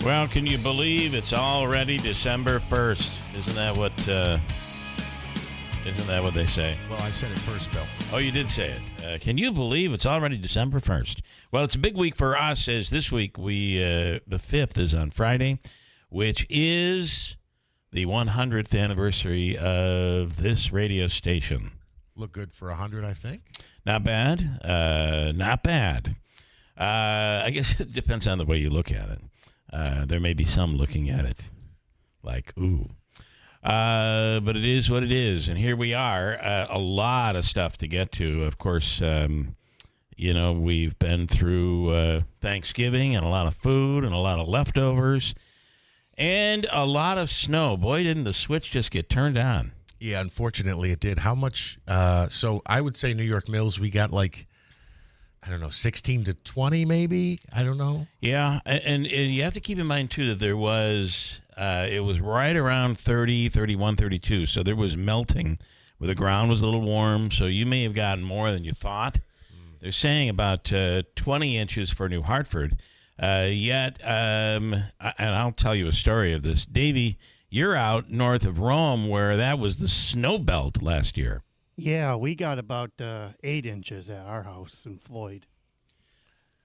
Well, can you believe it's already December 1st? Isn't that what they say? Well, I said it first, Bill. Oh, you did say it. Can you believe it's already December 1st? Well, it's a big week for us, as this week the 5th is on Friday, which is the 100th anniversary of this radio station. Look good for 100, I think. Not bad. Not bad. I guess it depends on the way you look at it. There may be some looking at it like, ooh. But it is what it is. And here we are. A lot of stuff to get to. Of course, we've been through Thanksgiving and a lot of food and a lot of leftovers and a lot of snow. Boy, didn't the switch just get turned on. Yeah, unfortunately it did. How much? So I would say New York Mills, we got 16 to 20 maybe. I don't know. Yeah, and you have to keep in mind, too, that there was, it was right around 30, 31, 32. So there was melting where the ground was a little warm. So you may have gotten more than you thought. They're saying about 20 inches for New Hartford. And I'll tell you a story of this. Davey, you're out north of Rome where that was the snow belt last year. Yeah, we got about 8 inches at our house in Floyd.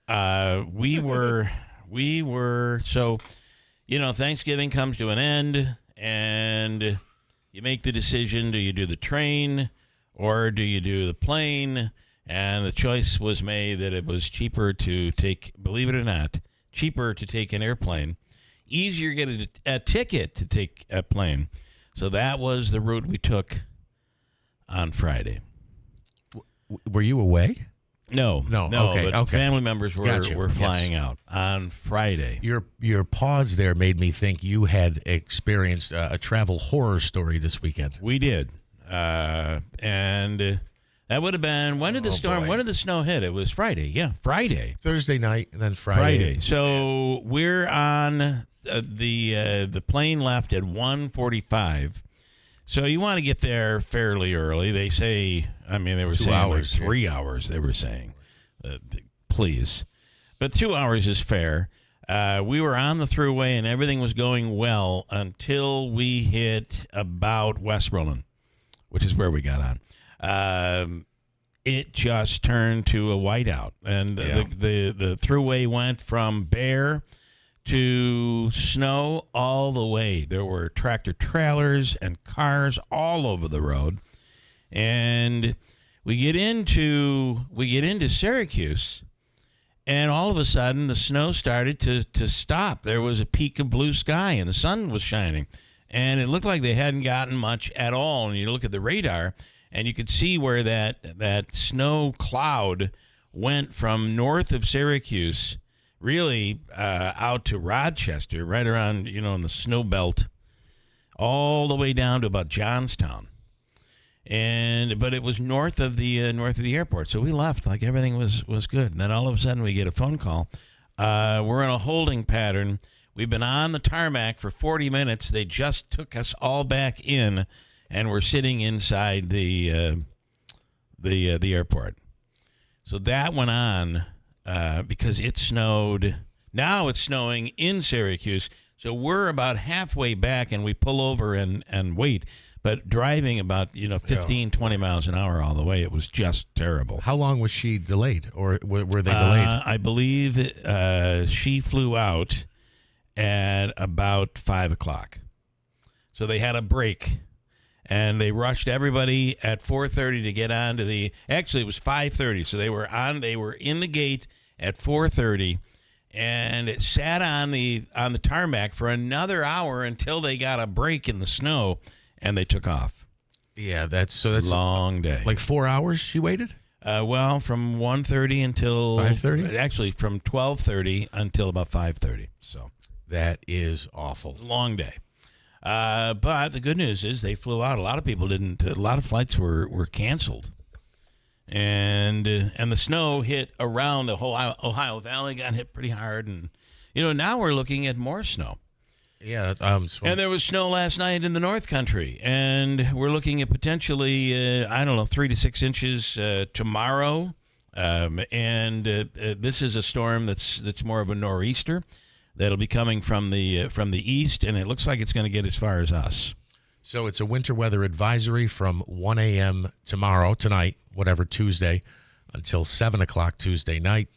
We were, so, Thanksgiving comes to an end, and you make the decision, do you do the train or do you do the plane? And the choice was made that it was cheaper to take, believe it or not, cheaper to take an airplane, easier to get a ticket to take a plane. So that was the route we took on Friday. Were you away? No. Okay. But family members were flying Yes. out on Friday. Your pause there made me think you had experienced a travel horror story this weekend. We did, and that would have been when did the storm? Boy. When did the snow hit? It was Friday. Yeah, Friday. Thursday night and then Friday. So we're on the plane left at 1:45. So you want to get there fairly early. They say, they were 2 saying hours, like 3 hours. They were saying, please, but 2 hours is fair. We were on the thruway and everything was going well until we hit about Westmoreland, which is where we got on. It just turned to a whiteout, and the thruway went from bare to snow all the way. There were tractor trailers and cars all over the road, and we get into Syracuse, and all of a sudden the snow started to stop. There was a peak of blue sky and the sun was shining, and it looked like they hadn't gotten much at all. And you look at the radar and you could see where that snow cloud went from north of Syracuse really out to Rochester, right around, in the snow belt, all the way down to about Johnstown. But it was north of the airport. So we left like everything was good. And then all of a sudden we get a phone call. We're in a holding pattern. We've been on the tarmac for 40 minutes. They just took us all back in, and we're sitting inside the airport. So that went on because it snowed. Now it's snowing in Syracuse. So we're about halfway back, and we pull over and wait. But driving about 15, 20 miles an hour all the way, it was just terrible. How long was she delayed, or were they delayed? I believe she flew out at about 5 o'clock. So they had a break, and they rushed everybody at 4:30 to get on to the. Actually, it was 5:30. So they were in the gate at 4:30, and it sat on the tarmac for another hour until they got a break in the snow. And they took off. Yeah, that's a long day. Like 4 hours she waited? Well, from 1:30 until 5:30? Actually, from 12:30 until about 5:30. So that is awful. Long day. But the good news is they flew out. A lot of people didn't. A lot of flights were canceled. And the snow hit around the whole Ohio Valley, got hit pretty hard. And, now we're looking at more snow. Yeah. And there was snow last night in the North Country, and we're looking at potentially, 3 to 6 inches tomorrow. This is a storm that's more of a nor'easter. that'll be coming from the east, and it looks like it's going to get as far as us. So it's a winter weather advisory from 1 a.m. tonight, whatever, Tuesday, until 7 o'clock Tuesday night.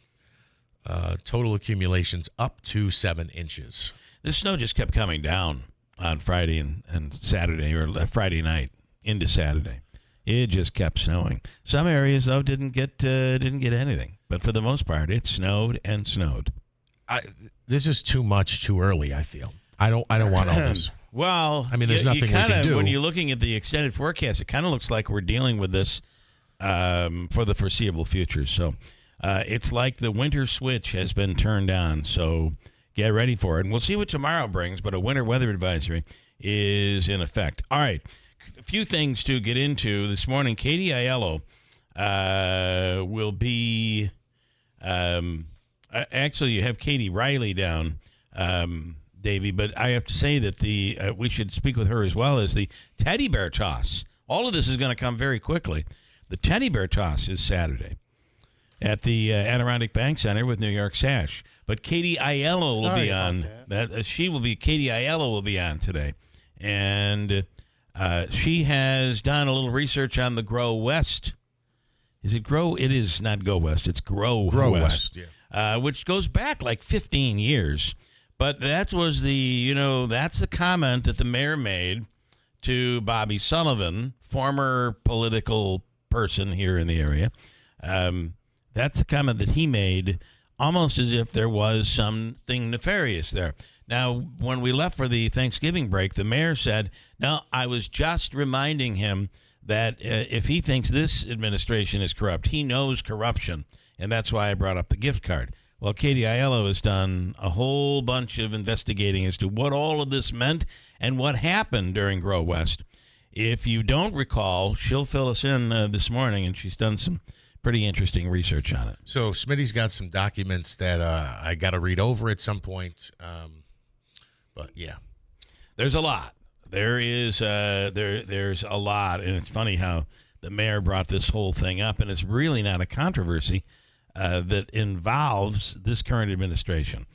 Total accumulations up to 7 inches. The snow just kept coming down on Friday and Saturday, or Friday night into Saturday. It just kept snowing. Some areas, though, didn't get anything. But for the most part, it snowed and snowed. This is too much too early, I feel. I don't want all this. Well, I mean, there's nothing we can do. When you're looking at the extended forecast, it kind of looks like we're dealing with this for the foreseeable future. So it's like the winter switch has been turned on. So get ready for it. And we'll see what tomorrow brings, but a winter weather advisory is in effect. All right, a few things to get into this morning. Katie Aiello will be actually, you have Katie Riley down, Davey, but I have to say that we should speak with her as well as the teddy bear toss. All of this is going to come very quickly. The teddy bear toss is Saturday at the Adirondack Bank Center with New York Sash. But Katie Aiello will be on. Katie Aiello will be on today. And she has done a little research on the Grow West. Is it Grow? It is not Go West. It's Grow West. Yeah. Which goes back like 15 years. But that was that's the comment that the mayor made to Bobby Sullivan, former political person here in the area. That's the comment that he made, almost as if there was something nefarious there. Now, when we left for the Thanksgiving break, the mayor said, "No, I was just reminding him that if he thinks this administration is corrupt, he knows corruption, and that's why I brought up the gift card." Well, Katie Aiello has done a whole bunch of investigating as to what all of this meant and what happened during Grow West. If you don't recall, she'll fill us in this morning, and she's done some pretty interesting research on it. So Smitty's got some documents that I got to read over at some point. But, yeah. There's a lot. There's a lot, and it's funny how the mayor brought this whole thing up, and it's really not a controversy that involves this current administration.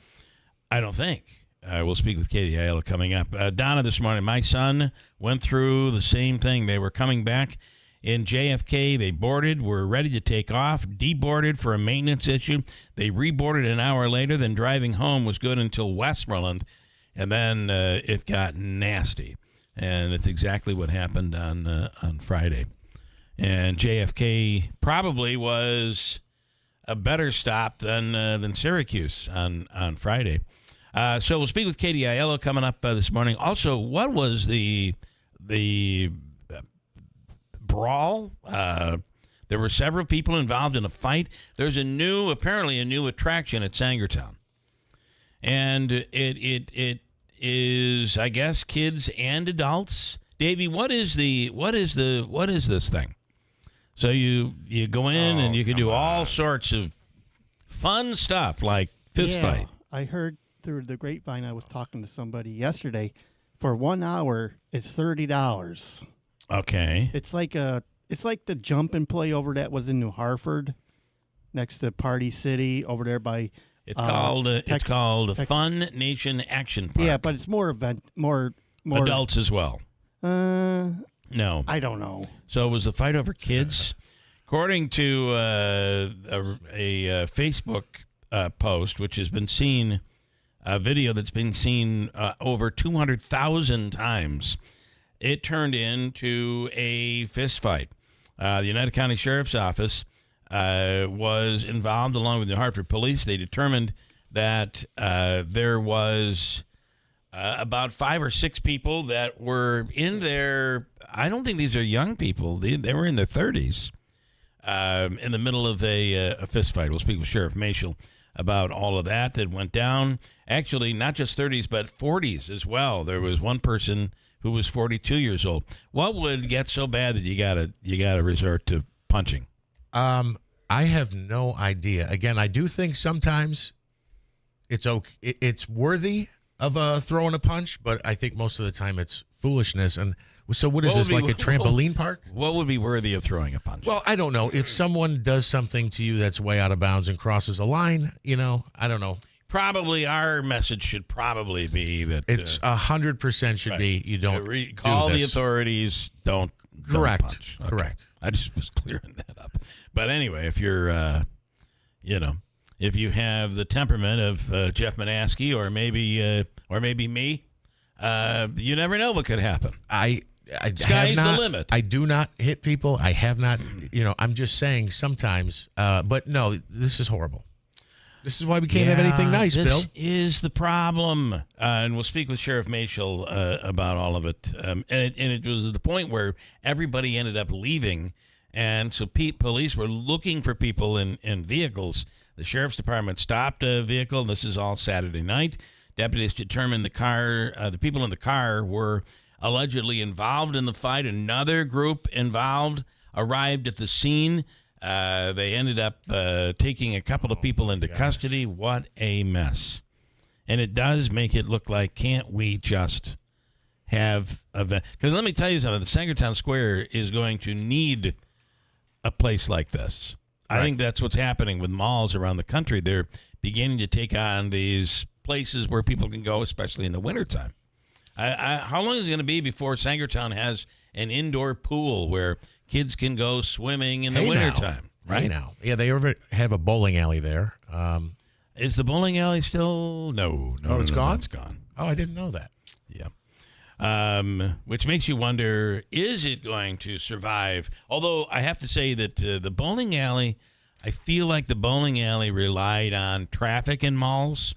I don't think. We'll speak with Katie Aiello coming up. Donna, this morning, my son went through the same thing. They were coming back in JFK. They boarded, were ready to take off, deboarded for a maintenance issue. They reboarded an hour later, then driving home was good until Westmoreland, and then it got nasty. And it's exactly what happened on Friday. And JFK probably was a better stop than Syracuse on Friday. So we'll speak with Katie Aiello coming up this morning. Also, what was the brawl? There were several people involved in a fight. There's apparently a new attraction at Sangertown, and it is, I guess, kids and adults. Davey, what is this thing? So you go in and you can do all sorts of fun stuff like fist fight. I heard through the grapevine. I was talking to somebody yesterday. For 1 hour, it's $30. Okay. It's like the jump and play over that was in New Hartford, next to Party City over there by. It's called Fun Nation Action Park. Yeah, but it's more adults as well. No, I don't know. So it was a fight over kids, according to a Facebook post, which has been seen. A video that's been seen over 200,000 times. It turned into a fist fight. The United County Sheriff's Office was involved along with the Hartford Police. They determined that there was about 5 or 6 people that were in their, I don't think these are young people. They were in their 30s in the middle of a fist fight. We'll speak with Sheriff Mashel about all of that went down. Actually, not just 30s, but 40s as well. There was one person who was 42 years old. What would get so bad that you gotta resort to punching? I have no idea. Again, I do think sometimes it's okay. It's worthy of throwing a punch, but I think most of the time it's foolishness. And so what is this, like a trampoline park? What would be worthy of throwing a punch? Well, I don't know. If someone does something to you that's way out of bounds and crosses a line, I don't know. probably our message should probably be that It's 100% should be you don't call do the this. authorities. Don't Correct. punch. Okay. Correct. I just was clearing that up. But anyway, if you're, if you have the temperament of Jeff Manaske or maybe me, you never know what could happen. I Sky's have not, the limit. I do not hit people. I have not, I'm just saying sometimes, but no, this is horrible. This is why we can't have anything nice, Bill. This is the problem. And we'll speak with Sheriff Mashel about all of it. And it was at the point where everybody ended up leaving. And so police were looking for people in vehicles. The sheriff's department stopped a vehicle. This is all Saturday night. Deputies determined the people in the car were allegedly involved in the fight. Another group involved arrived at the scene. They ended up taking a couple of people into custody. What a mess. And it does make it look like, can't we just have because let me tell you something, the Sagertown Square is going to need a place like this. Right. I think that's what's happening with malls around the country. They're beginning to take on these places where people can go, especially in the wintertime. How long is it going to be before Sagertown has an indoor pool where kids can go swimming in the wintertime? Right Hey now. Yeah, they have a bowling alley there. Is the bowling alley still? No. It's gone? It's gone. Oh, I didn't know that. Yeah. Which makes you wonder, is it going to survive? Although I have to say that the bowling alley, I feel like the bowling alley relied on traffic in malls,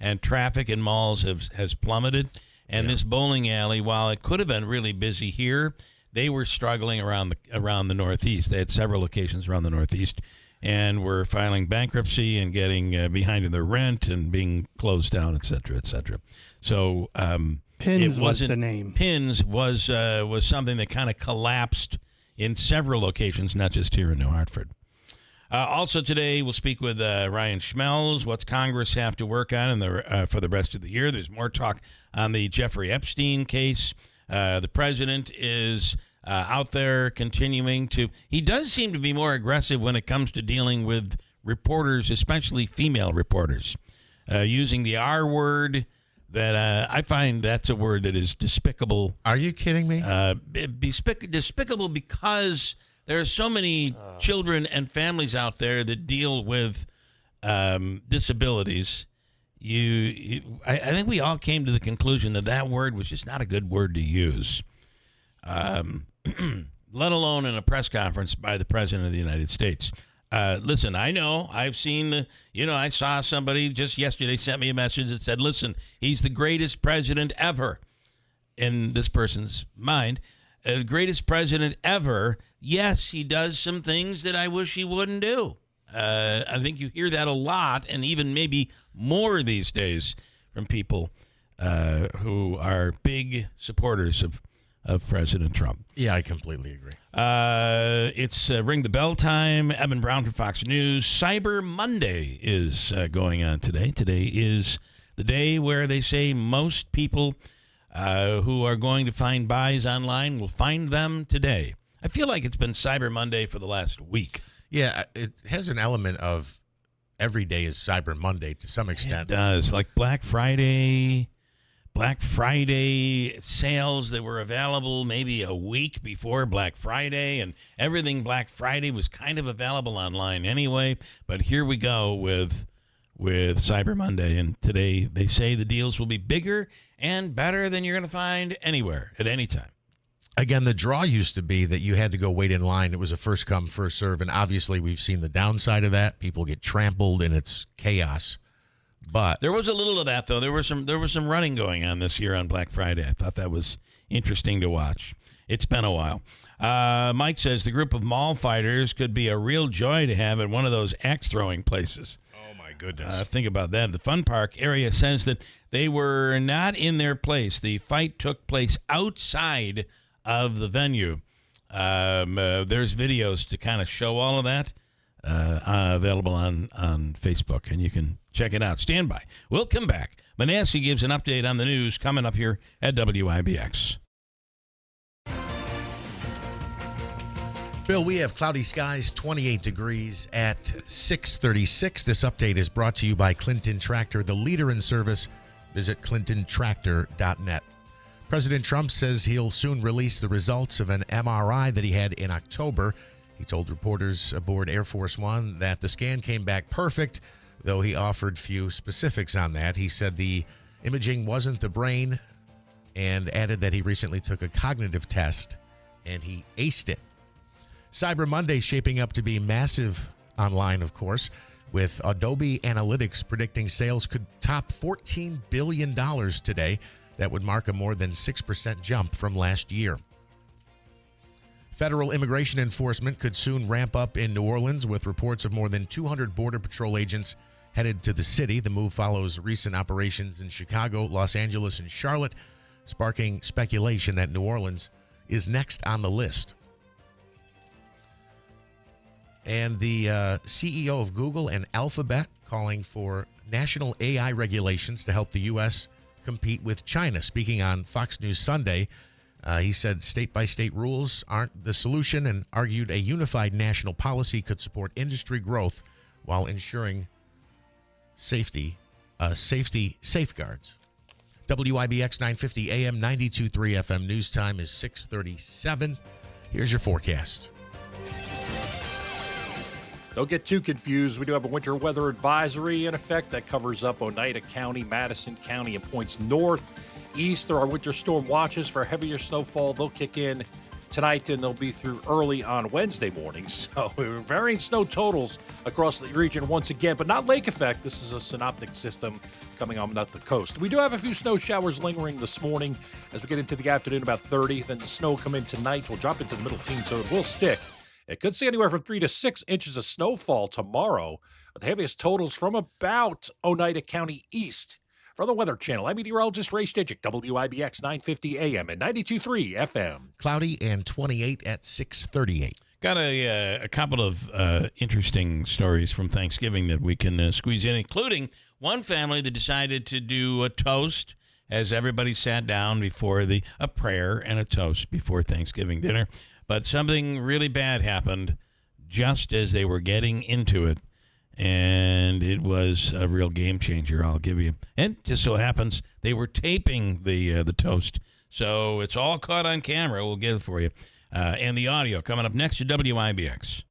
and traffic in malls has plummeted. And this bowling alley, while it could have been really busy here, they were struggling around the Northeast. They had several locations around the Northeast and were filing bankruptcy and getting behind in their rent and being closed down, et cetera, et cetera. So Pins was the name. Pins was something that kind of collapsed in several locations, not just here in New Hartford. Also today, we'll speak with Ryan Schmelz. What's Congress have to work on for the rest of the year? There's more talk on the Jeffrey Epstein case. The president is out there continuing to. He does seem to be more aggressive when it comes to dealing with reporters, especially female reporters, using the R word. That I find that's a word that is despicable. Are you kidding me? Despicable because there are so many children and families out there that deal with disabilities. I think we all came to the conclusion that word was just not a good word to use, let alone in a press conference by the President of the United States. Listen, I know I've seen I saw somebody just yesterday sent me a message that said, listen, he's the greatest president ever. In this person's mind, greatest president ever. Yes, he does some things that I wish he wouldn't do. I think you hear that a lot, and even maybe more these days from people who are big supporters of President Trump. Yeah, I completely agree. It's Ring the Bell time. Evan Brown from Fox News. Cyber Monday is going on today. Today is the day where they say most people who are going to find buys online will find them today. I feel like it's been Cyber Monday for the last week. Yeah, it has an element of every day is Cyber Monday to some extent. It does. Like Black Friday sales that were available maybe a week before Black Friday, and everything Black Friday was kind of available online anyway. But here we go with Cyber Monday, and today they say the deals will be bigger and better than you're going to find anywhere at any time. Again, the draw used to be that you had to go wait in line. It was a first come, first serve, and obviously we've seen the downside of that. People get trampled, and it's chaos. But there was a little of that, though. There was some running going on this year on Black Friday. I thought that was interesting to watch. It's been a while. Mike says the group of mall fighters could be a real joy to have at one of those axe throwing places. oh my goodness, Think about that. The Fun Park area says that they were not in their place. The fight took place outside of the venue. There's videos to kind of show all of that available on Facebook, and you can check it out. Stand by. We'll come back. Manaske gives an update on the news coming up here at WIBX. Bill, we have cloudy skies, 28 degrees at 6:36. This update is brought to you by Clinton Tractor, the leader in service. Visit clintontractor.net. President Trump says he'll soon release the results of an MRI that he had in October. He told reporters aboard Air Force One that the scan came back perfect, though he offered few specifics on that. He said the imaging wasn't the brain and added that he recently took a cognitive test and he aced it. Cyber Monday shaping up to be massive online, of course, with Adobe Analytics predicting sales could top $14 billion today. That would mark a more than 6% jump from last year. Federal immigration enforcement could soon ramp up in New Orleans with reports of more than 200 Border Patrol agents headed to the city. The move follows recent operations in Chicago, Los Angeles, and Charlotte, sparking speculation that New Orleans is next on the list. And the CEO of Google and Alphabet calling for national AI regulations to help the U.S. compete with China. Speaking on Fox News Sunday, he said state-by-state rules aren't the solution and argued a unified national policy could support industry growth while ensuring safety safeguards. WIBX 950 AM 92.3 FM news time is 6:37. Here's your forecast. Don't get too confused. We do have a winter weather advisory in effect that covers up Oneida County, Madison County, and points northeast. There are winter storm watches for heavier snowfall. They'll kick in tonight, and they'll be through early on Wednesday morning. So varying snow totals across the region once again, but not lake effect. This is a synoptic system coming on up the coast. We do have a few snow showers lingering this morning as we get into the afternoon, about 30. Then the snow will come in tonight. We'll drop into the middle teens, so it will stick. It could see anywhere from 3 to 6 inches of snowfall tomorrow. The heaviest totals from about Oneida County east. From the Weather Channel, I'm meteorologist Ray Stidgick, WIBX 950 AM and 92.3 FM. Cloudy and 28 at 6:38. Got a couple of interesting stories from Thanksgiving that we can squeeze in, including one family that decided to do a toast as everybody sat down before a prayer and a toast before Thanksgiving dinner. But something really bad happened just as they were getting into it, and it was a real game changer, I'll give you. And just so happens they were taping the toast, so it's all caught on camera. We'll get it for you. And the audio coming up next to WIBX.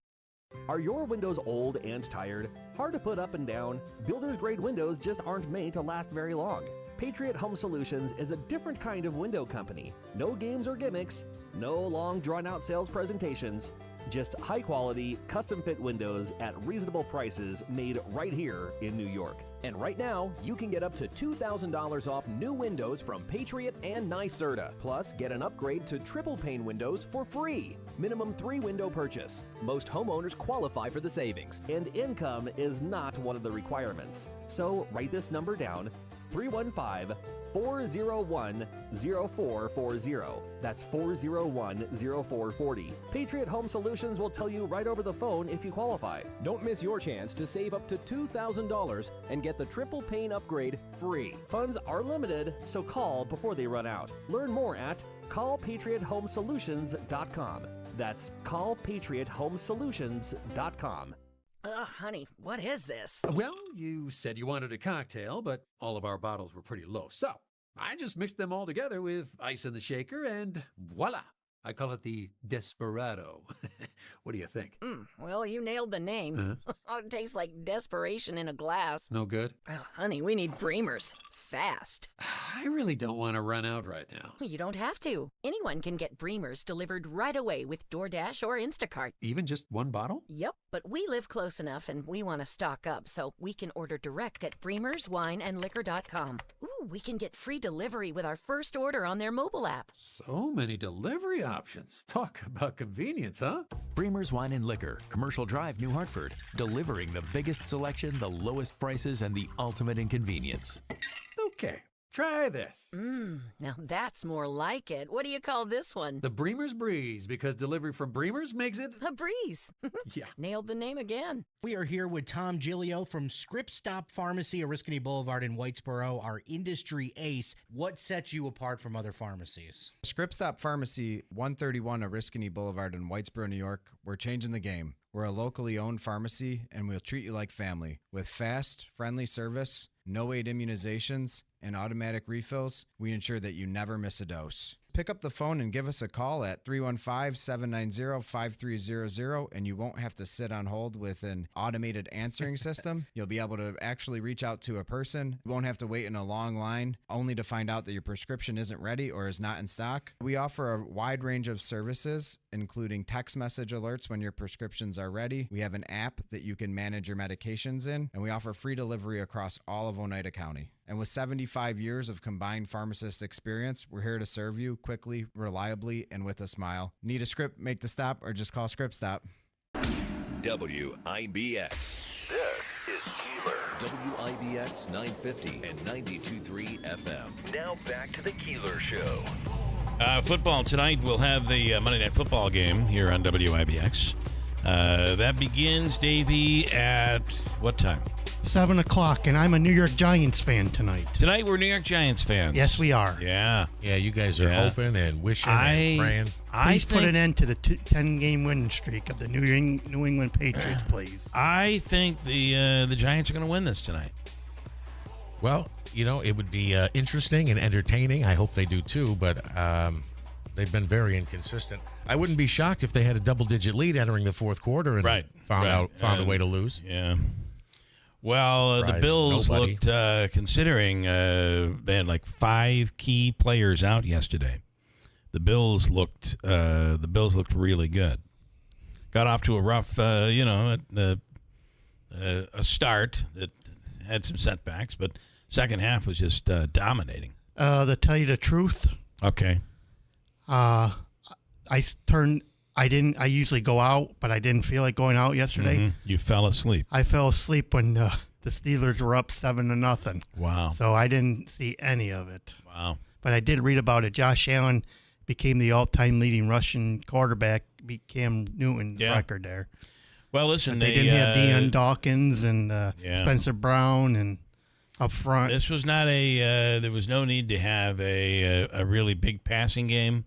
Are your windows old and tired? Hard to put up and down? Builder's grade windows just aren't made to last very long. Patriot Home Solutions is a different kind of window company. No games or gimmicks, no long drawn-out sales presentations, just high-quality, custom-fit windows at reasonable prices made right here in New York. And right now, you can get up to $2,000 off new windows from Patriot and NYSERDA. Plus, get an upgrade to triple pane windows for free. Minimum 3-window purchase. Most homeowners qualify for the savings, and income is not one of the requirements. So write this number down, 315-401-0440. That's 401-0440. Patriot Home Solutions will tell you right over the phone if you qualify. Don't miss your chance to save up to $2,000 and get the triple pane upgrade free. Funds are limited, so call before they run out. Learn more at callpatriothomesolutions.com. That's callpatriothomesolutions.com. Ugh, honey, what is this? Well, you said you wanted a cocktail, but all of our bottles were pretty low. So I just mixed them all together with ice in the shaker, and voila! I call it the Desperado. What do you think? Well, you nailed the name. It tastes like desperation in a glass. No good? Oh, honey, we need Breamers. Fast. I really don't want to run out right now. You don't have to. Anyone can get Breamers delivered right away with DoorDash or Instacart. Even just one bottle? Yep, but we live close enough and we want to stock up, so we can order direct at BreamersWineandLiquor.com. Ooh, we can get free delivery with our first order on their mobile app. So many delivery options. Talk about convenience, huh? Bremer's Wine and Liquor, Commercial Drive, New Hartford. Delivering the biggest selection, the lowest prices, and the ultimate in convenience. Okay. Try this. Now that's more like it. What do you call this one? The Bremer's Breeze, because delivery from Bremer's makes it... A breeze. Yeah. Nailed the name again. We are here with Tom Giglio from Script Stop Pharmacy, Oriskany Boulevard in Whitesboro, our industry ace. What sets you apart from other pharmacies? Script Stop Pharmacy, 131 Oriskany Boulevard in Whitesboro, New York. We're changing the game. We're a locally owned pharmacy, and we'll treat you like family. With fast, friendly service, no-wait immunizations, and automatic refills, we ensure that you never miss a dose. Pick up the phone and give us a call at 315-790-5300, and you won't have to sit on hold with an automated answering system. You'll be able to actually reach out to a person. You won't have to wait in a long line only to find out that your prescription isn't ready or is not in stock. We offer a wide range of services, including text message alerts when your prescriptions are ready. We have an app that you can manage your medications in, and we offer free delivery across all of Oneida County. And with 75 years of combined pharmacist experience, we're here to serve you quickly, reliably, and with a smile. Need a script, make the stop, or just call Script Stop. WIBX. This is Keeler. WIBX 950 and 92.3 FM. Now back to the Keeler Show. Football tonight. We'll have the Monday Night Football game here on WIBX. That begins, Davey, at what time? 7 o'clock, and I'm a New York Giants fan tonight. Tonight we're New York Giants fans. Yes, we are. Yeah. Yeah, you guys are hoping and wishing and praying. Please put an end to the 10-game winning streak of the New England Patriots, please. I think the Giants are going to win this tonight. Well, it would be interesting and entertaining. I hope they do too, but they've been very inconsistent. I wouldn't be shocked if they had a double-digit lead entering the fourth quarter and found a way to lose. Yeah. Well, the Bills looked, considering they had like 5 key players out yesterday. The Bills looked really good. Got off to a rough, a start that had some setbacks, but second half was just dominating. To tell you the truth, okay. I usually go out, but I didn't feel like going out yesterday. Mm-hmm. You fell asleep. I fell asleep when the Steelers were up 7-0. Wow. So I didn't see any of it. Wow. But I did read about it. Josh Allen became the all-time leading rushing quarterback, beat Cam Newton's record there. Well, listen, they didn't have Deion Dawkins and Spencer Brown and up front. This was not there was no need to have a really big passing game,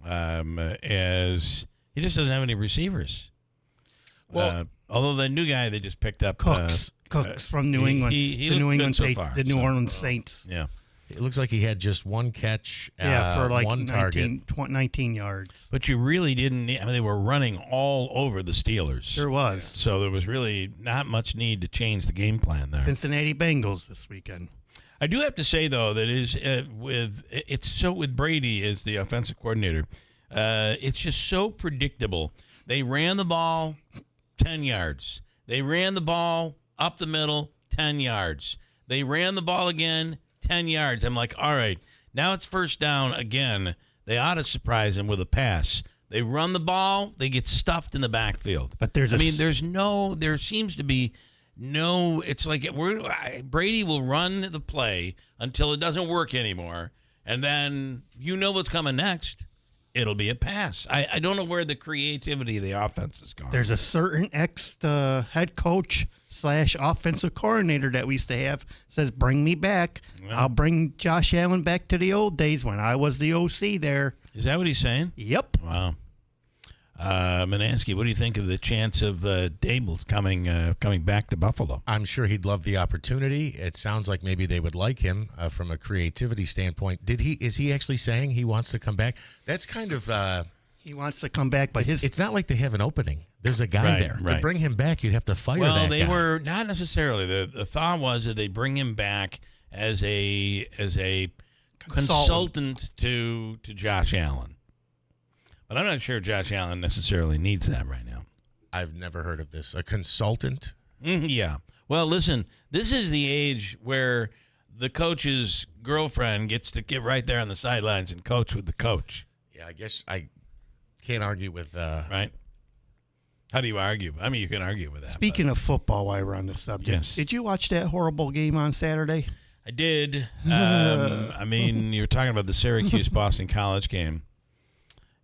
as he just doesn't have any receivers. Well, although the new guy they just picked up, Cooks from New England, he the New England so far, the New Orleans Saints. Yeah, it looks like he had just one catch, for like one 19 yards. But you really didn't need, they were running all over the Steelers. Sure was. So there was really not much need to change the game plan there. Cincinnati Bengals this weekend. I do have to say, though, that with Brady as the offensive coordinator, it's just so predictable. They ran the ball 10 yards. They ran the ball up the middle 10 yards. They ran the ball again 10 yards. I'm like, all right, now it's first down again. They ought to surprise him with a pass. They run the ball, they get stuffed in the backfield. But there seems to be no, it's like Brady will run the play until it doesn't work anymore, and then what's coming next. It'll be a pass. I don't know where the creativity of the offense is going. There's a certain ex-head coach / offensive coordinator that we used to have says, bring me back. I'll bring Josh Allen back to the old days when I was the OC there. Is that what he's saying? Yep. Wow. Manansky, what do you think of the chance of Dable coming back to Buffalo? I'm sure he'd love the opportunity. It sounds like maybe they would like him from a creativity standpoint. Is he actually saying he wants to come back? That's kind of he wants to come back, but it's not like they have an opening. There's a guy there. Right. To bring him back, you'd have to fire that guy. Well, they were not necessarily. The thought was that they bring him back as a consultant to Josh Allen. But I'm not sure Josh Allen necessarily needs that right now. I've never heard of this. A consultant? Yeah. Well, listen, this is the age where the coach's girlfriend gets to get right there on the sidelines and coach with the coach. Yeah, I guess I can't argue with right? How do you argue? I mean, you can argue with that. Speaking of football, while we're on the subject, yes. Did you watch that horrible game on Saturday? I did. I mean, you're talking about the Syracuse-Boston College game.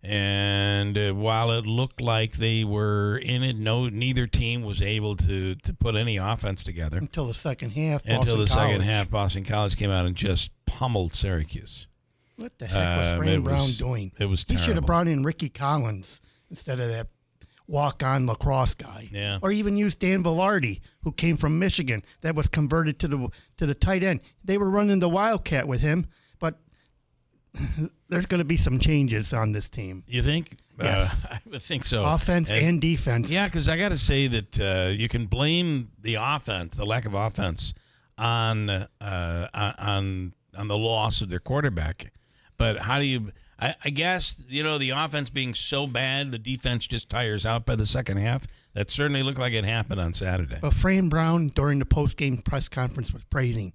And while it looked like they were in it, neither team was able to put any offense together. Until the second half, Second half, Boston College came out and just pummeled Syracuse. What the heck was Fran Brown doing? It was He terrible. should have brought in Ricky Collins instead of that walk-on lacrosse guy. Yeah. Or even used Dan Velarde, who came from Michigan, that was converted to the tight end. They were running the Wildcat with him, but there's going to be some changes on this team. You think? Yes. I would think so. Offense and defense. Yeah, because I got to say that you can blame the offense, the lack of offense, on the loss of their quarterback. But how do you? I guess the offense being so bad, the defense just tires out by the second half. That certainly looked like it happened on Saturday. But Fran Brown, during the post-game press conference, was praising,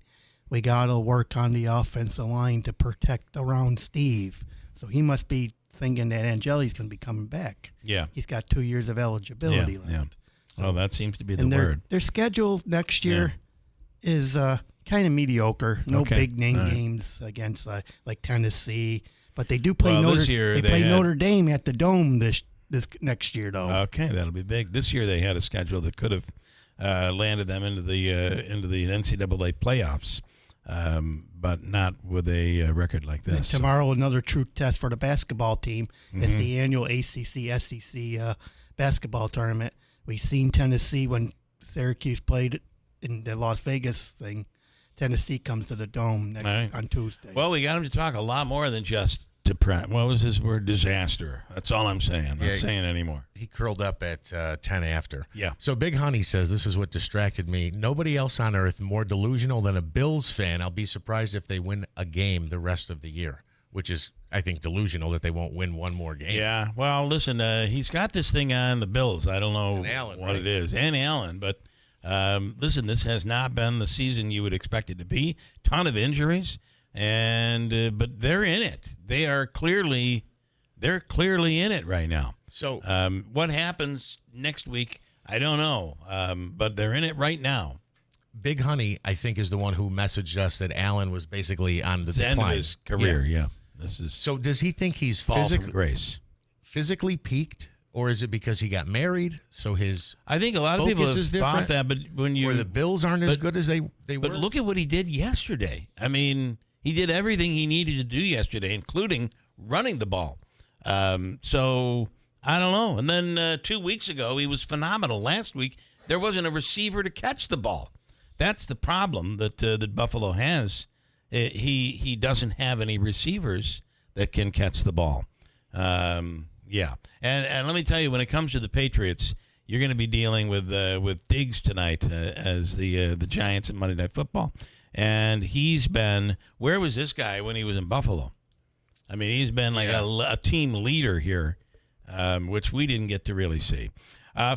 we got to work on the offensive line to protect around Steve. So he must be thinking that Angeli's going to be coming back. Yeah. He's got 2 years of eligibility left. Yeah. So, well, that seems to be the and word. Their schedule next year is kind of mediocre. No big name games against like Tennessee. But they do play Notre Dame at the Dome this next year, though. Okay, that'll be big. This year they had a schedule that could have landed them into the NCAA playoffs, but not with a record like this. And tomorrow, another true test for the basketball team. It's the annual ACC-SEC basketball tournament. We've seen Tennessee when Syracuse played in the Las Vegas thing. Tennessee comes to the Dome on Tuesday. Well, we got him to talk a lot more than just what was his word? Disaster. That's all I'm saying. I'm not saying anymore. He curled up at 10 after. Yeah. So Big Honey says, this is what distracted me. Nobody else on earth more delusional than a Bills fan. I'll be surprised if they win a game the rest of the year, which is, I think, delusional that they won't win one more game. Yeah. Well, listen, he's got this thing on the Bills. I don't know what it is. And Allen, but listen, this has not been the season you would expect it to be. Ton of injuries, and but they're in it. They're clearly in it right now. So what happens next week, I don't know, but they're in it right now. Big Honey, I think, is the one who messaged us that Allen was basically on the end decline. of his career. Yeah. This is so. Does he think he's fall from grace, physically peaked? Or is it because he got married? So his I think a lot of people have thought that, but when or the Bills aren't as good as they were. But look at what he did yesterday. I mean, he did everything he needed to do yesterday, including running the ball. So I don't know. And then 2 weeks ago, he was phenomenal. Last week, there wasn't a receiver to catch the ball. That's the problem that Buffalo has. He doesn't have any receivers that can catch the ball. Yeah, and let me tell you, when it comes to the Patriots, you're going to be dealing with Diggs tonight as the Giants in Monday Night Football, and he's been. Where was this guy when he was in Buffalo? I mean, he's been like a team leader here, which we didn't get to really see.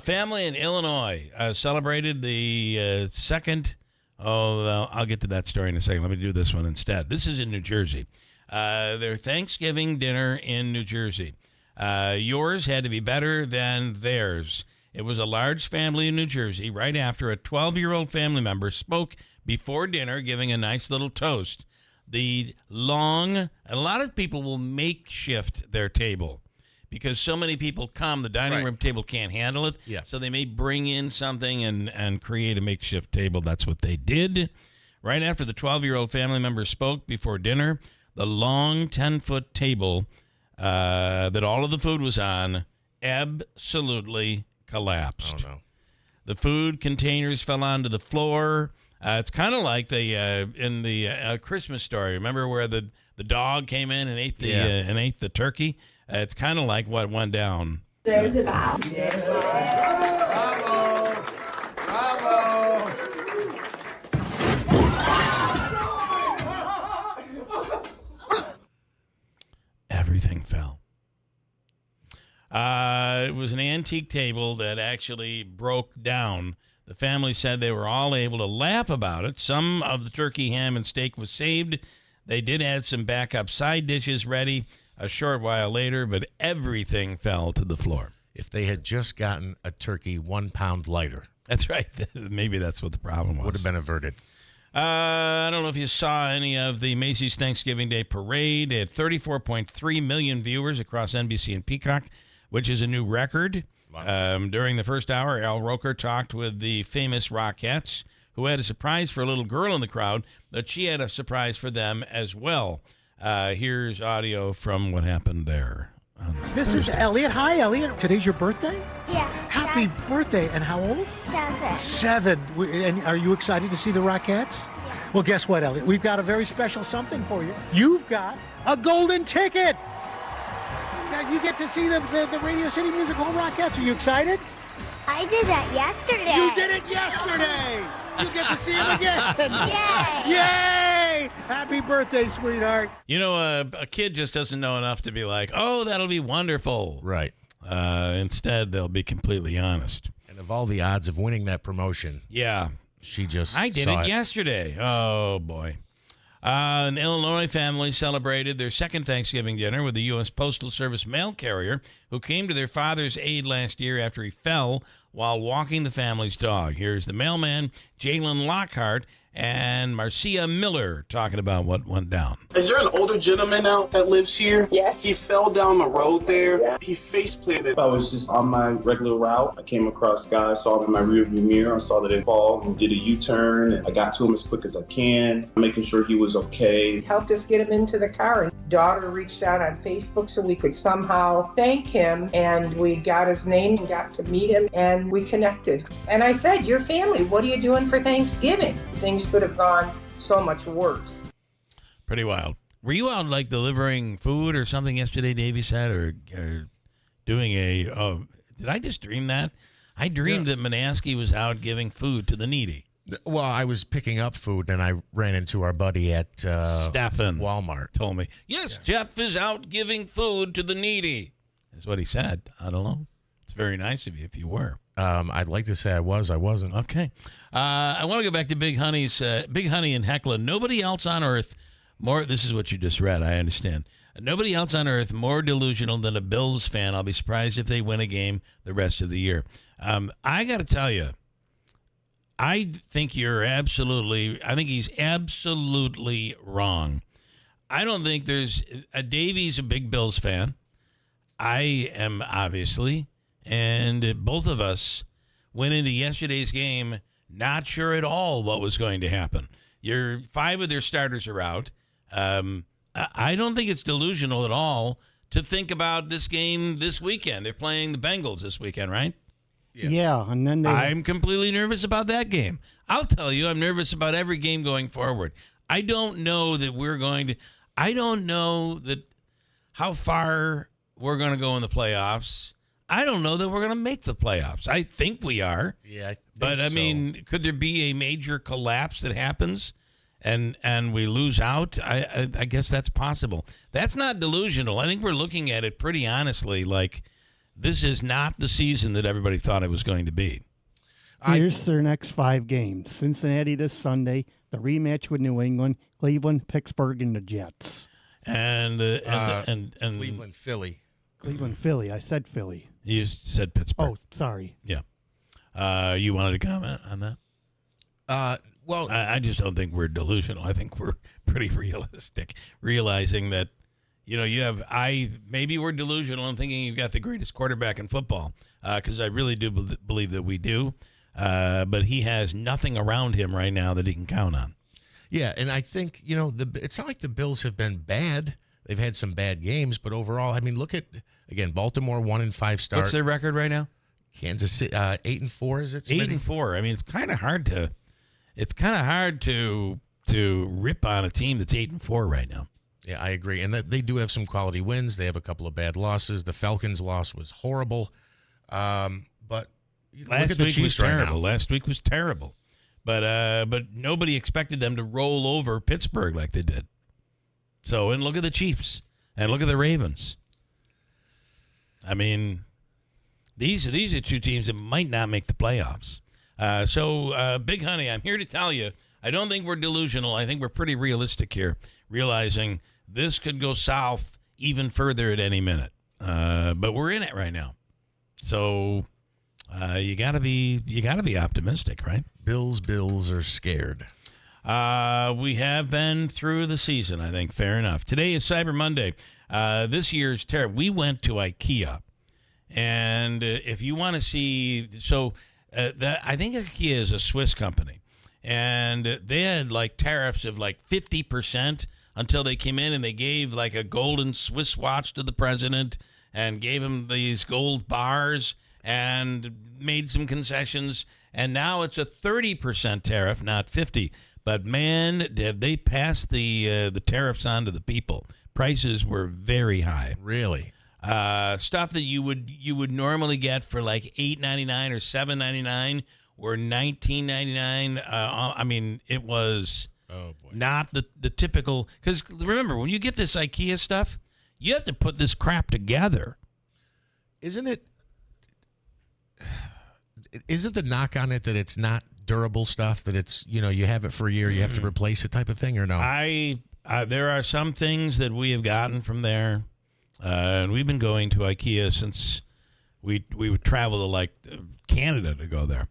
Family in Illinois celebrated the second. Oh, I'll get to that story in a second. Let me do this one instead. This is in New Jersey. Their Thanksgiving dinner in New Jersey. Yours had to be better than theirs. It was a large family in New Jersey right after a 12-year-old family member spoke before dinner, giving a nice little toast. A lot of people will makeshift their table because so many people come, the dining room table can't handle it. Yeah. So they may bring in something and create a makeshift table. That's what they did. Right after the 12-year-old family member spoke before dinner, the long 10-foot table that all of the food was on absolutely collapsed. Oh, no. The food containers fell onto the floor. It's kind of like in the Christmas Story. Remember where the dog came in and ate the turkey? It's kind of like what went down. There's a basket. Bravo! Bravo! Everything fell. It was an antique table that actually broke down. The family said they were all able to laugh about it. Some of the turkey, ham, and steak was saved. They did add some backup side dishes ready a short while later, but everything fell to the floor. If they had just gotten a turkey 1 pound lighter. That's right. Maybe that's what the problem was. Would have been averted. I don't know if you saw any of the Macy's Thanksgiving Day Parade. It had 34.3 million viewers across NBC and Peacock, which is a new record. Wow. During the first hour, Al Roker talked with the famous Rockettes, who had a surprise for a little girl in the crowd, but she had a surprise for them as well. Here's audio from what happened there. This is Elliot. Hi, Elliot. Today's your birthday? Yeah. Happy birthday. And how old? 7. 7. And are you excited to see the Rockettes? Yeah. Well, guess what, Elliot? We've got a very special something for you. You've got a golden ticket. Now you get to see the Radio City Music Hall Rockettes. Are you excited? I did that yesterday. You did it yesterday. You get to see them again. Yay. Yay. Happy birthday, sweetheart. You know, a kid just doesn't know enough to be like, oh, that'll be wonderful. Right. Instead, they'll be completely honest. And of all the odds of winning that promotion, yeah, she just I did saw it yesterday. Oh, boy. An Illinois family celebrated their second Thanksgiving dinner with the U.S. Postal Service mail carrier who came to their father's aid last year after he fell while walking the family's dog. Here's the mailman, Jalen Lockhart, and Marcia Miller talking about what went down. Is there an older gentleman out that lives here? Yes. He fell down the road there. Yeah. He face planted. I was just on my regular route. I came across guys, saw him in my rearview mirror. I saw that he fall and did a U-turn. And I got to him as quick as I can, making sure he was okay. Helped us get him into the car. Daughter reached out on Facebook so we could somehow thank him. And we got his name and got to meet him and we connected. And I said, your family, what are you doing for Thanksgiving? Things could have gone so much worse. Pretty wild. Were you out like delivering food or something yesterday, Davey said, or doing a, did I just dream that? I dreamed that Manaski was out giving food to the needy. Well, I was picking up food and I ran into our buddy at Stephen Walmart. Told me, yes, Jeff is out giving food to the needy. That's what he said. I don't know. It's very nice of you if you were. I'd like to say I was. I wasn't. Okay. I want to go back to Big Honey's Big Honey and Hecla. Nobody else on earth more. This is what you just read. I understand. Nobody else on earth more delusional than a Bills fan. I'll be surprised if they win a game the rest of the year. I got to tell you, I think he's absolutely wrong. I don't think Davey's a big Bills fan. I am obviously. And both of us went into yesterday's game not sure at all what was going to happen. 5 of their starters are out. I don't think it's delusional at all to think about this game this weekend. They're playing the Bengals this weekend, right? Yeah, and then I'm completely nervous about that game. I'll tell you, I'm nervous about every game going forward. I don't know that how far we're going to go in the playoffs. I don't know that we're going to make the playoffs. I think we are. Yeah, I think but I mean, could there be a major collapse that happens and we lose out? I guess that's possible. That's not delusional. I think we're looking at it pretty honestly, like this is not the season that everybody thought it was going to be. Here's their next 5 games. Cincinnati this Sunday, the rematch with New England, Cleveland, Pittsburgh, and the Jets. And Cleveland, Philly. Cleveland, Philly. I said Philly. You said Pittsburgh. Oh, sorry. Yeah. You wanted to comment on that? Well, I just don't think we're delusional. I think we're pretty realistic, realizing that, maybe we're delusional in thinking you've got the greatest quarterback in football, because I really do believe that we do. But he has nothing around him right now that he can count on. Yeah, and I think, it's not like the Bills have been bad. They've had some bad games, but overall, I mean, look at, again, Baltimore 1-5 start. What's their record right now? Kansas City 8-4, is it? 8-4. I mean, it's kind of hard to rip on a team that's 8-4 right now. Yeah, I agree. And they do have some quality wins. They have a couple of bad losses. The Falcons' loss was horrible. But look at the Chiefs right now. Last week was terrible. But nobody expected them to roll over Pittsburgh like they did. So, and look at the Chiefs and look at the Ravens. I mean, these are 2 teams that might not make the playoffs. So, Big Honey, I'm here to tell you, I don't think we're delusional. I think we're pretty realistic here, realizing this could go south even further at any minute. But we're in it right now. So, you gotta be optimistic, right? Bills are scared. We have been through the season, I think. Fair enough. Today is Cyber Monday. This year's tariff. We went to IKEA, and if you want to see, I think IKEA is a Swiss company, and they had like tariffs of like 50% until they came in and they gave like a golden Swiss watch to the president and gave him these gold bars and made some concessions, and now it's a 30% tariff, not 50. But man, have they passed the tariffs on to the people. Prices were very high. Really? Stuff that you would normally get for like $8.99 or $7.99 or $19.99. I mean, it was not the typical. Because remember, when you get this IKEA stuff, you have to put this crap together. Isn't it the knock on it that it's not durable stuff, that it's, you have it for a year, you have to replace it type of thing, or no? There are some things that we have gotten from there, and we've been going to IKEA since we would travel to like Canada to go there.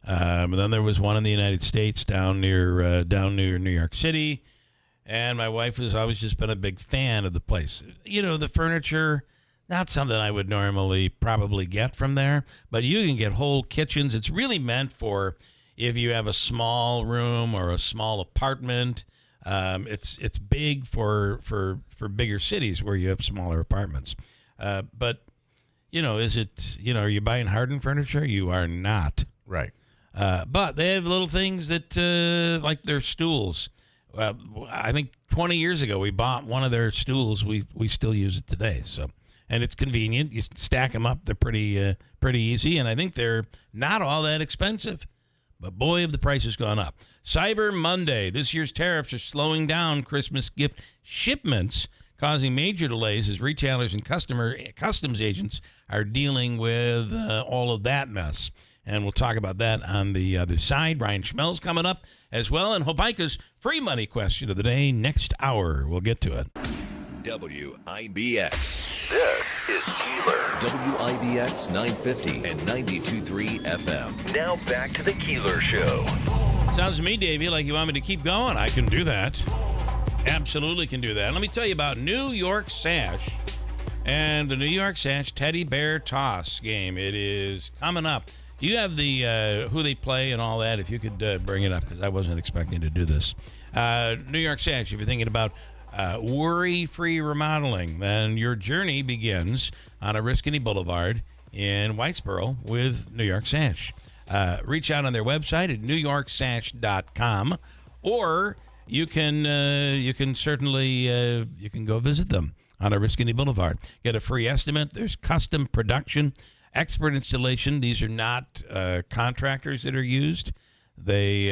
But then there was one in the United States down near New York City, and my wife has always just been a big fan of the place. The furniture, not something I would normally probably get from there, but you can get whole kitchens. It's really meant for if you have a small room or a small apartment. It's big for bigger cities where you have smaller apartments. But is it, are you buying hardened furniture? You are not. Right. But they have little things that like their stools. I think 20 years ago we bought one of their stools. We still use it today. So, and it's convenient. You stack them up. They're pretty easy, and I think they're not all that expensive. But boy, have the prices gone up. Cyber Monday. This year's tariffs are slowing down Christmas gift shipments, causing major delays as retailers and customs agents are dealing with all of that mess. And we'll talk about that on the other side. Ryan Schmel's coming up as well. And Hopaika's free money question of the day next hour. We'll get to it. WIBX. This is Keeler. WIBX 950 and 92.3 FM. Now back to the Keeler Show. Sounds to me, Davey, like you want me to keep going. I can do that. Absolutely can do that. Let me tell you about New York Sash and the New York Sash Teddy Bear Toss game. It is coming up. Do you have the who they play and all that? If you could bring it up, because I wasn't expecting to do this. New York Sash, if you're thinking about worry-free remodeling, then your journey begins on Oriskany Boulevard in Whitesboro with New York Sash. Reach out on their website at newyorksash.com, or you can certainly you can go visit them on Oriskany Boulevard. Get a free estimate. There's custom production, expert installation. These are not contractors that are used. They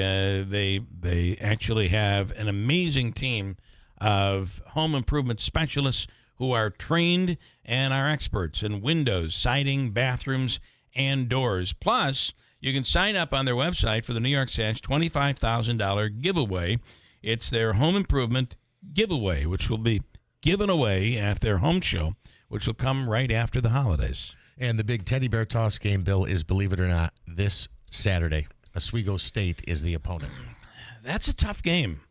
actually have an amazing team of home improvement specialists who are trained and are experts in windows, siding, bathrooms, and doors. Plus, you can sign up on their website for the New York Sash $25,000 giveaway. It's their home improvement giveaway, which will be given away at their home show, which will come right after the holidays. And the big Teddy Bear Toss game, Bill, is, believe it or not, this Saturday. Oswego State is the opponent. That's a tough game.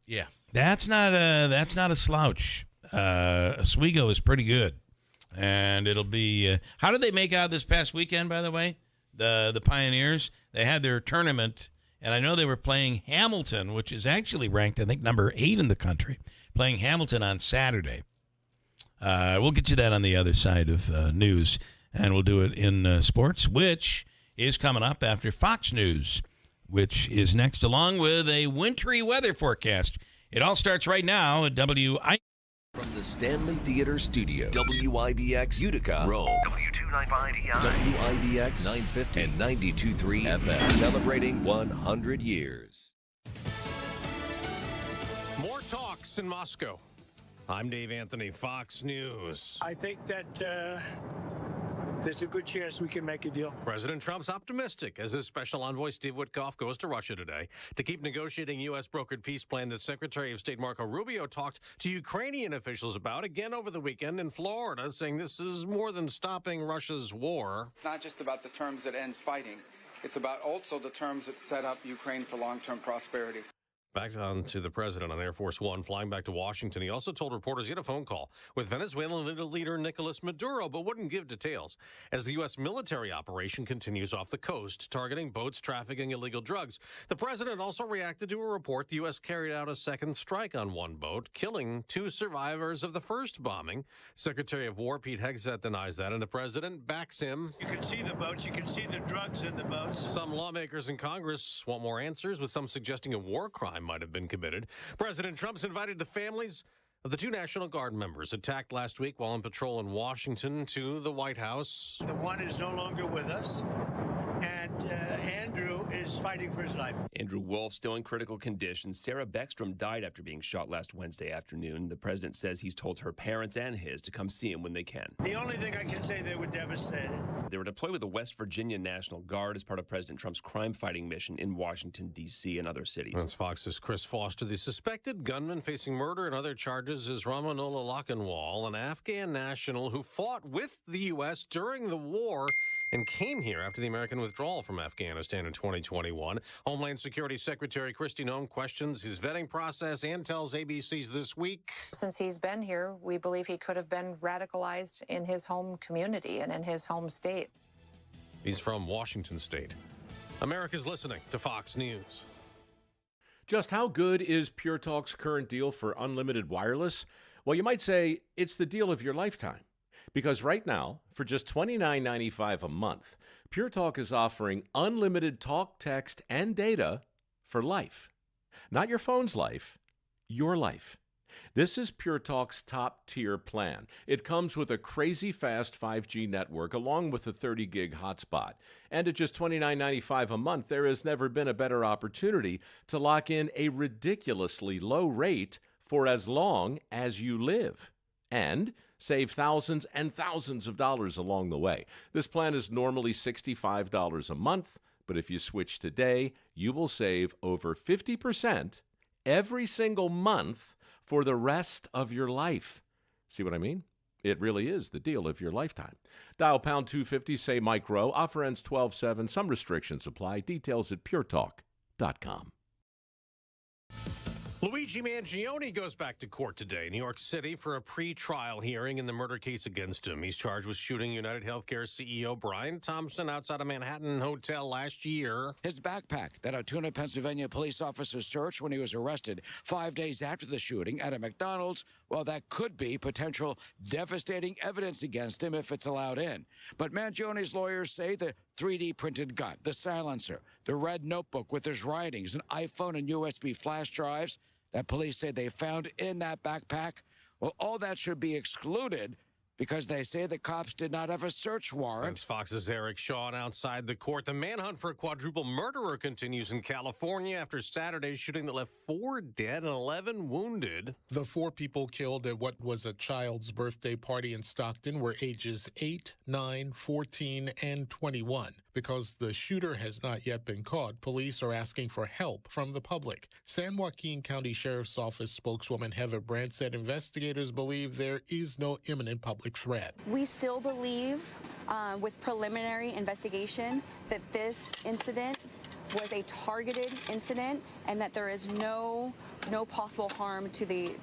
Yeah. That's not a slouch. Oswego is pretty good, and it'll be. How did they make out this past weekend? By the way, the Pioneers, they had their tournament, and I know they were playing Hamilton, which is actually ranked, I think, number 8 in the country. Playing Hamilton on Saturday. We'll get you that on the other side of news, and we'll do it in sports, which is coming up after Fox News, which is next, along with a wintry weather forecast. It all starts right now at WIBX. From the Stanley Theater Studio, WIBX Utica, Rome, W295EI, WIBX 950 and 92.3 FM, celebrating 100 years. More talks in Moscow. I'm Dave Anthony, Fox News. I think that there's a good chance we can make a deal. President Trump's optimistic as his special envoy Steve Witkoff goes to Russia today to keep negotiating U.S.-brokered peace plan that Secretary of State Marco Rubio talked to Ukrainian officials about again over the weekend in Florida, saying this is more than stopping Russia's war. It's not just about the terms that ends fighting. It's about also the terms that set up Ukraine for long-term prosperity. Back on to the president on Air Force One, flying back to Washington. He also told reporters he had a phone call with Venezuelan leader Nicolas Maduro, but wouldn't give details as the U.S. military operation continues off the coast, targeting boats trafficking illegal drugs. The president also reacted to a report the U.S. carried out a second strike on one boat, killing 2 survivors of the first bombing. Secretary of War Pete Hegseth denies that, and the president backs him. You can see the boats. You can see the drugs in the boats. Some lawmakers in Congress want more answers, with some suggesting a war crime might have been committed. President Trump's invited the families of the 2 National Guard members attacked last week while on patrol in Washington to the White House. The one is no longer with us, and Andrew is fighting for his life. Andrew Wolf still in critical condition. Sarah Beckstrom died after being shot last Wednesday afternoon. The president says he's told her parents and his to come see him when they can. The only thing I can say, they were devastated. They were deployed with the West Virginia National Guard as part of President Trump's crime-fighting mission in Washington, D.C. and other cities. That's Fox's Chris Foster. The suspected gunman facing murder and other charges is Ramanullah Lakhanwal, an Afghan national who fought with the U.S. during the war and came here after the American withdrawal from Afghanistan in 2021. Homeland Security Secretary Kristi Noem questions his vetting process and tells ABC's This Week. Since he's been here, we believe he could have been radicalized in his home community and in his home state. He's from Washington State. America's listening to Fox News. Just how good is Pure Talk's current deal for unlimited wireless? Well, you might say it's the deal of your lifetime. Because right now, for just $29.95 a month, Pure Talk is offering unlimited talk, text, and data for life. Not your phone's life, your life. This is Pure Talk's top-tier plan. It comes with a crazy fast 5G network along with a 30-gig hotspot. And at just $29.95 a month, there has never been a better opportunity to lock in a ridiculously low rate for as long as you live. And save thousands and thousands of dollars along the way. This plan is normally $65 a month, but if you switch today, you will save over 50% every single month for the rest of your life. See what I mean? It really is the deal of your lifetime. Dial pound 250, say Mike Rowe. Offer ends 12/7. Some restrictions apply. Details at puretalk.com. Luigi Mangione goes back to court today, New York City, for a pre-trial hearing in the murder case against him. He's charged with shooting United Healthcare CEO Brian Thompson outside a Manhattan hotel last year. His backpack that Altoona, Pennsylvania police officers searched when he was arrested 5 days after the shooting at a McDonald's, well, that could be potential devastating evidence against him if it's allowed in. But Mangione's lawyers say the 3D printed gun, the silencer, the red notebook with his writings, an iPhone and USB flash drives that police say they found in that backpack, well, all that should be excluded because they say the cops did not have a search warrant. That's Fox's Eric Shawn outside the court. The manhunt for a quadruple murderer continues in California after Saturday's shooting that left 4 dead and 11 wounded. The 4 people killed at what was a child's birthday party in Stockton were ages 8, 9, 14, and 21. Because the shooter has not yet been caught, police are asking for help from the public. San Joaquin County Sheriff's Office spokeswoman Heather Brandt said investigators believe there is no imminent public threat. We still believe, with preliminary investigation, that this incident was a targeted incident and that there is no possible harm to the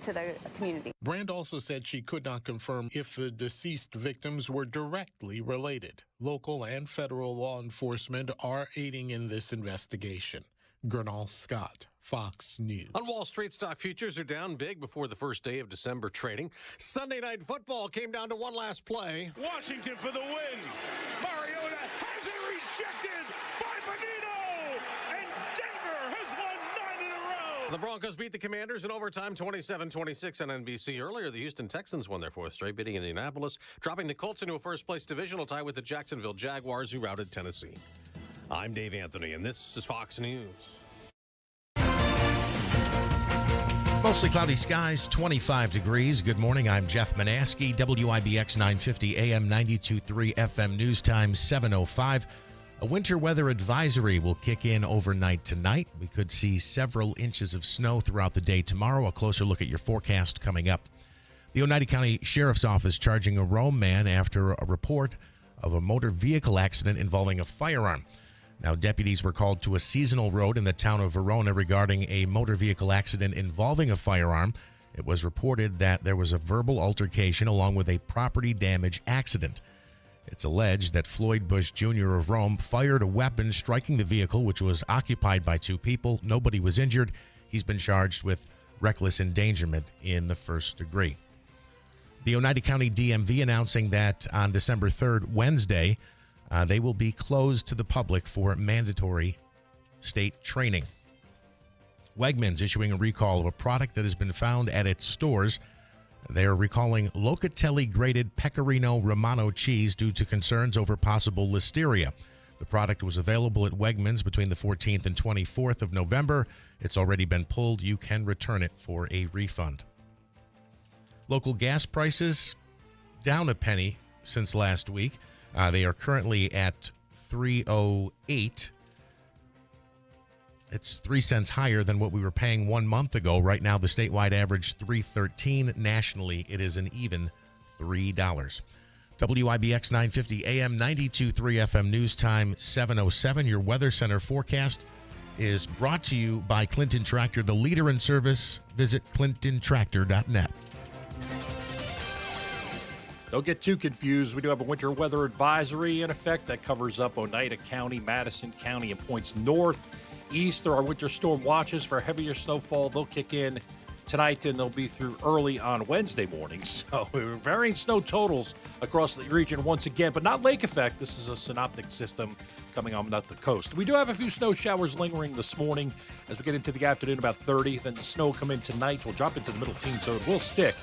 community. Brandt also said she could not confirm if the deceased victims were directly related. Local and federal law enforcement are aiding in this investigation. Gernal Scott, Fox News. On Wall Street, stock futures are down big before the first day of December trading. Sunday Night Football came down to one last play. Washington for the win. Mariota has it rejected by Benito, and Denver has won 9 in a row. The Broncos beat the Commanders in overtime 27-26 on NBC. Earlier, the Houston Texans won their 4th straight, beating Indianapolis, dropping the Colts into a first-place divisional tie with the Jacksonville Jaguars, who routed Tennessee. I'm Dave Anthony, and this is Fox News. Mostly cloudy skies, 25 degrees. Good morning. I'm Jeff Manaski, WIBX 950 AM 92.3 FM News Time 7:05. A winter weather advisory will kick in overnight tonight. We could see several inches of snow throughout the day tomorrow. A closer look at your forecast coming up. The Oneida County Sheriff's Office charging a Rome man after a report of a motor vehicle accident involving a firearm. Now, deputies were called to a seasonal road in the town of Verona regarding a motor vehicle accident involving a firearm. It was reported that there was a verbal altercation along with a property damage accident. It's alleged that Floyd Bush Jr. of Rome fired a weapon striking the vehicle, which was occupied by two people. Nobody was injured. He's been charged with reckless endangerment in the first degree. The Oneida County DMV announcing that on December 3rd, Wednesday, they will be closed to the public for mandatory state training. Wegmans issuing a recall of a product that has been found at its stores. They are recalling Locatelli grated Pecorino Romano cheese due to concerns over possible listeria. The product was available at Wegmans between the 14th and 24th of November. It's already been pulled. You can return it for a refund. Local gas prices down a penny since last week. They are currently at $3.08. It's 3 cents higher than what we were paying 1 month ago. Right now, the statewide average $3.13. Nationally, it is an even $3. WIBX 950 AM 92.3 FM News Time 7:07. Your Weather Center forecast is brought to you by Clinton Tractor, the leader in service. Visit clintontractor.net. Don't get too confused. We do have a winter weather advisory in effect that covers up Oneida County, Madison County, and points north. East, there are winter storm watches for heavier snowfall. They'll kick in tonight, and they'll be through early on Wednesday morning. So varying snow totals across the region once again, but not lake effect. This is a synoptic system coming on up the coast. We do have a few snow showers lingering this morning as we get into the afternoon, about 30. Then the snow will come in tonight. We'll drop into the middle teens, so it will stick.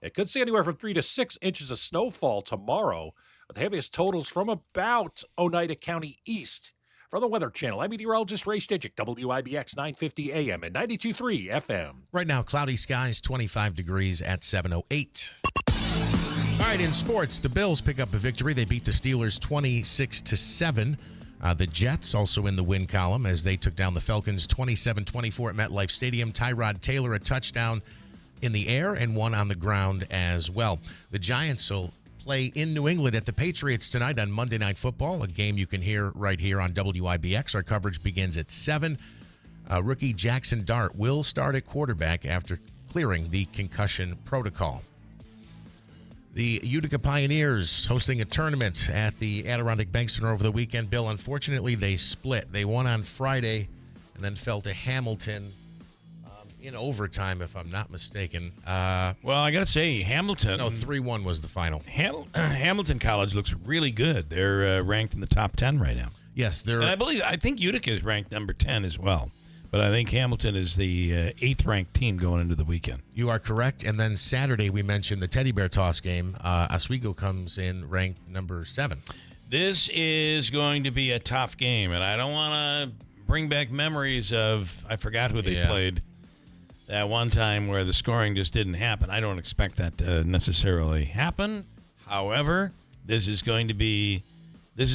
It could see anywhere from 3 to 6 inches of snowfall tomorrow. The heaviest totals from about Oneida County east. From the Weather Channel, I'm meteorologist Ray Stidgick, WIBX 950 AM and 92.3 FM. Right now, cloudy skies, 25 degrees at 7:08. All right, in sports, the Bills pick up a victory. They beat the Steelers 26-7. The Jets also in the win column as they took down the Falcons 27-24 at MetLife Stadium. Tyrod Taylor a touchdown in the air and one on the ground as well. The Giants will play in New England at the Patriots tonight on Monday Night Football, a game you can hear right here on WIBX. Our coverage begins at 7. Rookie Jackson Dart will start at quarterback after clearing the concussion protocol. The Utica Pioneers hosting a tournament at the Adirondack Bank Center over the weekend. Bill, unfortunately, they split. They won on Friday and then fell to Hamilton in overtime, if I'm not mistaken. Well, I got to say, Hamilton... No, 3-1 was the final. Hamilton College looks really good. They're ranked in the top 10 right now. Yes, they're... And I think Utica is ranked number 10 as well. But I think Hamilton is the 8th-ranked team going into the weekend. You are correct. And then Saturday, we mentioned the Teddy Bear Toss game. Oswego comes in ranked number 7. This is going to be a tough game, and I don't want to bring back memories of... I forgot who they played. That one time where the scoring just didn't happen. I don't expect that to necessarily happen. However, this is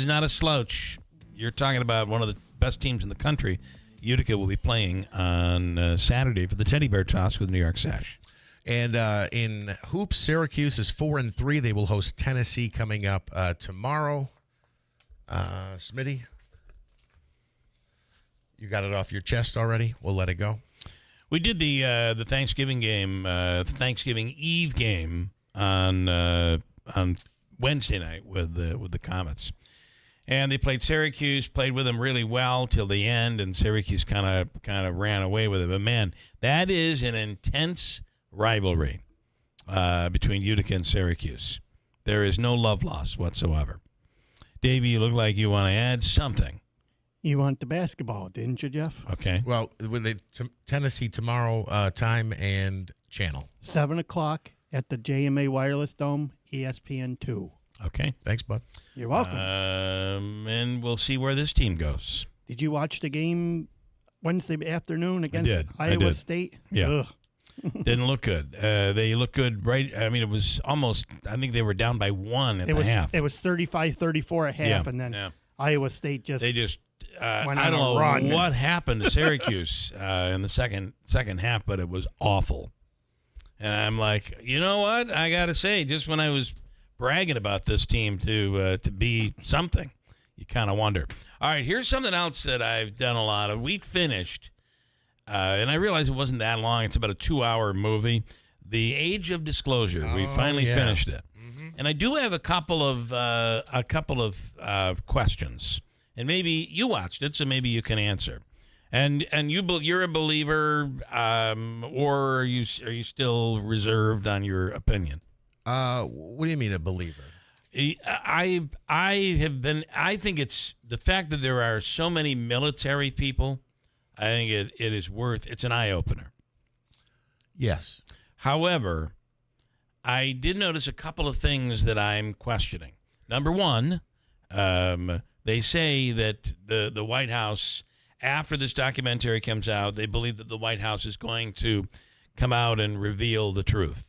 not a slouch. You're talking about one of the best teams in the country. Utica will be playing on Saturday for the Teddy Bear Toss with New York Sash. And in hoops, Syracuse is 4-3. They will host Tennessee coming up tomorrow. Smitty, you got it off your chest already? We'll let it go. We did the Thanksgiving game, Thanksgiving Eve game on Wednesday night with the Comets, and they played Syracuse. Played with them really well till the end, and Syracuse kind of ran away with it. But man, that is an intense rivalry between Utica and Syracuse. There is no love lost whatsoever. Davey, you look like you want to add something. You want the basketball, didn't you, Jeff? Okay. Well, with Tennessee tomorrow time and channel. 7 o'clock at the JMA Wireless Dome, ESPN 2. Okay. Thanks, bud. You're welcome. And we'll see where this team goes. Did you watch the game Wednesday afternoon against Iowa State? Yeah. Didn't look good. They look good, right? I mean, it was almost, I think they were down by 1 at the half. It was 35-34 at half, and then Iowa State just... They just... went I on don't a know run. what happened to Syracuse in the second half, but it was awful. And I'm like, you know what? I got to say, just when I was bragging about this team to be something, you kind of wonder. All right, here's something else that I've done a lot of. We finished, and I realized it wasn't that long. It's about a 2-hour movie. The Age of Disclosure. We finally finished it. And I do have a couple of questions. And maybe you watched it, so maybe you can answer. And you're a believer, or are you still reserved on your opinion? What do you mean a believer? I think it's the fact that there are so many military people. I think it's an eye opener. Yes. However, I did notice a couple of things that I'm questioning. Number one, they say that the White House, after this documentary comes out, they believe that the White House is going to come out and reveal the truth.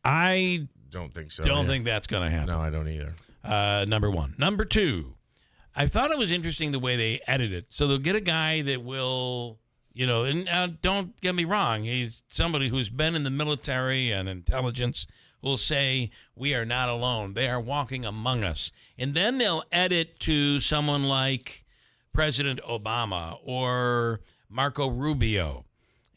I don't think so. Don't think that's going to happen. No, I don't either. Number one. Number two, I thought it was interesting the way they edited it. So they'll get a guy that will, and don't get me wrong, he's somebody who's been in the military and intelligence, will say, we are not alone. They are walking among us. And then they'll edit to someone like President Obama or Marco Rubio.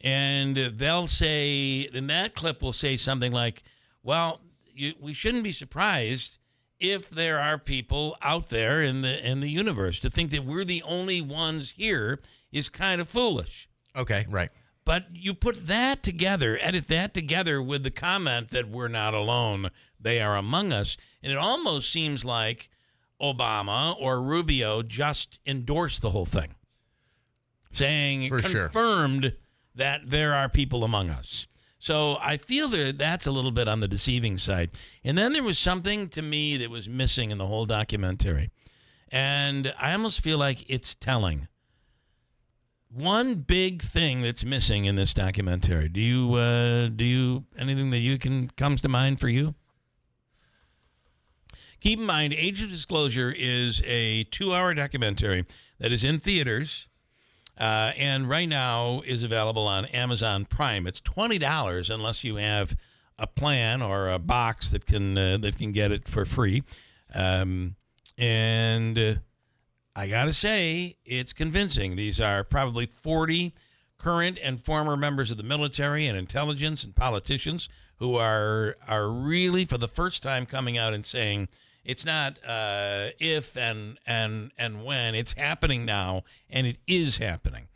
And they'll say, in that clip will say something like, well, we shouldn't be surprised if there are people out there in the universe. To think that we're the only ones here is kind of foolish. Okay, right. But you put that together, edit that together with the comment that we're not alone, they are among us, and it almost seems like Obama or Rubio just endorsed the whole thing, saying confirmed that there are people among us. So I feel that's a little bit on the deceiving side. And then there was something to me that was missing in the whole documentary. And I almost feel like it's telling. One big thing that's missing in this documentary. Do you anything that comes to mind for you? Keep in mind, Age of Disclosure is a 2-hour documentary that is in theaters. And right now is available on Amazon Prime. It's $20 unless you have a plan or a box that can get it for free. And I gotta say, it's convincing. These are probably 40 current and former members of the military and intelligence and politicians who are really, for the first time, coming out and saying, it's not if and when. It's happening now, and it is happening.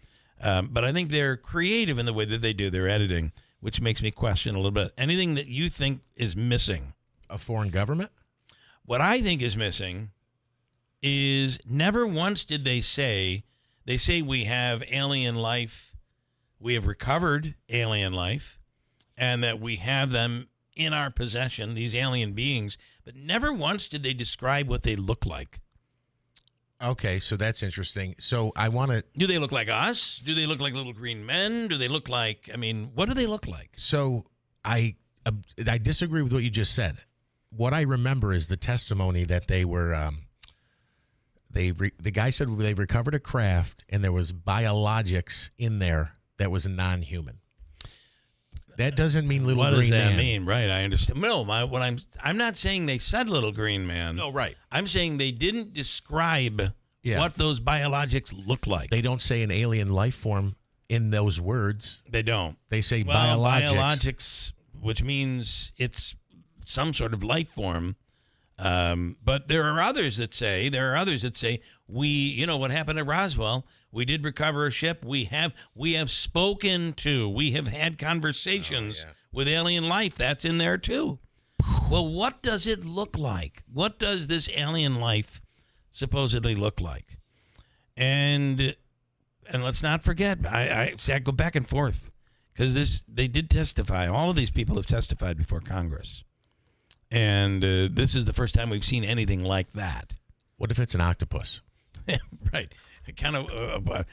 But I think they're creative in the way that they do their editing, which makes me question a little bit. Anything that you think is missing? A foreign government? What I think is missing is never once did they say we have alien life, we have recovered alien life, and that we have them in our possession, these alien beings, but never once did they describe what they look like. Okay, so that's interesting. So I want to... Do they look like us? Do they look like little green men? Do they look like... what do they look like? So I disagree with what you just said. What I remember is the testimony that they were... the guy said they recovered a craft and there was biologics in there that was non-human. That doesn't mean little green man. What does that mean? Right, I understand. No, I'm not saying they said little green man. No, right. I'm saying they didn't describe what those biologics look like. They don't say an alien life form in those words. They don't. They say biologics. Biologics, which means it's some sort of life form. But there are others that say we, what happened at Roswell, we did recover a ship. We have spoken to, we have had conversations with alien life. That's in there too. Well, what does it look like? What does this alien life supposedly look like? And let's not forget, I go back and forth because they did testify. All of these people have testified before Congress. And this is the first time we've seen anything like that. What if it's an octopus? Right. Kind of.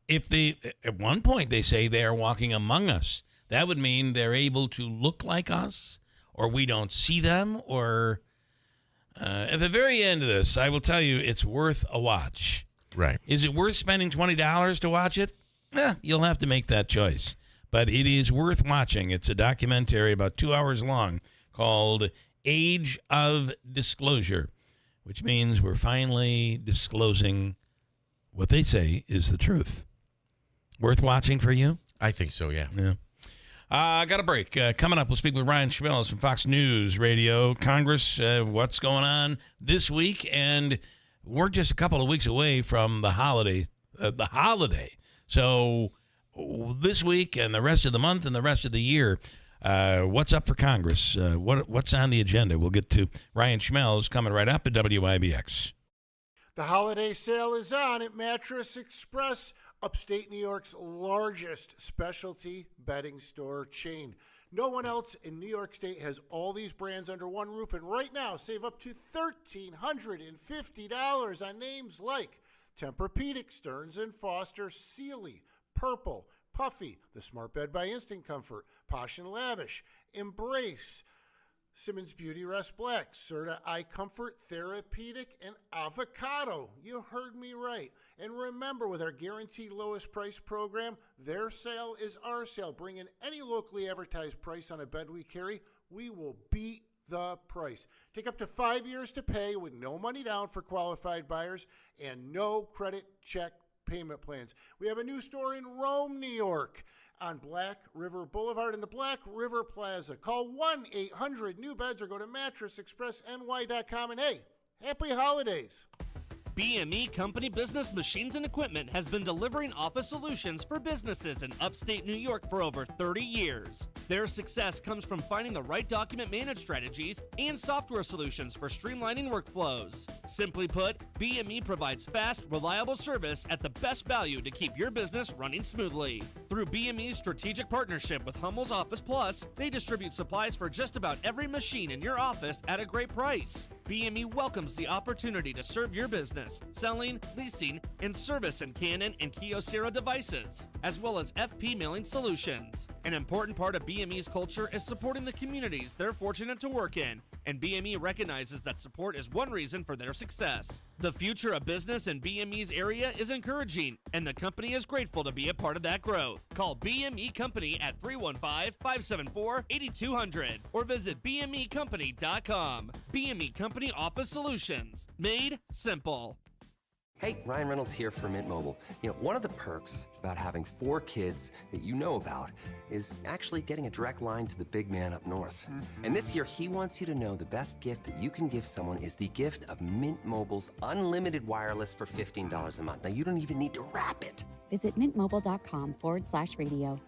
At one point they say they are walking among us. That would mean they're able to look like us, or we don't see them. Or at the very end of this, I will tell you, it's worth a watch. Right. Is it worth spending $20 to watch it? You'll have to make that choice. But it is worth watching. It's a documentary about 2 hours long called Age of Disclosure, which means we're finally disclosing what they say is the truth. Worth watching for you? I think so, yeah. Yeah. Got a break. Coming up, we'll speak with Ryan Schmelz from Fox News Radio. Congress, what's going on this week? And we're just a couple of weeks away from the holiday. So this week and the rest of the month and the rest of the year, what's up for Congress? What's on the agenda? We'll get to Ryan Schmelz coming right up at WIBX. The holiday sale is on at Mattress Express, upstate New York's largest specialty bedding store chain. No one else in New York State has all these brands under one roof, and right now save up to $1,350 on names like Tempur-Pedic, Stearns & Foster, Sealy, Purple, Puffy, the Smart Bed by Instant Comfort, Posh & Lavish, Embrace, Simmons Beauty Rest Black, Serta Eye Comfort, Therapeutic, and Avocado. You heard me right. And remember, with our guaranteed lowest price program, their sale is our sale. Bring in any locally advertised price on a bed we carry. We will beat the price. Take up to 5 years to pay with no money down for qualified buyers and no credit check payment plans. We have a new store in Rome, New York, on Black River Boulevard in the Black River Plaza. Call 1-800-NEW-BEDS or go to mattressexpressny.com. And hey, happy holidays. BME Company Business Machines and Equipment has been delivering office solutions for businesses in upstate New York for over 30 years. Their success comes from finding the right document management strategies and software solutions for streamlining workflows. Simply put, BME provides fast, reliable service at the best value to keep your business running smoothly. Through BME's strategic partnership with Hummel's Office Plus, they distribute supplies for just about every machine in your office at a great price. BME welcomes the opportunity to serve your business, selling, leasing, and service in Canon and Kyocera devices, as well as FP mailing solutions. An important part of BME's culture is supporting the communities they're fortunate to work in, and BME recognizes that support is one reason for their success. The future of business in BME's area is encouraging, and the company is grateful to be a part of that growth. Call BME Company at 315-574-8200 or visit BMEcompany.com. BME Company Office Solutions. Made simple. Hey, Ryan Reynolds here for Mint Mobile. You know, one of the perks about having 4 kids that you know about is actually getting a direct line to the big man up north. Mm-hmm. And this year, he wants you to know the best gift that you can give someone is the gift of Mint Mobile's unlimited wireless for $15 a month. Now, you don't even need to wrap it. Visit mintmobile.com/radio.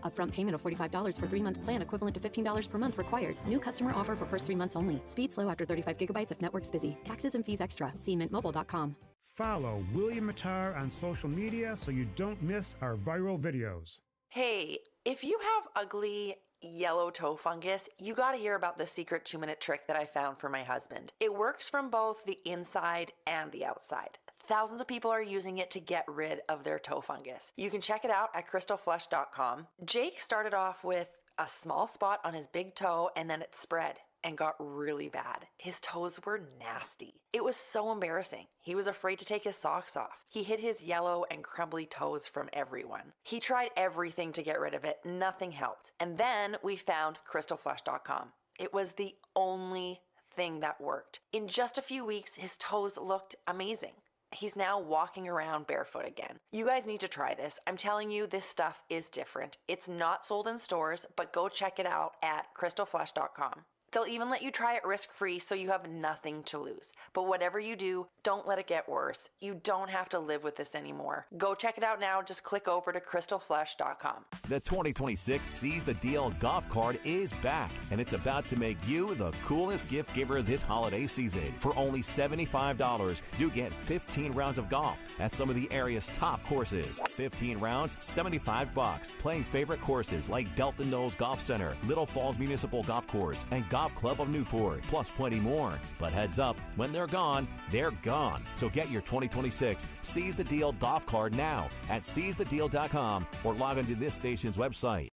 Upfront payment of $45 for 3-month plan equivalent to $15 per month required. New customer offer for first 3 months only. Speed slow after 35 gigabytes if network's busy. Taxes and fees extra. See mintmobile.com. Follow William Matar on social media so you don't miss our viral videos. Hey, if you have ugly yellow toe fungus, you gotta hear about the secret 2-minute trick that I found for my husband. It works from both the inside and the outside. Thousands of people are using it to get rid of their toe fungus. You can check it out at crystalflesh.com. Jake started off with a small spot on his big toe and then it spread and got really bad. His toes were nasty. It was so embarrassing. He was afraid to take his socks off. He hid his yellow and crumbly toes from everyone. He tried everything to get rid of it. Nothing helped. And then we found crystalflesh.com. It was the only thing that worked. In just a few weeks, his toes looked amazing. He's now walking around barefoot again. You guys need to try this. I'm telling you, this stuff is different. It's not sold in stores, but go check it out at crystalflesh.com. They'll even let you try it risk-free so you have nothing to lose. But whatever you do, don't let it get worse. You don't have to live with this anymore. Go check it out now. Just click over to crystalflesh.com. The 2026 Seize the Deal golf cart is back, and it's about to make you the coolest gift giver this holiday season. For only $75, you get 15 rounds of golf at some of the area's top courses. 15 rounds, $75. Playing favorite courses like Delton Knolls Golf Center, Little Falls Municipal Golf Course, and Golf Club of Newport, plus plenty more. But heads up, when they're gone, they're gone. So get your 2026 Seize the Deal golf card now at seizethedeal.com or log into this station's website.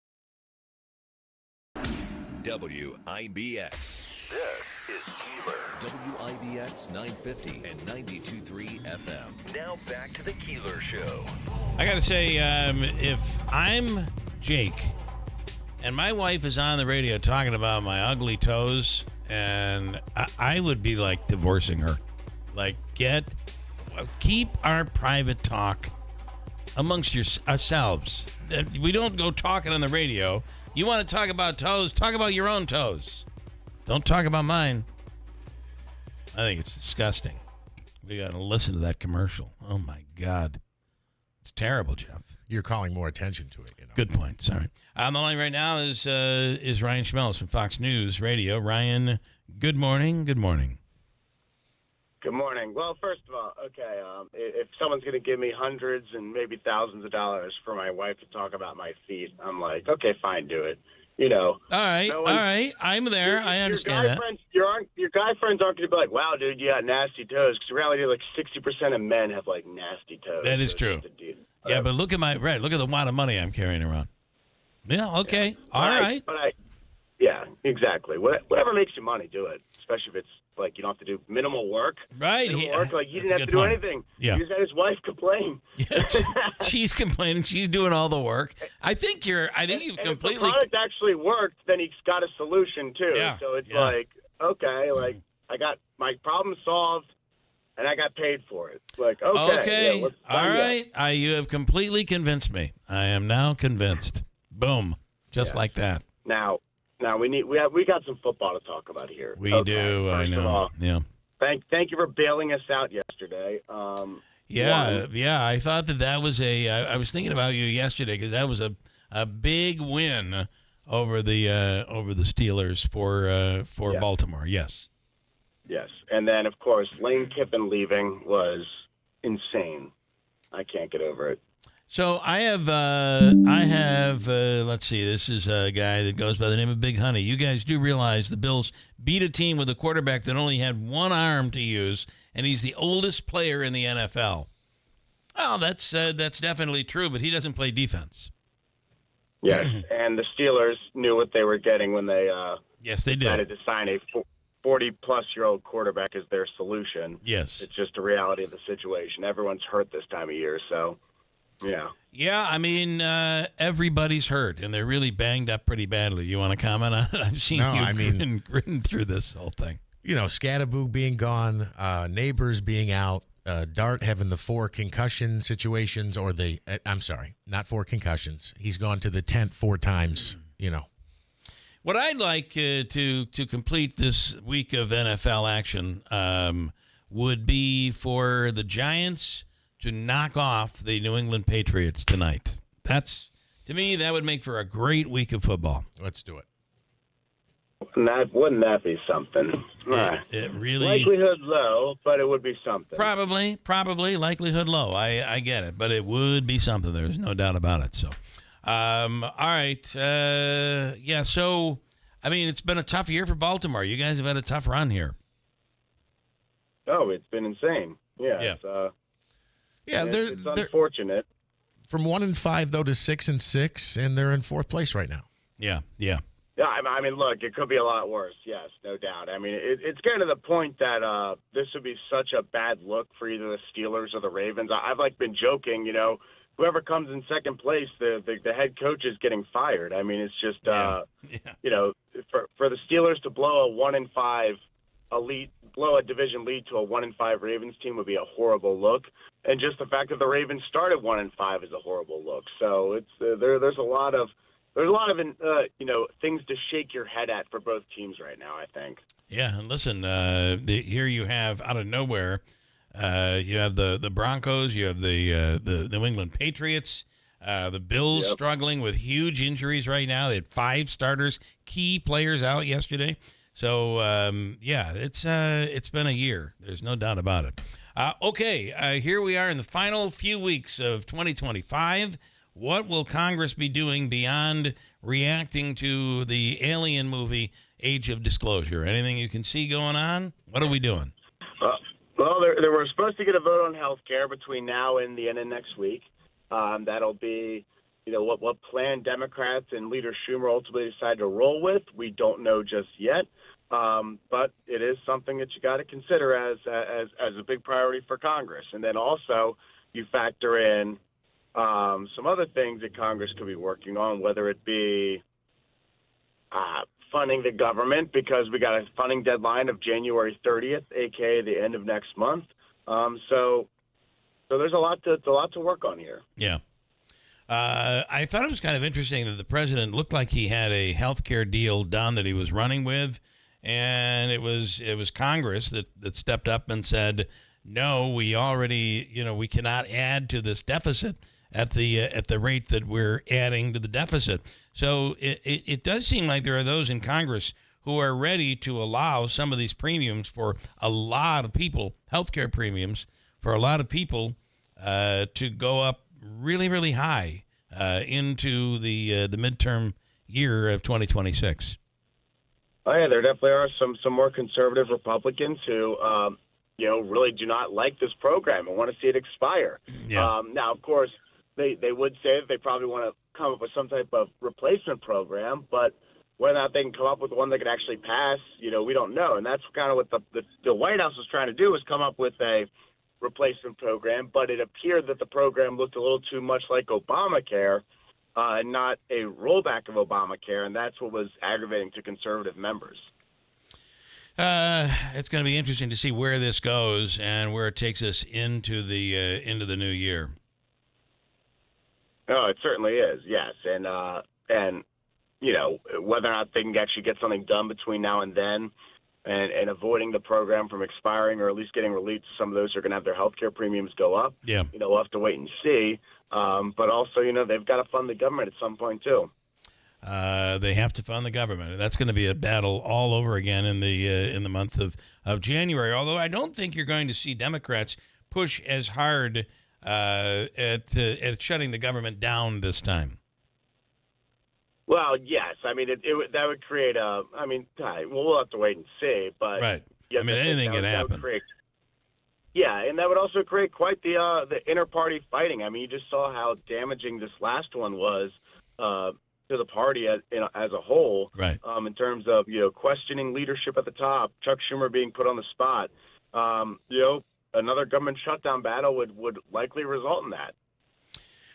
WIBX. This is Keeler. WIBX 950 and 92.3 FM. Now back to the Keeler Show. I got to say, if I'm Jake and my wife is on the radio talking about my ugly toes, and I would be like divorcing her. Like, keep our private talk amongst ourselves. We don't go talking on the radio. You want to talk about toes? Talk about your own toes. Don't talk about mine. I think it's disgusting. We got to listen to that commercial. Oh, my God. It's terrible, Jeff. You're calling more attention to it. Good point. Sorry. On the line right now is Ryan Schmelz from Fox News Radio. Ryan, good morning. Good morning. Good morning. Well, first of all, okay, if someone's going to give me hundreds and maybe thousands of dollars for my wife to talk about my feet, I'm like, okay, fine, do it. All right. I'm there. I understand that. Your guy friends aren't going to be like, wow, dude, you got nasty toes. Because in reality, like 60% of men have like nasty toes. That is true. Yeah, but look at look at the wad of money I'm carrying around. Yeah, okay. Yeah. All right. Yeah, exactly. Whatever makes you money, do it. Especially if it's like you don't have to do minimal work. Right. Minimal work, like you didn't have to good do point. anything. Yeah. He just had his wife complain. She's complaining. She's doing all the work. I think you've completely. If the product actually worked, then he's got a solution too. Yeah. So it's like, okay, like I got my problem solved, and I got paid for it. Like, okay. Yeah, all right. You have completely convinced me. I am now convinced. Boom. Just like that. Now we got some football to talk about here. We do. I know. All, yeah. Thank you for bailing us out yesterday. Yeah. I thought that was I was thinking about you yesterday because that was a big win over the Steelers for Baltimore. Yes. Yes, and then of course Lane Kiffin leaving was insane. I can't get over it. So I have let's see, this is a guy that goes by the name of Big Honey. You guys do realize the Bills beat a team with a quarterback that only had one arm to use, and he's the oldest player in the NFL. Well, that's definitely true, but he doesn't play defense. Yes, and the Steelers knew what they were getting when they decided to sign a 40-plus-year-old quarterback as their solution. Yes. It's just a reality of the situation. Everyone's hurt this time of year, so... Yeah. Yeah, I mean, everybody's hurt, and they're really banged up pretty badly. You want to comment on it? I've seen gritting through this whole thing. Scadaboo being gone, Neighbors being out, Dart having the 4 concussion situations, I'm sorry, not 4 concussions. He's gone to the tent 4 times, What I'd like to complete this week of NFL action would be for the Giants to knock off the New England Patriots tonight. To me, that would make for a great week of football. Let's do it. Wouldn't that be something? It really... Likelihood low, but it would be something. Probably. Likelihood low. I get it. But it would be something. There's no doubt about it. So, all right. So, I mean, it's been a tough year for Baltimore. You guys have had a tough run here. Oh, it's been insane. Yeah. It's unfortunate. From 1-5 though to 6-6, and they're in 4th place right now. Yeah. Yeah, I mean, look, it could be a lot worse. Yes, no doubt. I mean, it's getting to the point that this would be such a bad look for either the Steelers or the Ravens. I've been joking, whoever comes in second place, the head coach is getting fired. I mean, it's just for the Steelers to blow blow a division lead to a 1-5 Ravens team would be a horrible look, and just the fact that the Ravens started 1-5 is a horrible look. So it's there's a lot of things to shake your head at for both teams right now, I think. Yeah, and listen, here you have out of nowhere, you have the Broncos, you have the New England Patriots, the Bills struggling with huge injuries right now. They had 5 starters, key players out yesterday. So, it's been a year. There's no doubt about it. Here we are in the final few weeks of 2025. What will Congress be doing beyond reacting to the Alien movie, Age of Disclosure? Anything you can see going on? What are we doing? Well, they were supposed to get a vote on health care between now and the end of next week. That'll be... what plan Democrats and Leader Schumer ultimately decide to roll with, we don't know just yet. But it is something that you got to consider as a big priority for Congress. And then also you factor in some other things that Congress could be working on, whether it be funding the government because we got a funding deadline of January 30th, aka the end of next month. So there's a lot to work on here. Yeah. I thought it was kind of interesting that the president looked like he had a health care deal done that he was running with, and it was Congress that stepped up and said, no, we already, we cannot add to this deficit at the rate that we're adding to the deficit. So it does seem like there are those in Congress who are ready to allow some of these premiums for a lot of people, healthcare premiums for a lot of people, to go up really, really high into the midterm year of 2026. Oh yeah, there definitely are some more conservative Republicans who really do not like this program and want to see it expire. Yeah. Now, of course, they would say that they probably want to come up with some type of replacement program, but whether or not they can come up with one that could actually pass, we don't know. And that's kind of what the White House was trying to do, was come up with a replacement program, but it appeared that the program looked a little too much like Obamacare and not a rollback of Obamacare, and that's what was aggravating to conservative members. It's going to be interesting to see where this goes and where it takes us into the new year. Oh, it certainly is, yes. And whether or not they can actually get something done between now and then and avoiding the program from expiring, or at least getting relief to some of those who are going to have their health care premiums go up. Yeah. We'll have to wait and see. But also, they've got to fund the government at some point, too. They have to fund the government. That's going to be a battle all over again in the month of January. Although I don't think you're going to see Democrats push as hard at shutting the government down this time. Well, yes. I mean, that would create we'll have to wait and see. But right. Yes, Anything can happen. And that would also create quite the inter-party fighting. I mean, you just saw how damaging this last one was to the party as a whole. Right. In terms of questioning leadership at the top, Chuck Schumer being put on the spot. Another government shutdown battle would likely result in that.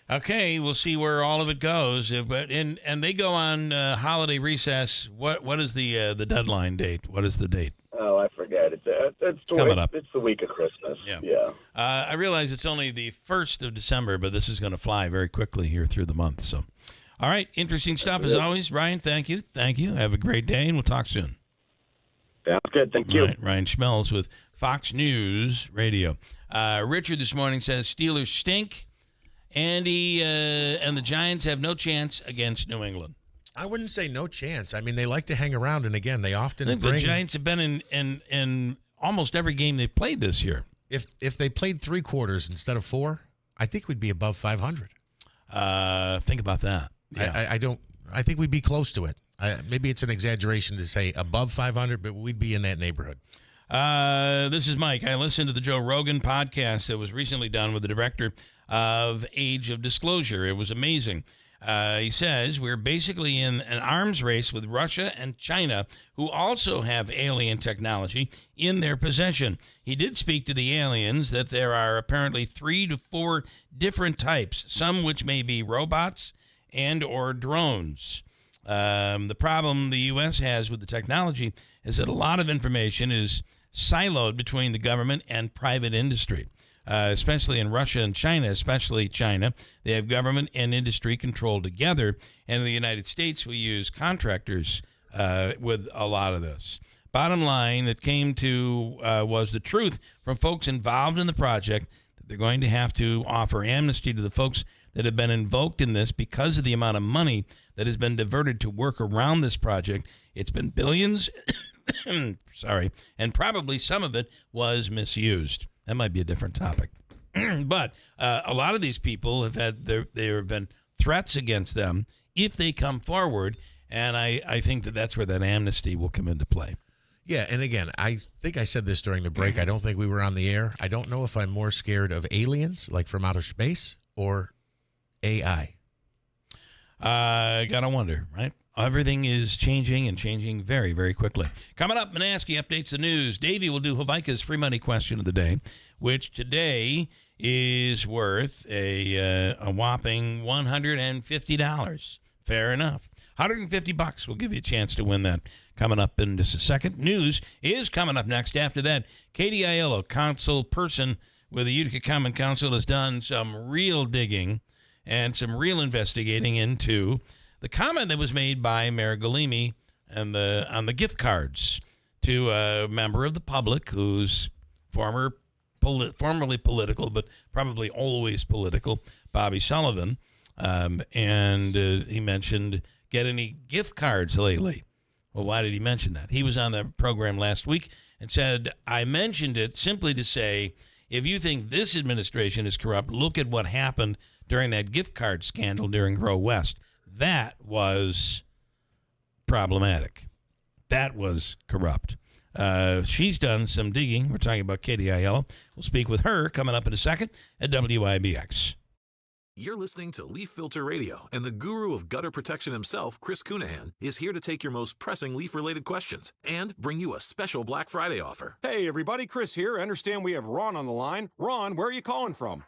Okay, we'll see where all of it goes. But and they go on holiday recess. What is the deadline date? What is the date? Oh, I forget. It's coming up. It's the week of Christmas. Yeah. I realize it's only the 1st of December, but this is going to fly very quickly here through the month. So, all right, interesting stuff as always. Ryan, thank you. Have a great day, and we'll talk soon. Sounds good. Thank you. Right, Ryan Schmelz with Fox News Radio. Richard this morning says Steelers stink. Andy and the Giants have no chance against New England. I wouldn't say no chance. I mean, they like to hang around, and again, they often I think bring. The Giants have been in almost every game they've played this year. If they played 3 quarters instead of 4, I think we'd be above 500. Think about that. Yeah. I think we'd be close to it. Maybe it's an exaggeration to say above 500, but we'd be in that neighborhood. This is Mike. I listened to the Joe Rogan podcast that was recently done with the director of Age of Disclosure. It was amazing. He says we're basically in an arms race with Russia and China, who also have alien technology in their possession. He did speak to the aliens that there are apparently 3 to 4 different types, some which may be robots and or drones. The problem the U.S. has with the technology is that a lot of information is siloed between the government and private industry. Especially in Russia and China, especially China. They have government and industry controlled together. And in the United States, we use contractors with a lot of this. Bottom line that came to was the truth from folks involved in the project that they're going to have to offer amnesty to the folks that have been invoked in this because of the amount of money that has been diverted to work around this project. It's been billions, and probably some of it was misused. That might be a different topic. But a lot of these people have had there have been threats against them if they come forward, and I think that's where that amnesty will come into play. Yeah, and again, I think I said this during the break. I don't think we were on the air. I don't know if I'm more scared of aliens, like from outer space, or AI. Gotta wonder, right? Everything is changing and changing very, very quickly. Coming up, Manaski updates the news. Davey will do Havika's free money question of the day, which today is worth a whopping $150. Fair enough. $150. We'll give you a chance to win that coming up in just a second. News is coming up next. After that, Katie Aiello, council person with the Utica Common Council, has done some real digging and some real investigating into the comment that was made by Mayor Galimi and on the gift cards to a member of the public who's formerly political, but probably always political, Bobby Sullivan. And he mentioned, get any gift cards lately? Well, why did he mention that? He was on the program last week and said, I mentioned it simply to say, if you think this administration is corrupt, look at what happened during that gift card scandal during Grow West. That was problematic. That was corrupt. She's done some digging. We're talking about Katie Aiello. We'll speak with her coming up in a second at WIBX. You're listening to Leaf Filter Radio, and the guru of gutter protection himself, Chris Cunahan, is here to take your most pressing leaf-related questions and bring you a special Black Friday offer. Hey, everybody, Chris here. I understand we have Ron on the line. Ron, where are you calling from?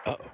Uh-oh.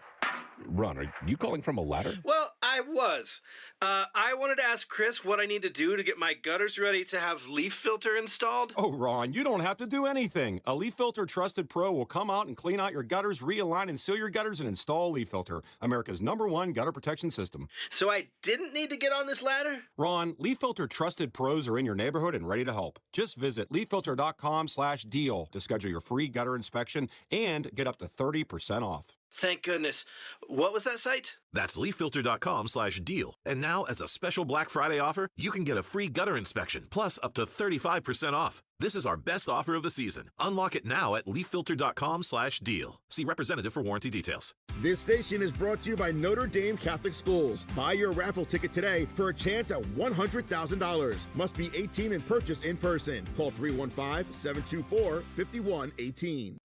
Ron, are you calling from a ladder? Well, I was. I wanted to ask Chris what I need to do to get my gutters ready to have leaf filter installed. Oh, Ron, you don't have to do anything. A Leaf Filter Trusted Pro will come out and clean out your gutters, realign and seal your gutters, and install Leaf Filter, America's #1 gutter protection system. So I didn't need to get on this ladder? Ron, Leaf Filter Trusted Pros are in your neighborhood and ready to help. Just visit leaffilter.com/deal to schedule your free gutter inspection and get up to 30% off. Thank goodness. What was that site? That's leaffilter.com/deal. And now, as a special Black Friday offer, you can get a free gutter inspection, plus up to 35% off. This is our best offer of the season. Unlock it now at leaffilter.com/deal. See representative for warranty details. This station is brought to you by Notre Dame Catholic Schools. Buy your raffle ticket today for a chance at $100,000. Must be 18 and purchase in person. Call 315-724-5118.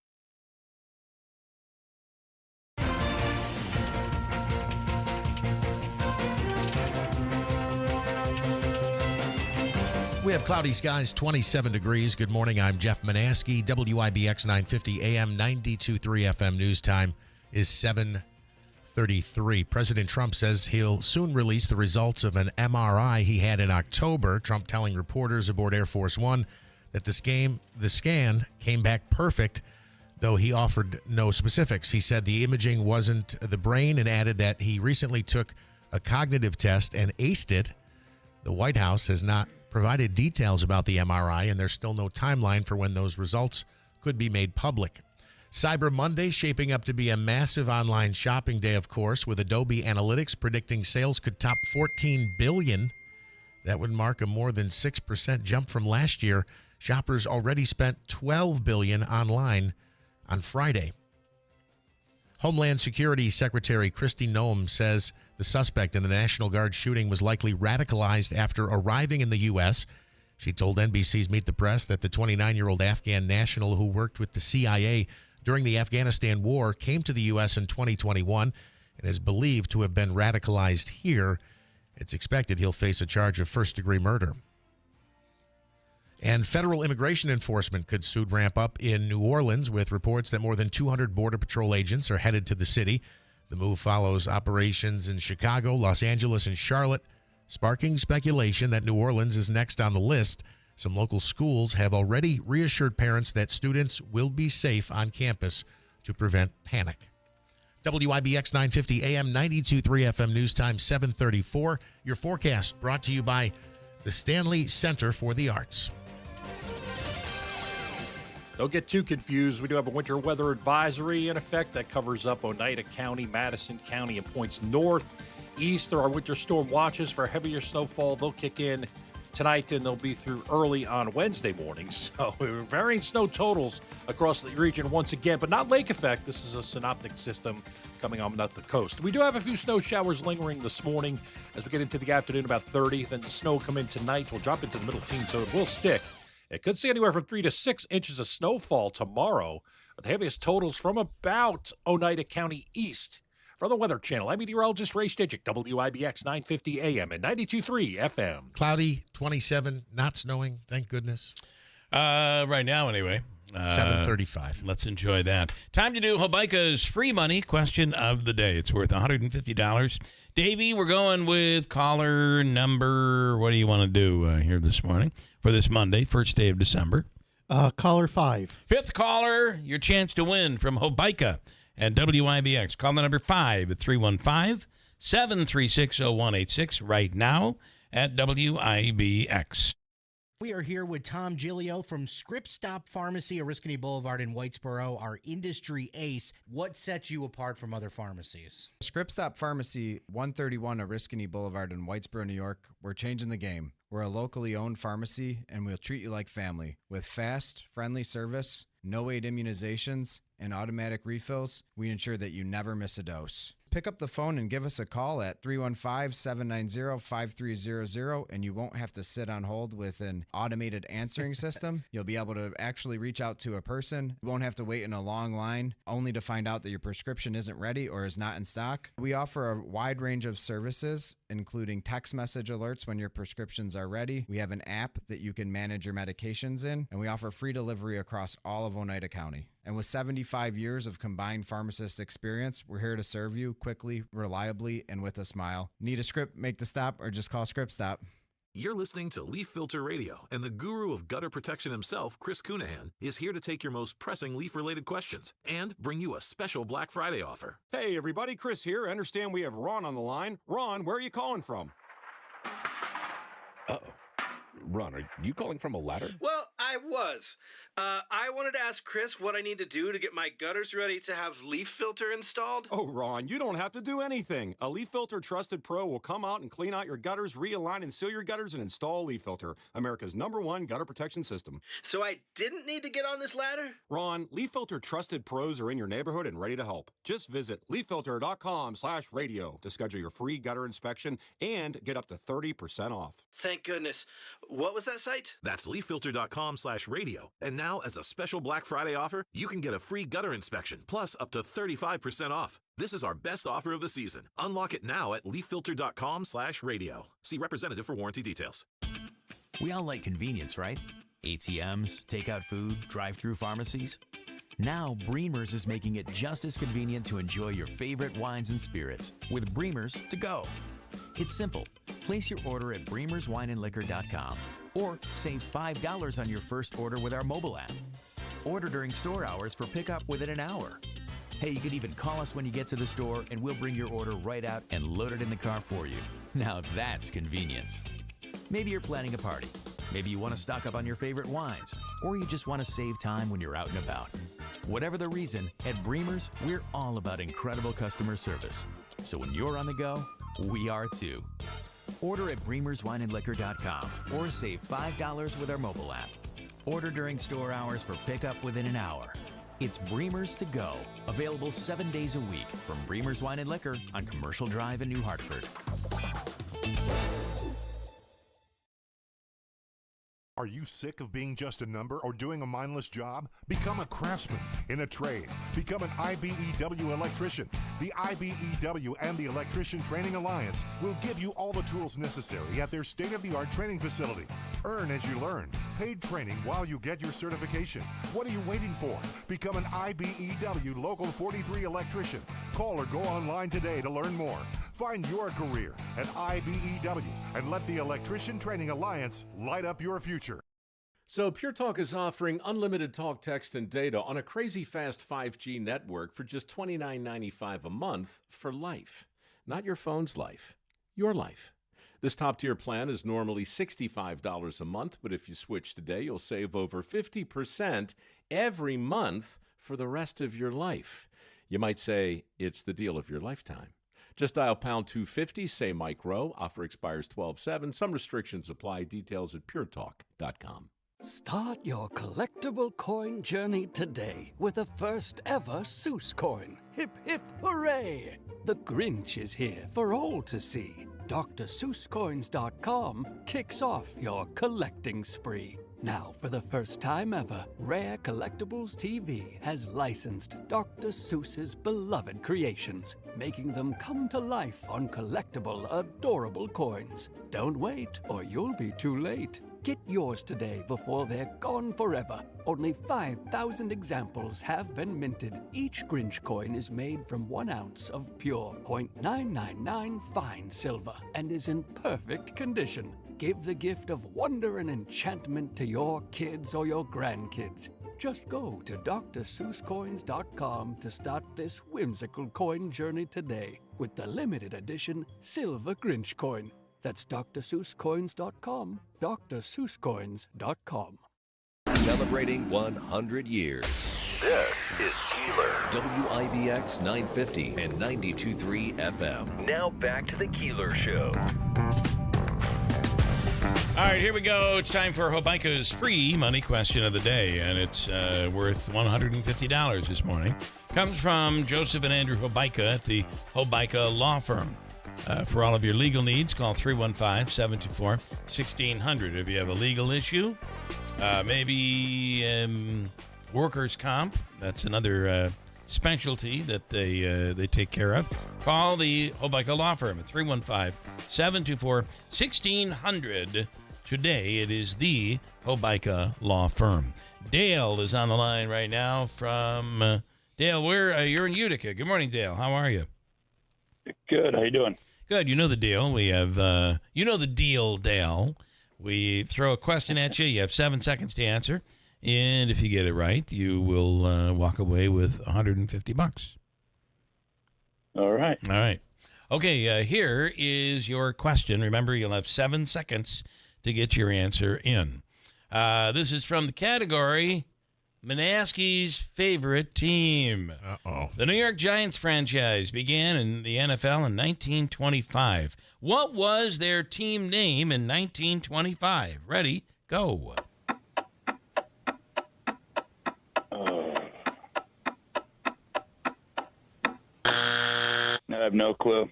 We have cloudy skies, 27 degrees. Good morning. I'm Jeff Manaski. WIBX 950 AM, 92.3 FM. News time is 7:33. President Trump says he'll soon release the results of an MRI he had in October. Trump telling reporters aboard Air Force One that the scan came back perfect, though he offered no specifics. He said the imaging wasn't the brain and added that he recently took a cognitive test and aced it. The White House has not provided details about the MRI, and there's still no timeline for when those results could be made public. Cyber Monday shaping up to be a massive online shopping day, of course, with Adobe Analytics predicting sales could top $14 billion. That would mark a more than 6% jump from last year. Shoppers already spent $12 billion online on Friday. Homeland Security Secretary Kristi Noem says the suspect in the National Guard shooting was likely radicalized after arriving in the U.S. She told NBC's Meet the Press that the 29-year-old Afghan national who worked with the CIA during the Afghanistan war came to the U.S. in 2021 and is believed to have been radicalized here. It's expected he'll face a charge of first-degree murder. And federal immigration enforcement could soon ramp up in New Orleans, with reports that more than 200 Border Patrol agents are headed to the city. The move follows operations in Chicago, Los Angeles, and Charlotte, sparking speculation that New Orleans is next on the list. Some local schools have already reassured parents that students will be safe on campus to prevent panic. WIBX 950 AM, 92.3 FM, news time 7:34. Your forecast brought to you by the Stanley Center for the Arts. Don't get too confused. We do have a winter weather advisory in effect that covers up Oneida County, Madison County, and points north. East, there are winter storm watches for heavier snowfall. They'll kick in tonight, and they'll be through early on Wednesday morning. So varying snow totals across the region once again, but not lake effect. This is a synoptic system coming on up the coast. We do have a few snow showers lingering this morning as we get into the afternoon, about 30. Then the snow will come in tonight. We'll drop into the middle teens, so it will stick. It could see anywhere from 3 to 6 inches of snowfall tomorrow, with the heaviest totals from about Oneida County east. From the Weather Channel, I'm meteorologist Ray Stidgick, WIBX 950 AM and 92.3 FM. Cloudy, 27, not snowing, thank goodness. Right now, anyway. 7:35. Let's enjoy that. Time to do Hobica's free money question of the day. It's worth $150. Davey, we're going with caller number, what do you want to do here this morning for this Monday, first day of December? Caller 5. Fifth caller, your chance to win from Hobica and WIBX. Call the number 5 at 315-736-0186 right now at WIBX. We are here with Tom Giglio from Script Stop Pharmacy, Oriskany Boulevard in Whitesboro, our industry ace. What sets you apart from other pharmacies? Script Stop Pharmacy, 131 Oriskany Boulevard in Whitesboro, New York. We're changing the game. We're a locally owned pharmacy, and we'll treat you like family. With fast, friendly service, no-wait immunizations, and automatic refills, we ensure that you never miss a dose. Pick up the phone and give us a call at 315-790-5300, and you won't have to sit on hold with an automated answering system. You'll be able to actually reach out to a person. You won't have to wait in a long line only to find out that your prescription isn't ready or is not in stock. We offer a wide range of services, including text message alerts when your prescriptions are ready. We have an app that you can manage your medications in, and we offer free delivery across all of Oneida County. And with 75 years of combined pharmacist experience, we're here to serve you quickly, reliably, and with a smile. Need a script, make the stop, or just call Script Stop. You're listening to Leaf Filter Radio, and the guru of gutter protection himself, Chris Cunahan, is here to take your most pressing leaf-related questions and bring you a special Black Friday offer. Hey, everybody, Chris here. I understand we have Ron on the line. Ron, where are you calling from? Uh-oh. Ron, are you calling from a ladder? Well, I was. I wanted to ask Chris what I need to do to get my gutters ready to have leaf filter installed. Oh, Ron, you don't have to do anything. A Leaf Filter Trusted Pro will come out and clean out your gutters, realign and seal your gutters, and install Leaf Filter, America's #1 gutter protection system. So I didn't need to get on this ladder? Ron, Leaf Filter Trusted Pros are in your neighborhood and ready to help. Just visit leaffilter.com/radio to schedule your free gutter inspection and get up to 30% off. Thank goodness. What was that site? That's leaffilter.com/radio. And now, as a special Black Friday offer, you can get a free gutter inspection, plus up to 35% off. This is our best offer of the season. Unlock it now at leaffilter.com/radio. See representative for warranty details. We all like convenience, right? ATMs, takeout food, drive-through pharmacies. Now, Bremer's is making it just as convenient to enjoy your favorite wines and spirits with Bremer's to go. It's simple. Place your order at bremerswineandliquor.com or save $5 on your first order with our mobile app. Order during store hours for pickup within an hour. Hey, you can even call us when you get to the store and we'll bring your order right out and load it in the car for you. Now that's convenience. Maybe you're planning a party. Maybe you want to stock up on your favorite wines, or you just want to save time when you're out and about. Whatever the reason, at Bremer's, we're all about incredible customer service. So when you're on the go, we are too. Order at bremerswineandliquor.com or save $5 with our mobile app. Order during store hours for pickup within an hour. It's Bremer's to go, available 7 days a week from Bremer's Wine and Liquor on Commercial Drive in New Hartford. Are you sick of being just a number or doing a mindless job? Become a craftsman in a trade. Become an IBEW electrician. The IBEW and the Electrician Training Alliance will give you all the tools necessary at their state-of-the-art training facility. Earn as you learn. Paid training while you get your certification. What are you waiting for? Become an IBEW Local 43 electrician. Call or go online today to learn more. Find your career at IBEW and let the Electrician Training Alliance light up your future. So Pure Talk is offering unlimited talk, text, and data on a crazy fast 5G network for just $29.95 a month for life. Not your phone's life, your life. This top-tier plan is normally $65 a month, but if you switch today, you'll save over 50% every month for the rest of your life. You might say it's the deal of your lifetime. Just dial pound 250, say Mike Rowe. Offer expires 12/7. Some restrictions apply. Details at puretalk.com. Start your collectible coin journey today with the first ever Seuss coin. Hip, hip, hooray! The Grinch is here for all to see. DrSeussCoins.com kicks off your collecting spree. Now, for the first time ever, Rare Collectibles TV has licensed Dr. Seuss's beloved creations, making them come to life on collectible, adorable coins. Don't wait, or you'll be too late. Get yours today before they're gone forever. Only 5,000 examples have been minted. Each Grinch coin is made from 1 ounce of pure .999 fine silver and is in perfect condition. Give the gift of wonder and enchantment to your kids or your grandkids. Just go to drseusscoins.com to start this whimsical coin journey today with the limited edition Silver Grinch coin. That's drseusscoins.com, drseusscoins.com. Celebrating 100 years. This is Keeler. WIBX 950 and 92.3 FM. Now back to the Keeler Show. All right, here we go. It's time for Hobica's free money question of the day, and it's worth $150 this morning. Comes from Joseph and Andrew Hobica at the Hobica Law Firm. For all of your legal needs, call 315-724-1600. If you have a legal issue, maybe workers' comp, that's another specialty that they take care of. Call the Hobica Law Firm at 315-724-1600. Today, it is the Hobica Law Firm. Dale is on the line right now from Dale. You're in Utica. Good morning, Dale. How are you? Good. How you doing? Good. You know the deal. We have, the deal, Dale. We throw a question at you. You have 7 seconds to answer. And if you get it right, you will walk away with $150. All right. All right. Okay, here is your question. Remember, you'll have 7 seconds to get your answer in. This is from the category Manaski's favorite team. Uh-oh. The New York Giants franchise began in the NFL in 1925. What was their team name in 1925? Ready? Go. I have no clue.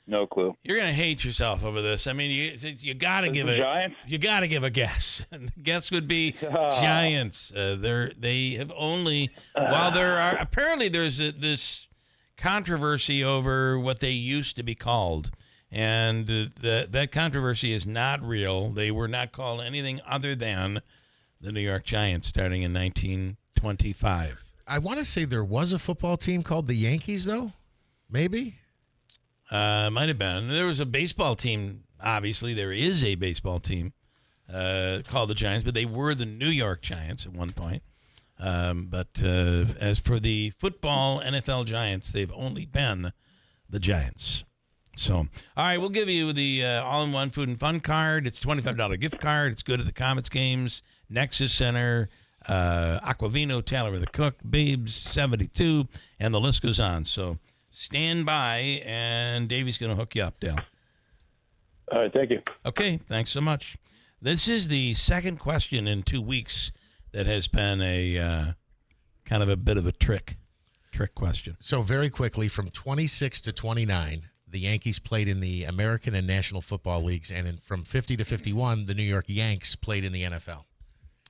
No clue. You're gonna hate yourself over this. I mean, you gotta give a Giants? You gotta give a guess. And the guess would be Giants. They have only while there are apparently there's this controversy over what they used to be called, and that controversy is not real. They were not called anything other than the New York Giants starting in 1925. I want to say there was a football team called the Yankees, though. Maybe. Might have been. There was a baseball team. Obviously, there is a baseball team called the Giants, but they were the New York Giants at one point. But as for the football NFL Giants, they've only been the Giants. So, all right, we'll give you the all-in-one food and fun card. It's a $25 gift card. It's good at the Comets games, Nexus Center, Aquavino, Taylor the Cook, Babes 72, and the list goes on. So stand by, and Davey's going to hook you up, Dale. All right, thank you. Okay, thanks so much. This is the second question in 2 weeks that has been a kind of a bit of a trick question. So very quickly, from 26 to 29, the Yankees played in the American and National Football Leagues, and from 50 to 51, the New York Yanks played in the NFL.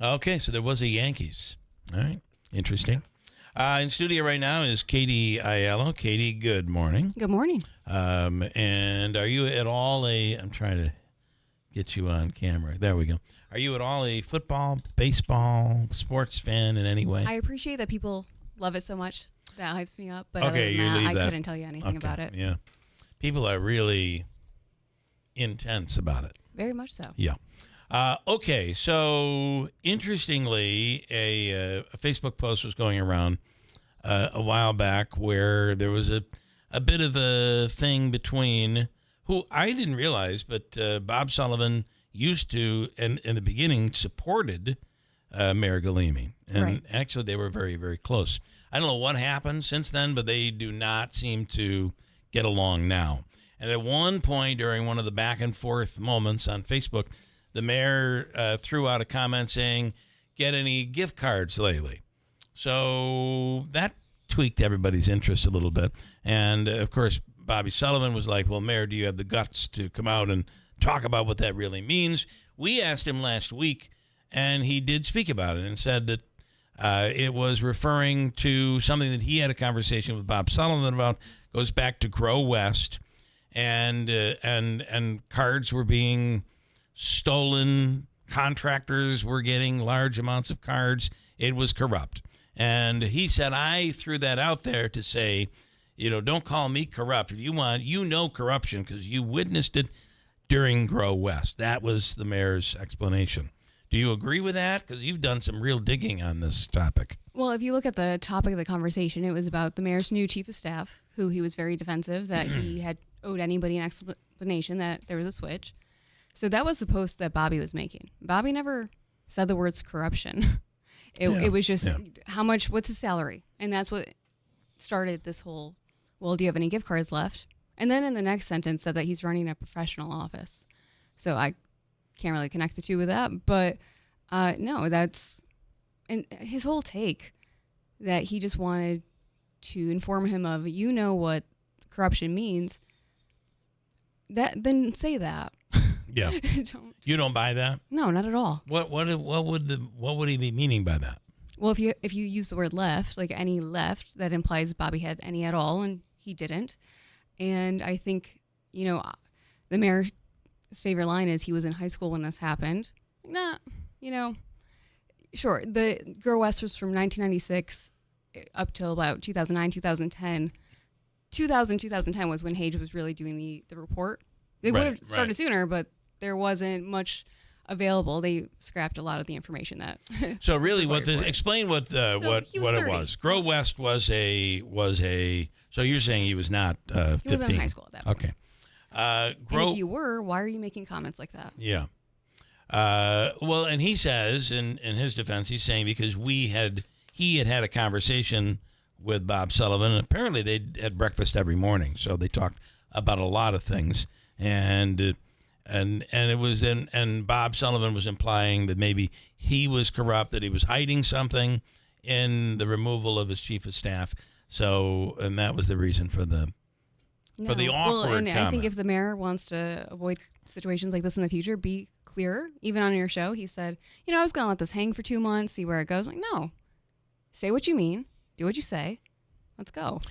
Okay, so there was a Yankees. All right, interesting. In studio right now is Katie Aiello. Katie, good morning. Good morning. And are you at all I'm trying to get you on camera. There we go. Are you at all a football, baseball, sports fan in any way? I appreciate that people love it so much. That hypes me up. But okay, other than you leave I couldn't tell you anything about it. Yeah. People are really intense about it. Very much so. Yeah. Okay, so interestingly, a Facebook post was going around a while back where there was a bit of a thing between who I didn't realize, but Bob Sullivan used to, and in the beginning, supported Mayor Galimi. And Right. actually, they were very, very close. I don't know what happened since then, but they do not seem to get along now. And at one point during one of the back and forth moments on Facebook, the mayor threw out a comment saying, "Get any gift cards lately?" So that tweaked everybody's interest a little bit. And, of course, Bobby Sullivan was like, "Well, Mayor, do you have the guts to come out and talk about what that really means?" We asked him last week, and he did speak about it and said that it was referring to something that he had a conversation with Bob Sullivan about, goes back to Grow West, and cards were being stolen contractors were getting large amounts of cards. It was corrupt. And he said, I threw that out there to say, don't call me corrupt. If you want, corruption because you witnessed it during Grow West. That was the mayor's explanation. Do you agree with that? Because you've done some real digging on this topic. Well, if you look at the topic of the conversation, it was about the mayor's new chief of staff, who he was very defensive that he had owed anybody an explanation that there was a switch. So that was the post that Bobby was making. Bobby never said the words corruption. It was just how much, what's his salary? And that's what started this whole, well, do you have any gift cards left? And then in the next sentence said that he's running a professional office. So I can't really connect the two with that. But no, that's, and his whole take that he just wanted to inform him of, what corruption means, then say that. Yeah. You don't buy that? No, not at all. What would he be meaning by that? Well, if you use the word left, like any left, that implies Bobby had any at all, and he didn't. And I think, the mayor's favorite line is he was in high school when this happened. Nah, sure. The Grow West was from 1996 up till about 2009, 2010. 2010 was when Hage was really doing the report. They would have started sooner, but there wasn't much available. They scrapped a lot of the information that. So really, explain what it was. Grow West was a. So you're saying he was not 15. He was in high school at that point. Okay. And if you were, why are you making comments like that? Yeah. Well, and he says in his defense, he's saying because he had a conversation with Bob Sullivan, and apparently they had breakfast every morning, so they talked about a lot of things, and it was and Bob Sullivan was implying that maybe he was corrupt, that he was hiding something in the removal of his chief of staff. So, and that was the reason for the awkward comment. I think if the mayor wants to avoid situations like this in the future, be clearer. Even on your show, he said, I was going to let this hang for 2 months, see where it goes. Like, no, say what you mean, do what you say. Let's go.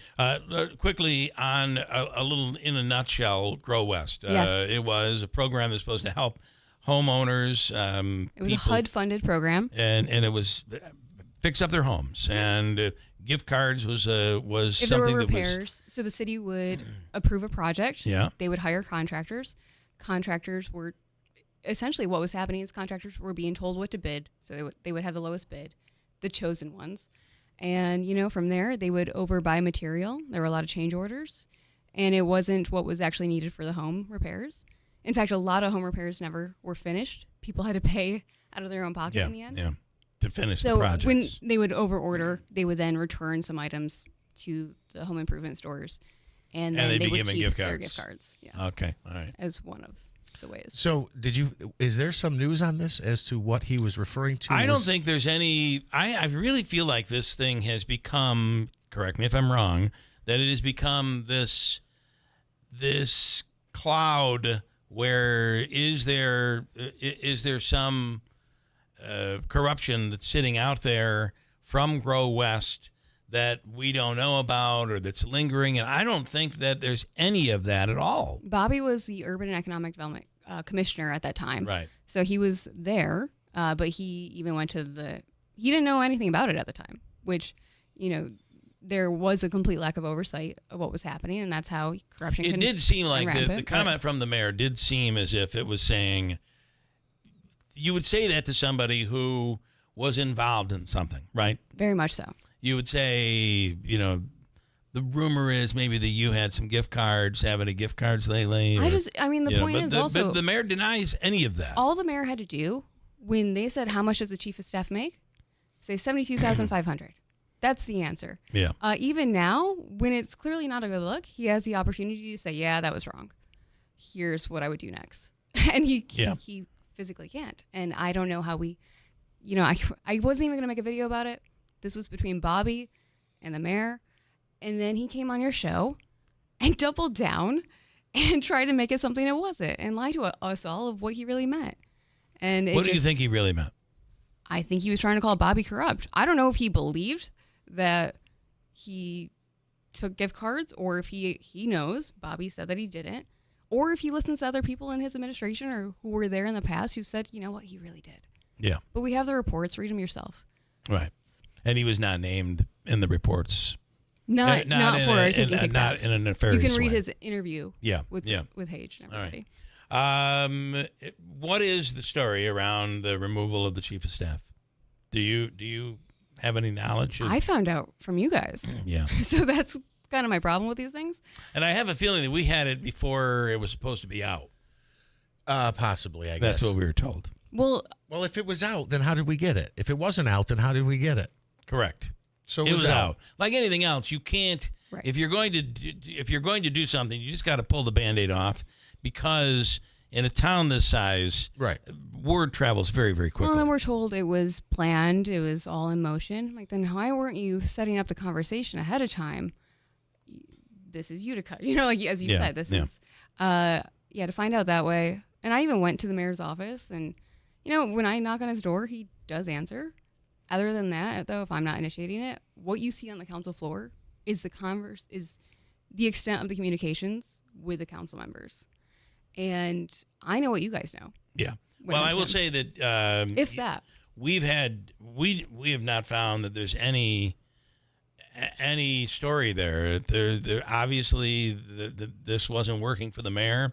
Quickly on a little, in a nutshell, Grow West. Yes. It was a program that's supposed to help homeowners. It was a HUD-funded program. And it was fix up their homes. And gift cards was if something there were that repairs, so the city would approve a project. Yeah. They would hire contractors. Contractors were, essentially what was happening is contractors were being told what to bid. So they would have the lowest bid, the chosen ones. And, from there, they would overbuy material. There were a lot of change orders, and it wasn't what was actually needed for the home repairs. In fact, a lot of home repairs never were finished. People had to pay out of their own pocket in the end. Yeah, to finish the So projects. when they would overorder, they would then return some items to the home improvement stores, and then they would keep their gift cards. Yeah. Okay, all right. As one of the ways. So is there some news on this as to what he was referring to? I don't think there's any. I really feel like this thing has become, correct me if I'm wrong, that it has become this cloud where is there some corruption that's sitting out there from Grow West that we don't know about or that's lingering, and I don't think that there's any of that at all. Bobby was the Urban and Economic Development Commissioner at that time. Right. So he was there, but he even went to he didn't know anything about it at the time, which, there was a complete lack of oversight of what was happening, and that's how corruption It did seem like rampant, the comment from the mayor did seem as if it was saying, you would say that to somebody who was involved in something, right? Very much so. You would say, the rumor is maybe that you had some gift cards, have any gift cards lately? The point is also... But the mayor denies any of that. All the mayor had to do, when they said, how much does the chief of staff make? Say $72,500. That's the answer. Yeah. Even now, when it's clearly not a good look, he has the opportunity to say, yeah, that was wrong. Here's what I would do next. And he physically can't. And I don't know how I wasn't even going to make a video about it. This was between Bobby and the mayor. And then he came on your show and doubled down and tried to make it something it wasn't and lie to us all of what he really meant. And what do you think he really meant? I think he was trying to call Bobby corrupt. I don't know if he believed that he took gift cards or if he knows Bobby said that he didn't, or if he listens to other people in his administration or who were there in the past who said, you know what, he really did. Yeah. But we have the reports. Read them yourself. Right. And he was not named in the reports. Not for taking kickbacks. Not in a nefarious You can read way. his interview. With Hage and everybody. All right. What is the story around the removal of the chief of staff? Do you have any knowledge? I found out from you guys. Yeah. So that's kind of my problem with these things. And I have a feeling that we had it before it was supposed to be out. Possibly, I guess. That's what we were told. Well, if it was out, then how did we get it? If it wasn't out, then how did we get it? Correct. So it was out. Like anything else, you can't. Right. If you're going to do something, you just got to pull the Band-Aid off, because in a town this size, right, word travels very, very quickly. Well, then we're told it was planned. It was all in motion. Like, then why weren't you setting up the conversation ahead of time? This is Utica, like as you said. This is to find out that way. And I even went to the mayor's office, and when I knock on his door, he does answer. Other than that, though, if I'm not initiating it, what you see on the council floor is the extent of the communications with the council members. And I know what you guys know. Yeah. Well, I will say that if that we have not found that there's any story there. There obviously this wasn't working for the mayor.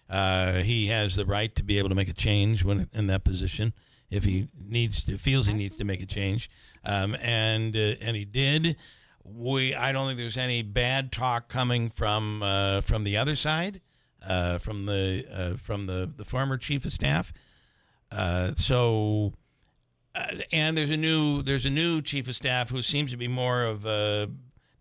He has the right to be able to make a change when in that position if he feels he needs to make a change, and he did. I don't think there's any bad talk coming from the other side, from the former chief of staff. And there's a new chief of staff who seems to be more of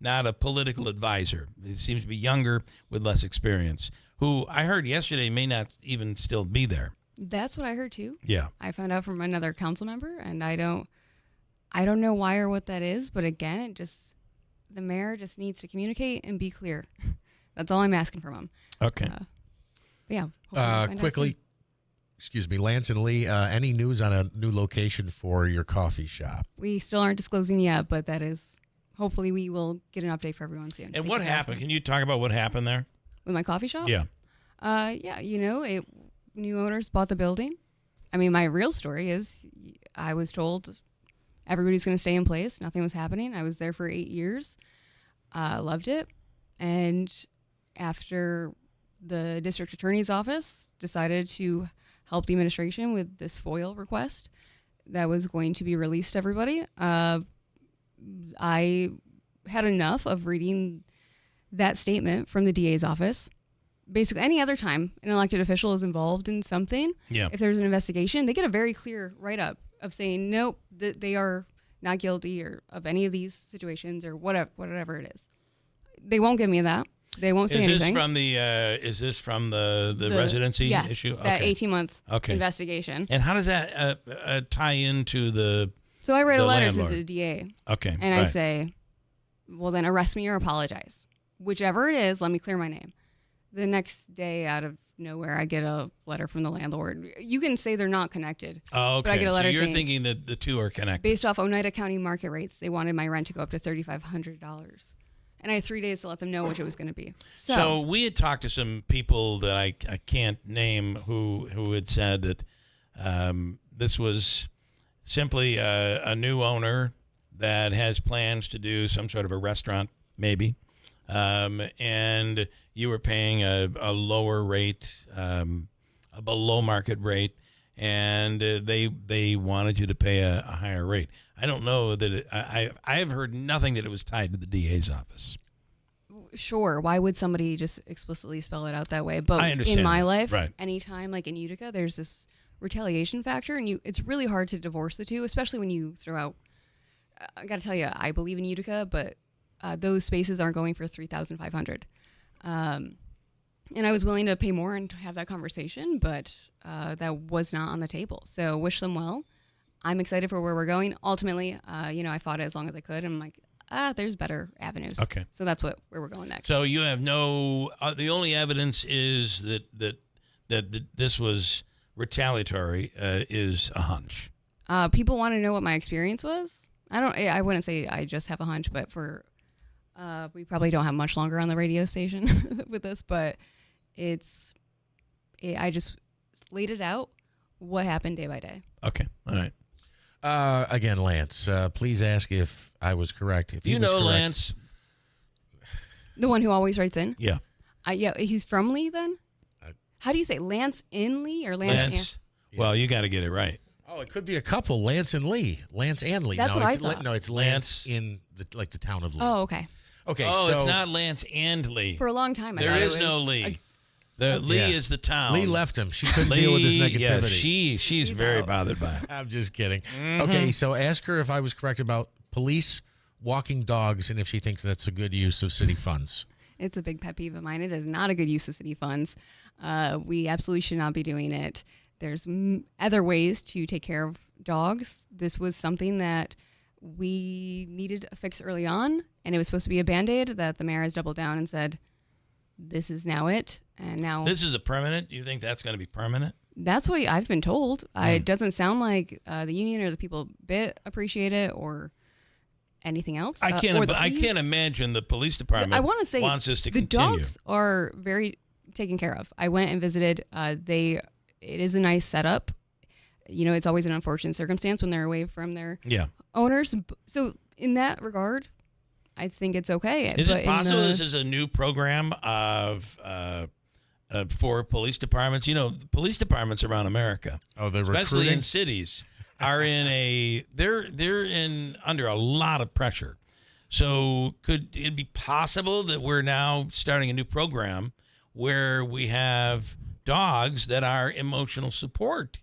not a political advisor. He seems to be younger with less experience, who I heard yesterday may not even still be there. That's what I heard too. Yeah. I found out from another council member, and I don't know why or what that is, but again, the mayor just needs to communicate and be clear. That's all I'm asking from him. Okay. Quickly, excuse me, Lance and Lee, any news on a new location for your coffee shop? We still aren't disclosing yet, but that is, hopefully we will get an update for everyone soon. And what happened? Can you talk about what happened there? With my coffee shop? Yeah. New owners bought the building. I mean, my real story is I was told everybody's going to stay in place. Nothing was happening. I was there for 8 years. Loved it. And after the district attorney's office decided to help the administration with this FOIL request that was going to be released to everybody, I had enough of reading that statement from the DA's office. Basically, any other time an elected official is involved in something, if there's an investigation, they get a very clear write-up of saying, nope, that they are not guilty or of any of these situations or whatever it is. They won't give me that. They won't say anything. Is this from the residency issue? That 18-month investigation. And how does that tie into the So I write a letter landlord? to the DA. Okay. And I say, well, then arrest me or apologize. Whichever it is, let me clear my name. The next day, out of nowhere, I get a letter from the landlord. You can say they're not connected. Oh, okay. But I get a letter so you're saying, thinking that the two are connected. based off Oneida County market rates, they wanted my rent to go up to $3,500. And I had 3 days to let them know which it was going to be. So we had talked to some people that I can't name who had said that this was simply a new owner that has plans to do some sort of a restaurant, maybe. And you were paying a lower rate, a below market rate, and they wanted you to pay a higher rate. I don't know that I have heard nothing that it was tied to the DA's office. Sure, why would somebody just explicitly spell it out that way? But I understand in my that. life, Right. anytime like in Utica, there's this retaliation factor, and it's really hard to divorce the two, especially when you throw out. I got to tell you, I believe in Utica, but those spaces aren't going for $3,500. And I was willing to pay more and to have that conversation, but that was not on the table. So wish them well. I'm excited for where we're going. Ultimately, I fought it as long as I could, and I'm like, there's better avenues. Okay. So that's where we're going next. So you have no. The only evidence is that this was retaliatory. Is a hunch. People want to know what my experience was. I wouldn't say I just have a hunch, but we probably don't have much longer on the radio station with this, but I just laid it out. What happened day by day? Okay. All right. Again, Lance, please ask if I was correct. If You he was know correct, Lance. The one who always writes in? Yeah. Yeah, he's from Lee then? How do you say Lance in Lee or Lance? Well, you got to get it right. Oh, it could be a couple, Lance and Lee. Lance and Lee. That's no, what I it's thought. No, it's Lance in the town of Lee. Oh, okay. Okay, Oh, so it's not Lance and Lee. For a long time, I There thought it is no was- Lee. The Lee Yeah. is the town. Lee left him. She couldn't deal with his negativity. Yeah, she's very bothered by it. I'm just kidding. Mhm. Okay, so ask her if I was correct about police walking dogs and if she thinks that's a good use of city funds. It's a big pet peeve of mine. It is not a good use of city funds. We absolutely should not be doing it. There's other ways to take care of dogs. This was something that we needed a fix early on, and it was supposed to be a Band-Aid that the mayor has doubled down and said, this is now it. And now This is a permanent? You think that's going to be permanent? that's what I've been told. It doesn't sound like the union or the people bit appreciate it or anything else. I or can't. the I fees. can't imagine the police department. I want to say wants us to the continue. dogs are very taken care of. I went and visited. It is a nice setup. You know, it's always an unfortunate circumstance when they're away from their owners. So in that regard, I think it's okay. Is But it in possible the- this is a new program of for police departments? You know, police departments around America, they're especially recruiting? in cities, are in they're in under a lot of pressure. So could it be possible that we're now starting a new program where we have dogs that are emotional support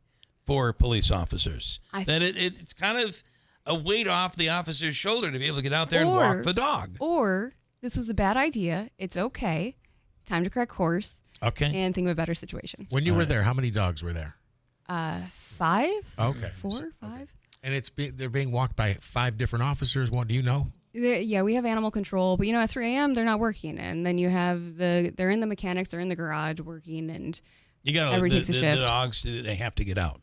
for police officers? That it's kind of a weight off the officer's shoulder to be able to get out there and walk the dog. Or this was a bad idea. It's okay. Time to correct course. Okay. And think of a better situation. When you were there, how many dogs were there? 5? Okay. 4, 5? And they're being walked by 5 different officers. What do you know? Yeah, we have animal control, but at 3 a.m. they're not working, and then you have they're in the mechanics, they're in the garage working, and You got everyone the takes a shift. dogs. They have to get out.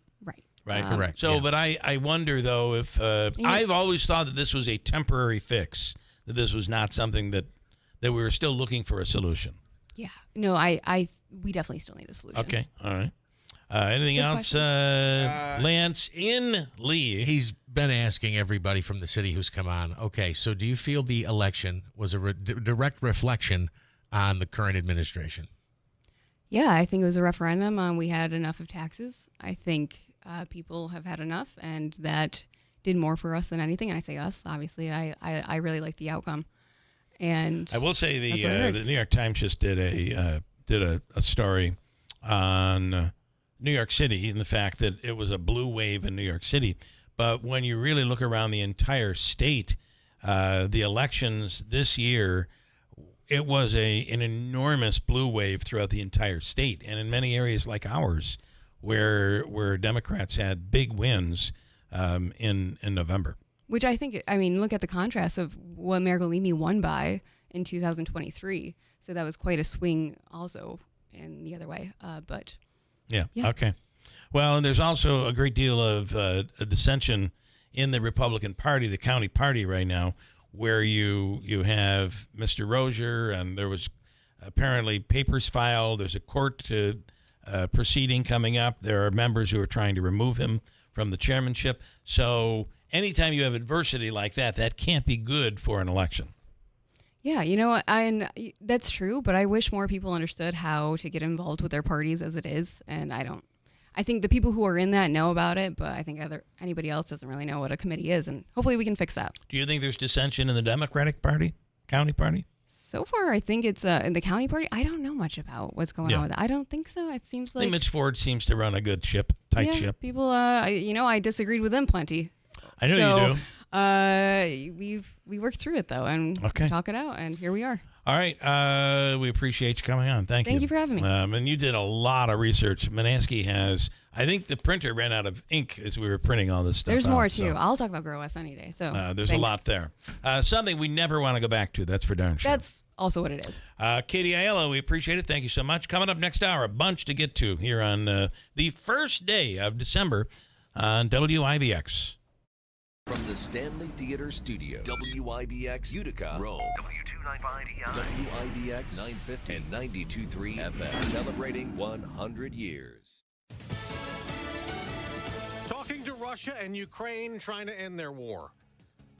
Right. Correct. So, but I wonder though if I've always thought that this was a temporary fix. That this was not something that we were still looking for a solution. Yeah. No, we definitely still need a solution. Okay. All right. Anything Good else, question. Lance in Lee? He's been asking everybody from the city who's come on. Okay, so do you feel the election was a direct reflection on the current administration? Yeah, I think it was a referendum on we had enough of taxes. I think people have had enough, and that did more for us than anything. And I say us, obviously. I really like the outcome. And I will say that's what I heard. the New York Times just did a story on New York City and the fact that it was a blue wave in New York City. But when you really look around the entire state, the elections this year, it was an enormous blue wave throughout the entire state, and in many areas like ours, where Democrats had big wins in November. Which I think, look at the contrast of what Mayor Galimi won by in 2023. So that was quite a swing also in the other way. But yeah. Okay. Well, and there's also a great deal of a dissension in the Republican Party, the county party right now, where you have Mr. Rozier, and there was apparently papers filed. There's a court proceeding coming up. There are members who are trying to remove him from the chairmanship. So anytime you have adversity like that, that can't be good for an election. yeah, and that's true. But I wish more people understood how to get involved with their parties as it is. And I think the people who are in that know about it, but I think anybody else doesn't really know what a committee is. And hopefully we can fix that. Do you think there's dissension in the Democratic Party, county party? So far, I think it's in the county party. I don't know much about what's going on with that. I don't think so. It seems I like think Mitch Ford seems to run a good ship, tight ship. People, I disagreed with them plenty. I know you do. We worked through it though, and talk it out, and here we are. All right. We appreciate you coming on. Thank you. Thank you for having me. And you did a lot of research. Manansky has, I think the printer ran out of ink as we were printing all this stuff. There's out, more so, too. I'll talk about Grow West any day. So there's a lot there. Something we never want to go back to. That's for darn sure. That's also what it is. Katie Aiello, we appreciate it. Thank you so much. Coming up next hour, a bunch to get to here on the first day of December on WIBX. From the Stanley Theater Studio, WIBX Utica, Rome. WIBX 950 and 92.3 FM, celebrating 100 years. Talking to Russia and Ukraine trying to end their war.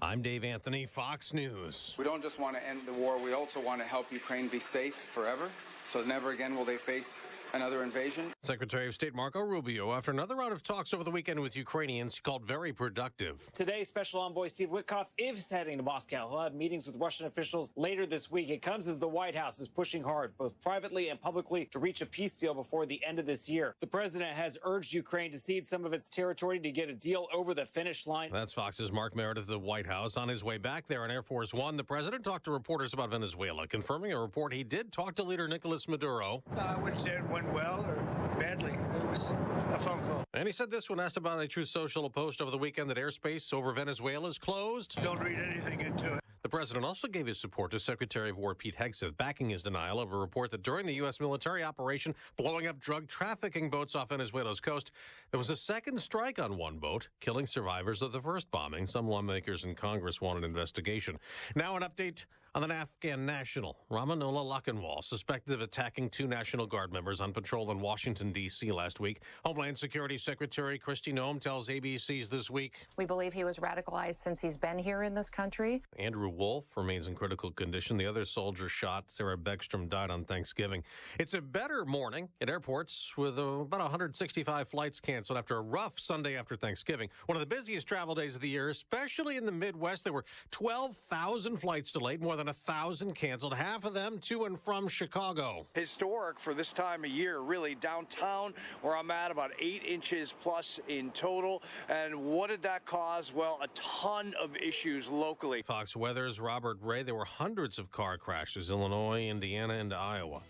I'm Dave Anthony, Fox News. We don't just want to end the war, we also want to help Ukraine be safe forever, so never again will they face another invasion. Secretary of State Marco Rubio, after another round of talks over the weekend with Ukrainians, called very productive. Today, Special Envoy Steve Witkoff is heading to Moscow. He'll have meetings with Russian officials later this week. It comes as the White House is pushing hard, both privately and publicly, to reach a peace deal before the end of this year. The president has urged Ukraine to cede some of its territory to get a deal over the finish line. That's Fox's Mark Meredith at the White House. On his way back there on Air Force One, the president talked to reporters about Venezuela, confirming a report he did talk to leader Nicolas Maduro. I wouldn't say it went well or badly. It was a phone call. And he said this when asked about a Truth Social post over the weekend that airspace over Venezuela is closed. Don't read anything into it. The president also gave his support to Secretary of War Pete Hegseth, backing his denial of a report that during the U.S. military operation blowing up drug trafficking boats off Venezuela's coast, there was a second strike on one boat, killing survivors of the first bombing. Some lawmakers in Congress want an investigation. Now an update on an Afghan national, Ramanullah Lakhanwal, suspected of attacking two National Guard members on patrol in Washington, D.C. last week. Homeland Security Secretary Kristi Noem tells ABC's This Week. We believe he was radicalized since he's been here in this country. Andrew Wolf remains in critical condition. The other soldier shot, Sarah Beckstrom, died on Thanksgiving. It's a better morning at airports with about 165 flights canceled after a rough Sunday after Thanksgiving. One of the busiest travel days of the year, especially in the Midwest. There were 12,000 flights delayed, more than 1,000 canceled, half of them to and from Chicago. Historic for this time of year, really. Downtown, where I'm at, about 8 inches plus in total. And what did that cause? Well, a ton of issues locally. Fox Weather's Robert Ray. There were hundreds of car crashes, Illinois, Indiana, and Iowa.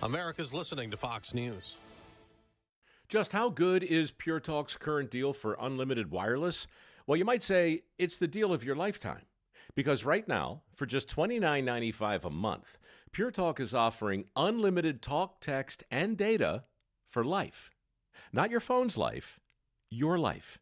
America's listening to Fox News. Just how good is Pure Talk's current deal for unlimited wireless? Well, you might say it's the deal of your lifetime. Because right now, for just $29.95 a month, Pure Talk is offering unlimited talk, text, and data for life. Not your phone's life, your life.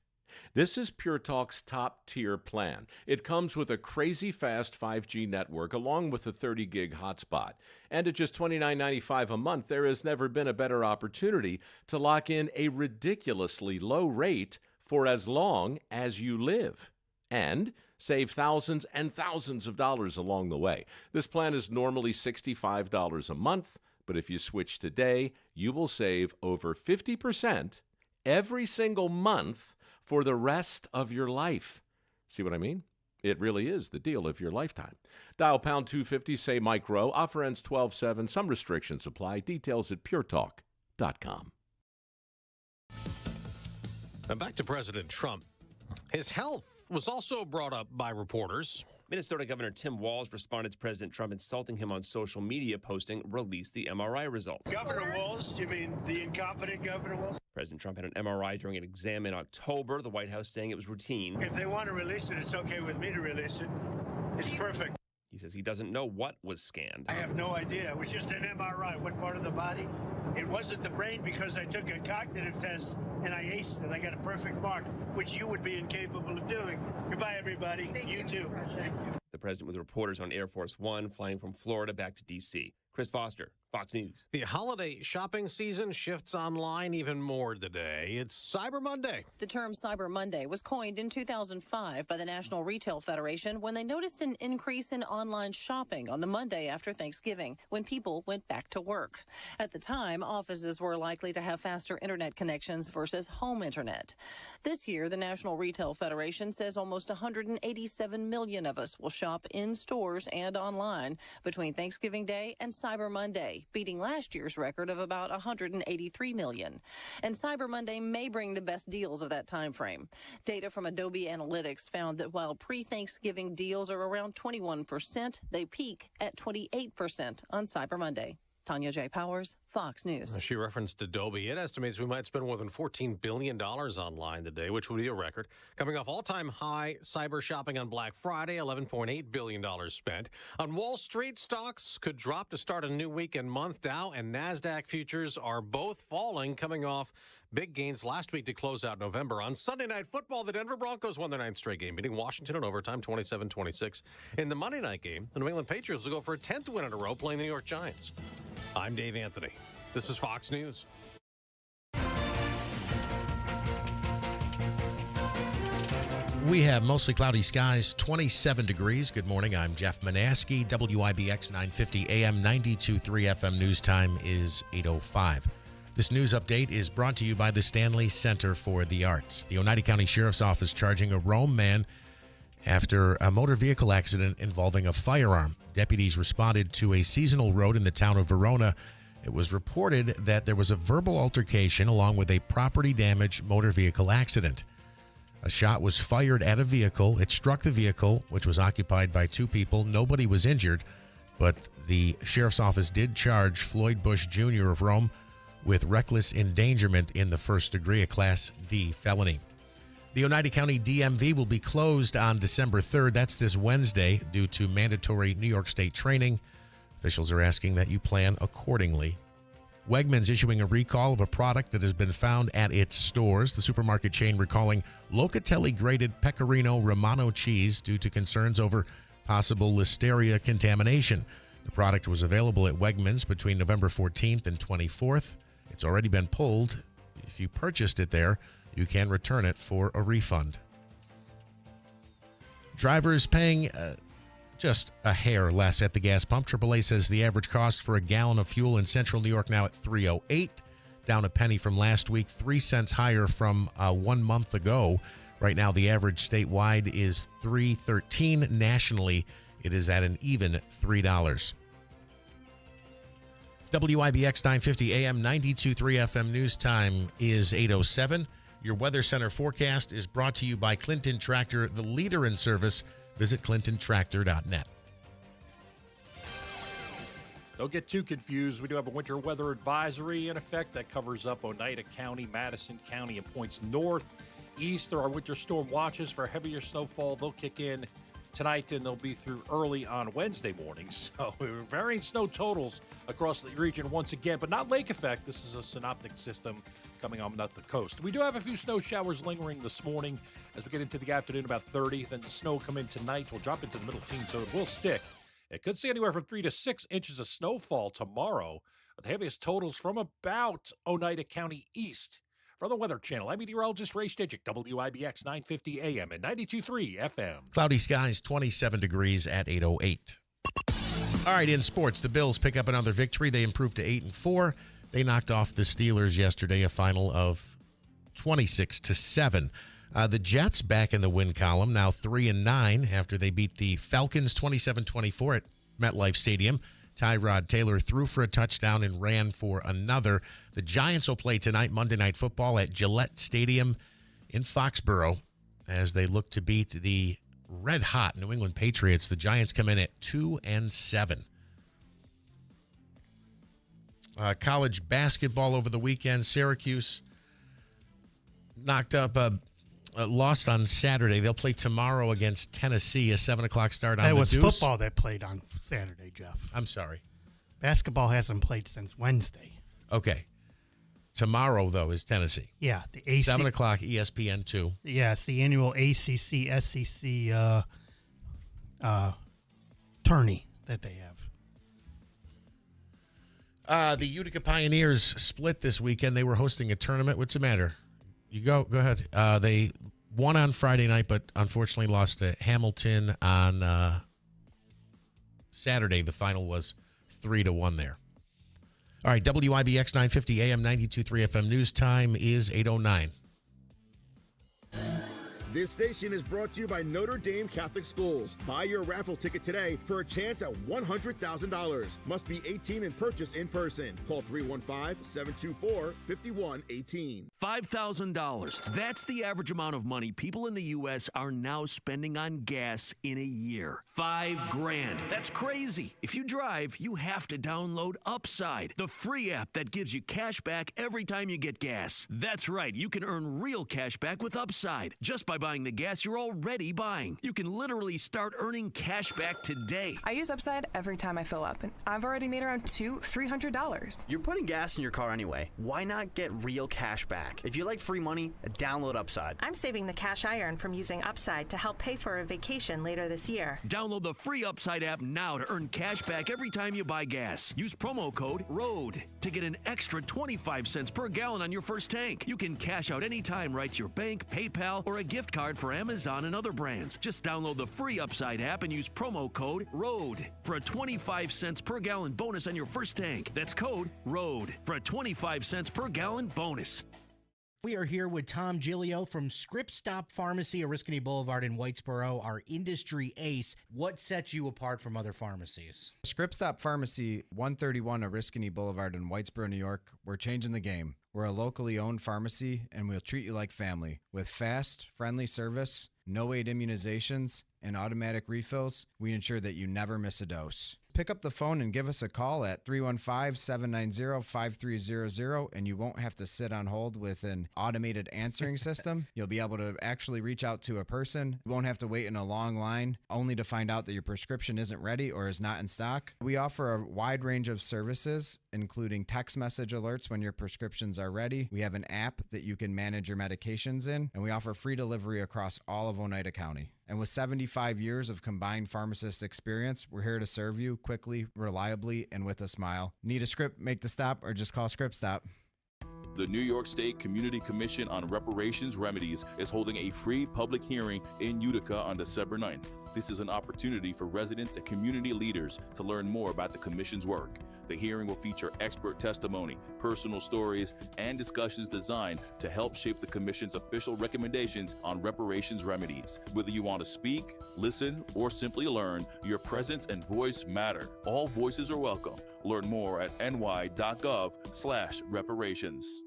This is Pure Talk's top-tier plan. It comes with a crazy fast 5G network along with a 30-gig hotspot. And at just $29.95 a month, there has never been a better opportunity to lock in a ridiculously low rate for as long as you live. And save thousands and thousands of dollars along the way. This plan is normally $65 a month, but if you switch today, you will save over 50% every single month for the rest of your life. See what I mean? It really is the deal of your lifetime. Dial pound 250, say Mike Rowe. Offer ends 12/7. Some restrictions apply. Details at puretalk.com. Now back to President Trump. His health was also brought up by reporters. Minnesota Governor Tim Walz responded to President Trump insulting him on social media, posting, "Release the MRI results." Governor Walz? You mean the incompetent Governor Walz? President Trump had an MRI during an exam in October, the White House saying it was routine. If they want to release it, it's okay with me to release it. It's perfect. He says he doesn't know what was scanned. I have no idea. It was just an MRI. What part of the body? It wasn't the brain because I took a cognitive test and I aced it. I got a perfect mark, which you would be incapable of doing. Goodbye, everybody. Thank you too. President. The president with reporters on Air Force One, flying from Florida back to D.C. Chris Foster, Fox News. The holiday shopping season shifts online even more today. It's Cyber Monday. The term Cyber Monday was coined in 2005 by the National Retail Federation when they noticed an increase in online shopping on the Monday after Thanksgiving, when people went back to work. At the time, offices were likely to have faster internet connections versus home internet. This year, the National Retail Federation says almost 187 million of us will shop in stores and online between Thanksgiving Day and Cyber Monday, beating last year's record of about 183 million. And Cyber Monday may bring the best deals of that time frame. Data from Adobe Analytics found that while pre-Thanksgiving deals are around 21%, they peak at 28% on Cyber Monday. Tanya J. Powers, Fox News. She referenced Adobe. It estimates we might spend more than $14 billion online today, which would be a record. Coming off all-time high cyber shopping on Black Friday, $11.8 billion spent. On Wall Street, stocks could drop to start a new week and month. Dow and NASDAQ futures are both falling, coming off Big gains last week to close out November. On Sunday Night Football, the Denver Broncos won their 9th straight game, beating Washington in overtime 27-26. In the Monday night game, the New England Patriots will go for a 10th win in a row playing the New York Giants. I'm Dave Anthony. This is Fox News. We have mostly cloudy skies, 27 degrees. Good morning. I'm Jeff Manaski. WIBX 950 AM 92.3 FM news time is 8:05. This news update is brought to you by the Stanley Center for the Arts. The Oneida County Sheriff's Office charging a Rome man after a motor vehicle accident involving a firearm. Deputies responded to a seasonal road in the town of Verona. It was reported that there was a verbal altercation along with a property damage motor vehicle accident. A shot was fired at a vehicle. It struck the vehicle, which was occupied by two people. Nobody was injured, but the sheriff's office did charge Floyd Bush Jr. of Rome with reckless endangerment in the first degree, a Class D felony. The Oneida County DMV will be closed on December 3rd. That's this Wednesday due to mandatory New York State training. Officials are asking that you plan accordingly. Wegmans issuing a recall of a product that has been found at its stores. The supermarket chain recalling Locatelli grated Pecorino Romano cheese due to concerns over possible Listeria contamination. The product was available at Wegmans between November 14th and 24th. It's already been pulled. If you purchased it there, you can return it for a refund. Drivers paying just a hair less at the gas pump. AAA says the average cost for a gallon of fuel in central New York now at $3.08, down a penny from last week, 3 cents higher from 1 month ago. Right now, the average statewide is $3.13. Nationally, it is at an even $3. WIBX 950 AM 92.3 FM news time is 8:07. Your Weather Center forecast is brought to you by Clinton Tractor, the leader in service. Visit clintontractor.net. Don't get too confused. We do have a winter weather advisory in effect that covers up Oneida County, Madison County, and points north. East, there are winter storm watches for heavier snowfall. They'll kick in tonight, and they'll be through early on Wednesday morning. So varying snow totals across the region once again, but not lake effect. This is a synoptic system coming on up the coast. We do have a few snow showers lingering this morning. As we get into the afternoon, about 30. Then the snow come in tonight. We'll drop into the middle teens, so it will stick. It could see anywhere from 3 to 6 inches of snowfall tomorrow, with the heaviest totals from about Oneida County east. From the Weather Channel, I'm meteorologist Ray Stidgick, WIBX 950 AM and 92.3 FM. Cloudy skies, 27 degrees at 8:08. All right, in sports, the Bills pick up another victory. They improved to 8-4. They knocked off the Steelers yesterday, a final of 26-7. The Jets back in the win column, now 3-9 after they beat the Falcons 27-24 at MetLife Stadium. Tyrod Taylor threw for a touchdown and ran for another. The Giants will play tonight, Monday Night Football, at Gillette Stadium in Foxborough as they look to beat the red-hot New England Patriots. The Giants come in at 2-7. College basketball over the weekend. Syracuse knocked up lost on Saturday. They'll play tomorrow against Tennessee, a 7 o'clock start on the Deuce. It was football that played on Saturday, Jeff. I'm sorry. Basketball hasn't played since Wednesday. Okay. Tomorrow, though, is Tennessee. Yeah. The AC, 7 o'clock, ESPN 2. Yeah, it's the annual ACC-SEC tourney that they have. The Utica Pioneers split this weekend. They were hosting a tournament. What's the matter? You go ahead. They won on Friday night, but unfortunately lost to Hamilton on Saturday. The final was 3-1 there. All right, WIBX 950 AM 92.3 FM news time is 8:09. This station is brought to you by Notre Dame Catholic Schools. Buy your raffle ticket today for a chance at $100,000. Must be 18 and purchase in person. Call 315-724-5118. $5,000. That's the average amount of money people in the U.S. are now spending on gas in a year. $5,000. That's crazy. If you drive, you have to download Upside, the free app that gives you cash back every time you get gas. That's right. You can earn real cash back with Upside just by buying the gas you're already buying. You can literally start earning cash back today. I use Upside every time I fill up, and I've already made around $200-$300. You're putting gas in your car anyway. Why not get real cash back? If you like free money, download Upside. I'm saving the cash I earn from using Upside to help pay for a vacation later this year. Download the free Upside app now to earn cash back every time you buy gas. Use promo code ROAD to get an extra 25 cents per gallon on your first tank. You can cash out anytime right to your bank, PayPal, or a gift card for Amazon and other brands. Just download the free Upside app and use promo code ROAD for a 25 cents per gallon bonus on your first tank. That's code ROAD for a 25 cents per gallon bonus. We are here with Tom Giglio from Script Stop Pharmacy, Oriskany Boulevard in Whitesboro, our industry ace. What sets you apart from other pharmacies? Script Stop Pharmacy, 131 Oriskany Boulevard in Whitesboro, New York. We're changing the game. We're a locally owned pharmacy, and we'll treat you like family. With fast, friendly service, no-wait immunizations, and automatic refills, we ensure that you never miss a dose. Pick up the phone and give us a call at 315-790-5300, and you won't have to sit on hold with an automated answering system. You'll be able to actually reach out to a person. You won't have to wait in a long line only to find out that your prescription isn't ready or is not in stock. We offer a wide range of services, including text message alerts when your prescriptions are ready. We have an app that you can manage your medications in, and we offer free delivery across all of Oneida County. And with 75 years of combined pharmacist experience, we're here to serve you quickly, reliably, and with a smile. Need a script, make the stop, or just call Script Stop. The New York State Community Commission on Reparations Remedies is holding a free public hearing in Utica on December 9th. This is an opportunity for residents and community leaders to learn more about the Commission's work. The hearing will feature expert testimony, personal stories, and discussions designed to help shape the Commission's official recommendations on reparations remedies. Whether you want to speak, listen, or simply learn, your presence and voice matter. All voices are welcome. Learn more at ny.gov/reparations.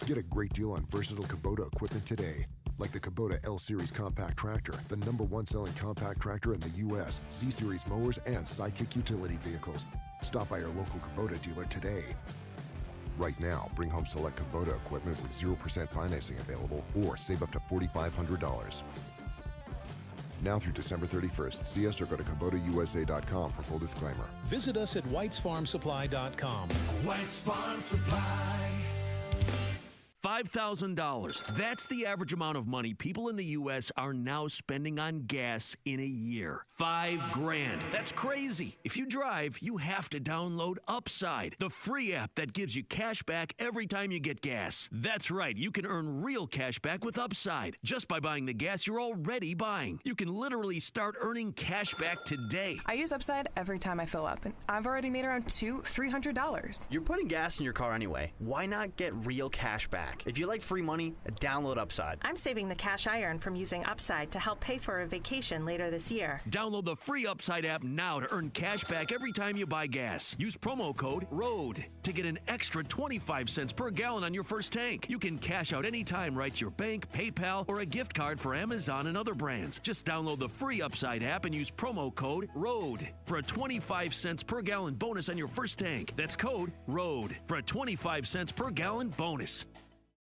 Get a great deal on versatile Kubota equipment today. Like the Kubota L-Series compact tractor, the #1 selling compact tractor in the U.S., Z-Series mowers, and Sidekick utility vehicles. Stop by your local Kubota dealer today. Right now, bring home select Kubota equipment with 0% financing available or save up to $4,500. Now through December 31st. See us or go to KubotaUSA.com for full disclaimer. Visit us at WhitesFarmSupply.com. White's Farm Supply. $5,000. That's the average amount of money people in the U.S. are now spending on gas in a year. $5,000. That's crazy. If you drive, you have to download Upside, the free app that gives you cash back every time you get gas. That's right. You can earn real cash back with Upside just by buying the gas you're already buying. You can literally start earning cash back today. I use Upside every time I fill up, and I've already made around $200-$300. You're putting gas in your car anyway. Why not get real cash back? If you like free money, download Upside. I'm saving the cash I earn from using Upside to help pay for a vacation later this year. Download the free Upside app now to earn cash back every time you buy gas. Use promo code ROAD to get an extra 25 cents per gallon on your first tank. You can cash out anytime right to your bank, PayPal, or a gift card for Amazon and other brands. Just download the free Upside app and use promo code ROAD for a 25 cents per gallon bonus on your first tank. That's code ROAD for a 25 cents per gallon bonus.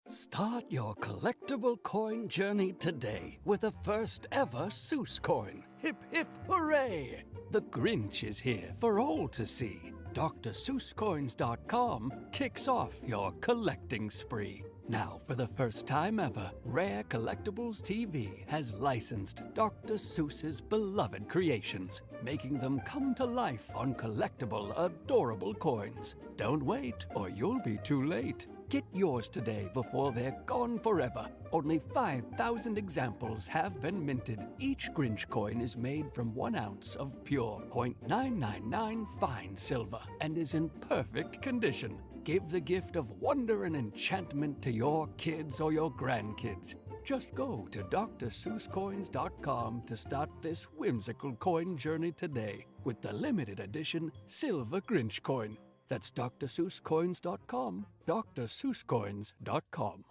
Start your collectible coin journey today with the first ever Seuss coin. Hip, hip, hooray! The Grinch is here for all to see. DrSeussCoins.com kicks off your collecting spree. Now, for the first time ever, Rare Collectibles TV has licensed Dr. Seuss's beloved creations, making them come to life on collectible, adorable coins. Don't wait, or you'll be too late. Get yours today before they're gone forever. Only 5,000 examples have been minted. Each Grinch coin is made from 1 ounce of pure .999 fine silver and is in perfect condition. Give the gift of wonder and enchantment to your kids or your grandkids. Just go to DrSeussCoins.com to start this whimsical coin journey today with the limited edition Silver Grinch coin. That's DrSeussCoins.com, DrSeussCoins.com.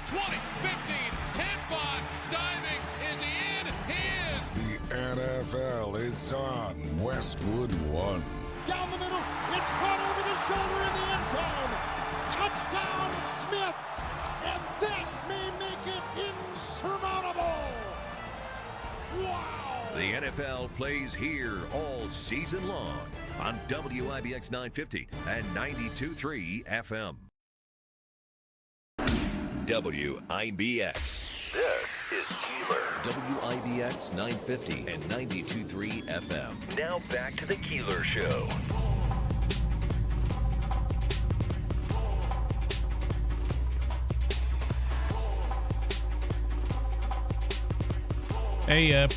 20, 15, 10-5, diving, is he in? He is! The NFL is on Westwood One. Down the middle, it's caught over the shoulder in the end zone. Touchdown, Smith! And that may make it insurmountable. Wow. The NFL plays here all season long on WIBX 950 and 92.3 FM. WIBX. This is Keeler. WIBX 950 and 92.3 FM. Now back to the Keeler Show.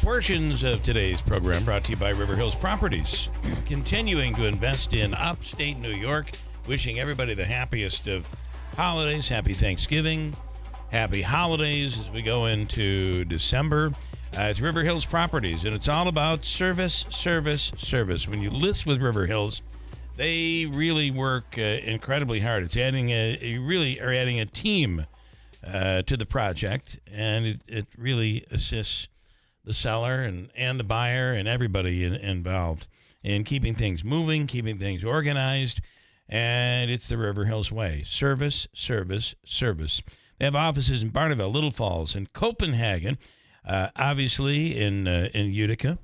Portions of today's program brought to you by River Hills Properties. Continuing to invest in upstate New York. Wishing everybody the happiest of holidays. Happy Thanksgiving. Happy holidays as we go into December. It's River Hills Properties, and it's all about service, service, service. When you list with River Hills, they really work incredibly hard. It's adding you really are adding a team to the project, and it really assists the seller and the buyer and everybody involved in keeping things moving, keeping things organized, and it's the River Hills way. Service, service, service. They have offices in Barneveld, Little Falls, and Copenhagen, obviously in Utica,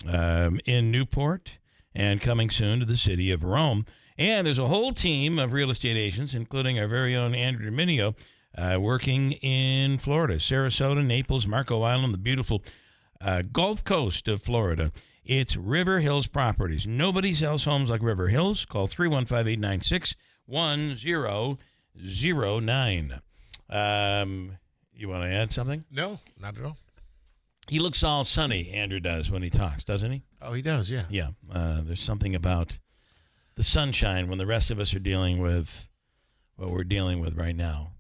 in Newport, and coming soon to the city of Rome. And there's a whole team of real estate agents, including our very own Andrew Dominio, working in Florida, Sarasota, Naples, Marco Island, the beautiful Gulf Coast of Florida. It's River Hills Properties. Nobody sells homes like River Hills. Call 315-896-1009. You want to add something? No, not at all. He looks all sunny, Andrew does, when he talks, doesn't he? Oh, he does, yeah. Yeah. There's something about the sunshine when the rest of us are dealing with what we're dealing with right now.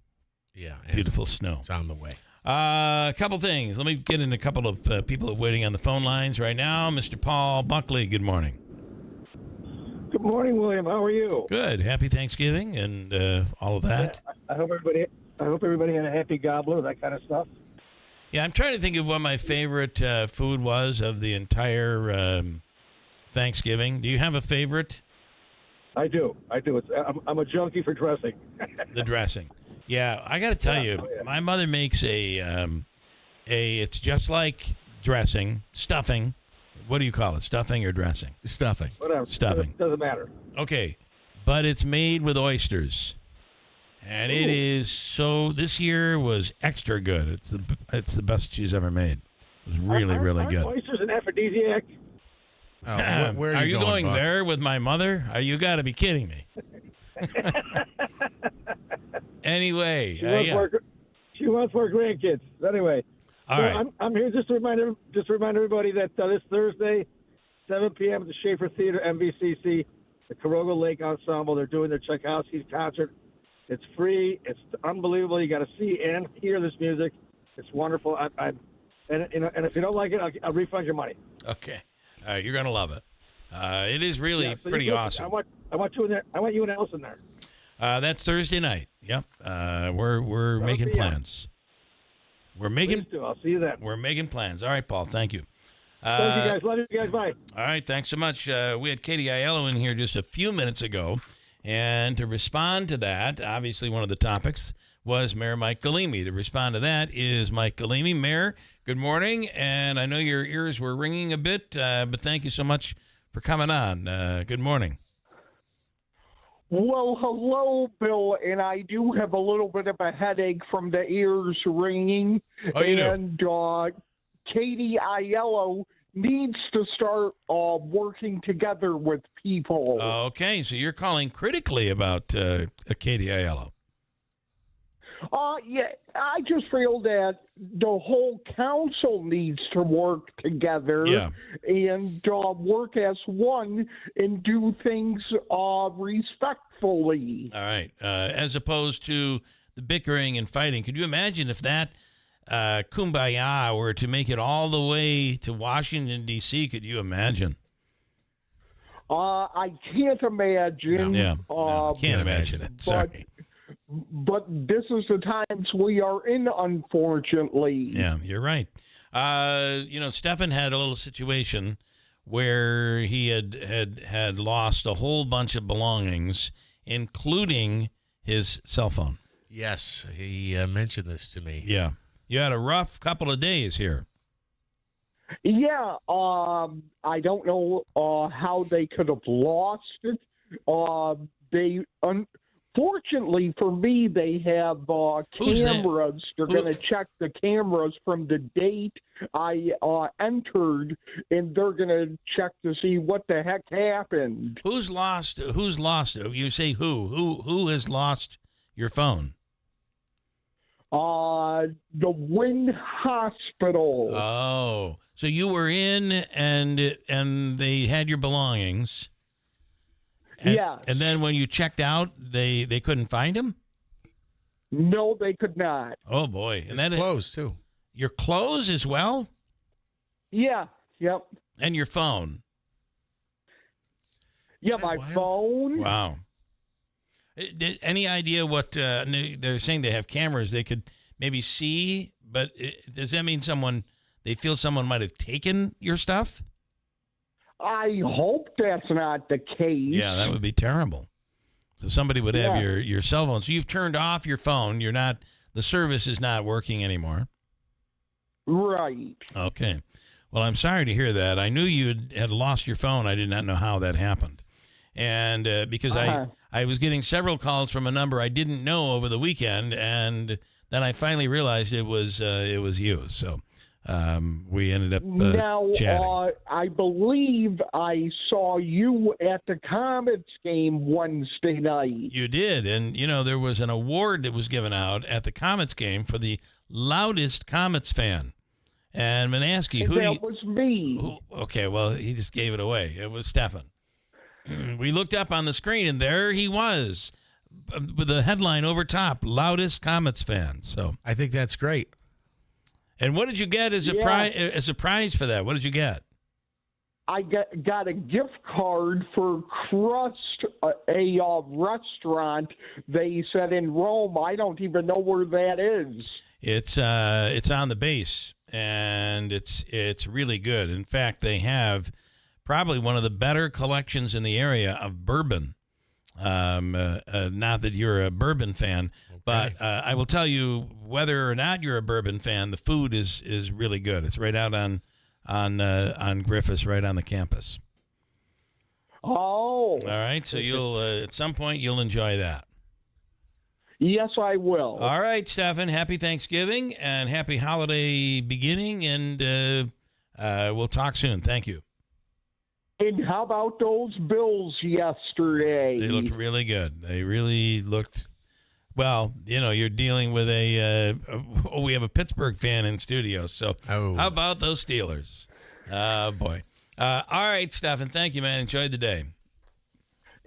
Yeah. Beautiful snow. It's on the way. A couple things. Let me get in a couple of people waiting on the phone lines right now. Mr. Paul Buckley, good morning. Good morning, William. How are you? Good. Happy Thanksgiving and all of that. I hope everybody had a happy gobbler, that kind of stuff. Yeah, I'm trying to think of what my favorite food was of the entire Thanksgiving. Do you have a favorite? I do. I'm a junkie for dressing. The dressing. Yeah, I got to tell you, my mother makes it's just like dressing, stuffing. What do you call it, stuffing or dressing? Stuffing. Whatever. Stuffing. Doesn't matter. Okay, but it's made with oysters. And it is this year was extra good. It's the best she's ever made. It was really, really good. Oysters an aphrodisiac? Oh, where are you going Buck? there with my mother? You got to be kidding me. Anyway, she wants more grandkids. Anyway, all right. I'm here just to remind everybody that this Thursday, 7 p.m. at the Schaefer Theater, MVCC, the Caroga Lake Ensemble. They're doing their Tchaikovsky concert. It's free. It's unbelievable. You got to see and hear this music. It's wonderful. And if you don't like it, I'll refund your money. Okay, you're gonna love it. It is really pretty awesome. I want you in there. I want you and Allison there. That's Thursday night. Yep. We're making plans. I'll see you then. We're making plans. All right, Paul. Thank you. Thank you guys. Love you guys. Bye. All right. Thanks so much. We had Katie Aiello in here just a few minutes ago. And to respond to that, obviously one of the topics was Mayor Mike Galimi. To respond to that is Mike Galimi. Mayor, good morning. And I know your ears were ringing a bit, but thank you so much for coming on. Good morning. Well, hello, Bill, and I do have a little bit of a headache from the ears ringing. Oh, you and Katie Aiello needs to start working together with people. Okay, so you're calling critically about Katie Aiello. Yeah, I just feel that the whole council needs to work together and work as one and do things respectfully. All right, as opposed to the bickering and fighting. Could you imagine if that kumbaya were to make it all the way to Washington, D.C.? Could you imagine? I can't imagine. Can't imagine it. Sorry. But this is the times we are in, unfortunately. Yeah, you're right. Stefan had a little situation where he had lost a whole bunch of belongings, including his cell phone. Yes, he mentioned this to me. Yeah. You had a rough couple of days here. Yeah, I don't know how they could have lost it. Unfortunately for me, they have cameras. They're going to check the cameras from the date I entered, and they're going to check to see what the heck happened. Who's lost? Who's lost? You say who? Who has lost your phone? The Wynn Hospital. Oh, so you were in, and they had your belongings. Yeah. And then when you checked out, they couldn't find him? No, they could not. Oh, boy. And his clothes, too. Your clothes as well? Yeah. Yep. And your phone? Yeah, my phone. Wow. Any idea what they're saying? They have cameras they could maybe see, but does that mean they feel someone might have taken your stuff? I hope that's not the case. Yeah, that would be terrible. So somebody would have your cell phone. So you've turned off your phone. The service is not working anymore. Right. Okay. Well, I'm sorry to hear that. I knew you had lost your phone. I did not know how that happened. And because I was getting several calls from a number I didn't know over the weekend, and then I finally realized it was you. So we ended up chatting. I believe I saw you at the Comets game Wednesday night. You did, and there was an award that was given out at the Comets game for the loudest Comets fan. And Manaski, that was me. Okay, well, he just gave it away. It was Stefan. We looked up on the screen, and there he was with the headline over top, loudest Comets fan. So I think that's great. And what did you get as a prize for that? What did you get? I got a gift card for Crust, a restaurant. They said in Rome. I don't even know where that is. It's on the base, and it's really good. In fact, they have probably one of the better collections in the area of bourbon. Not that you're a bourbon fan, but I will tell you, whether or not you're a bourbon fan, the food is really good. It's right out on Griffiths, right on the campus. Oh. All right, so you'll at some point you'll enjoy that. Yes, I will. All right, Stefan, happy Thanksgiving and happy holiday beginning, and we'll talk soon. Thank you. And how about those Bills yesterday? They looked really good. They really looked, well, you're dealing with we have a Pittsburgh fan in studio, so how about those Steelers? Oh, boy. All right, Stefan, thank you, man. Enjoyed the day.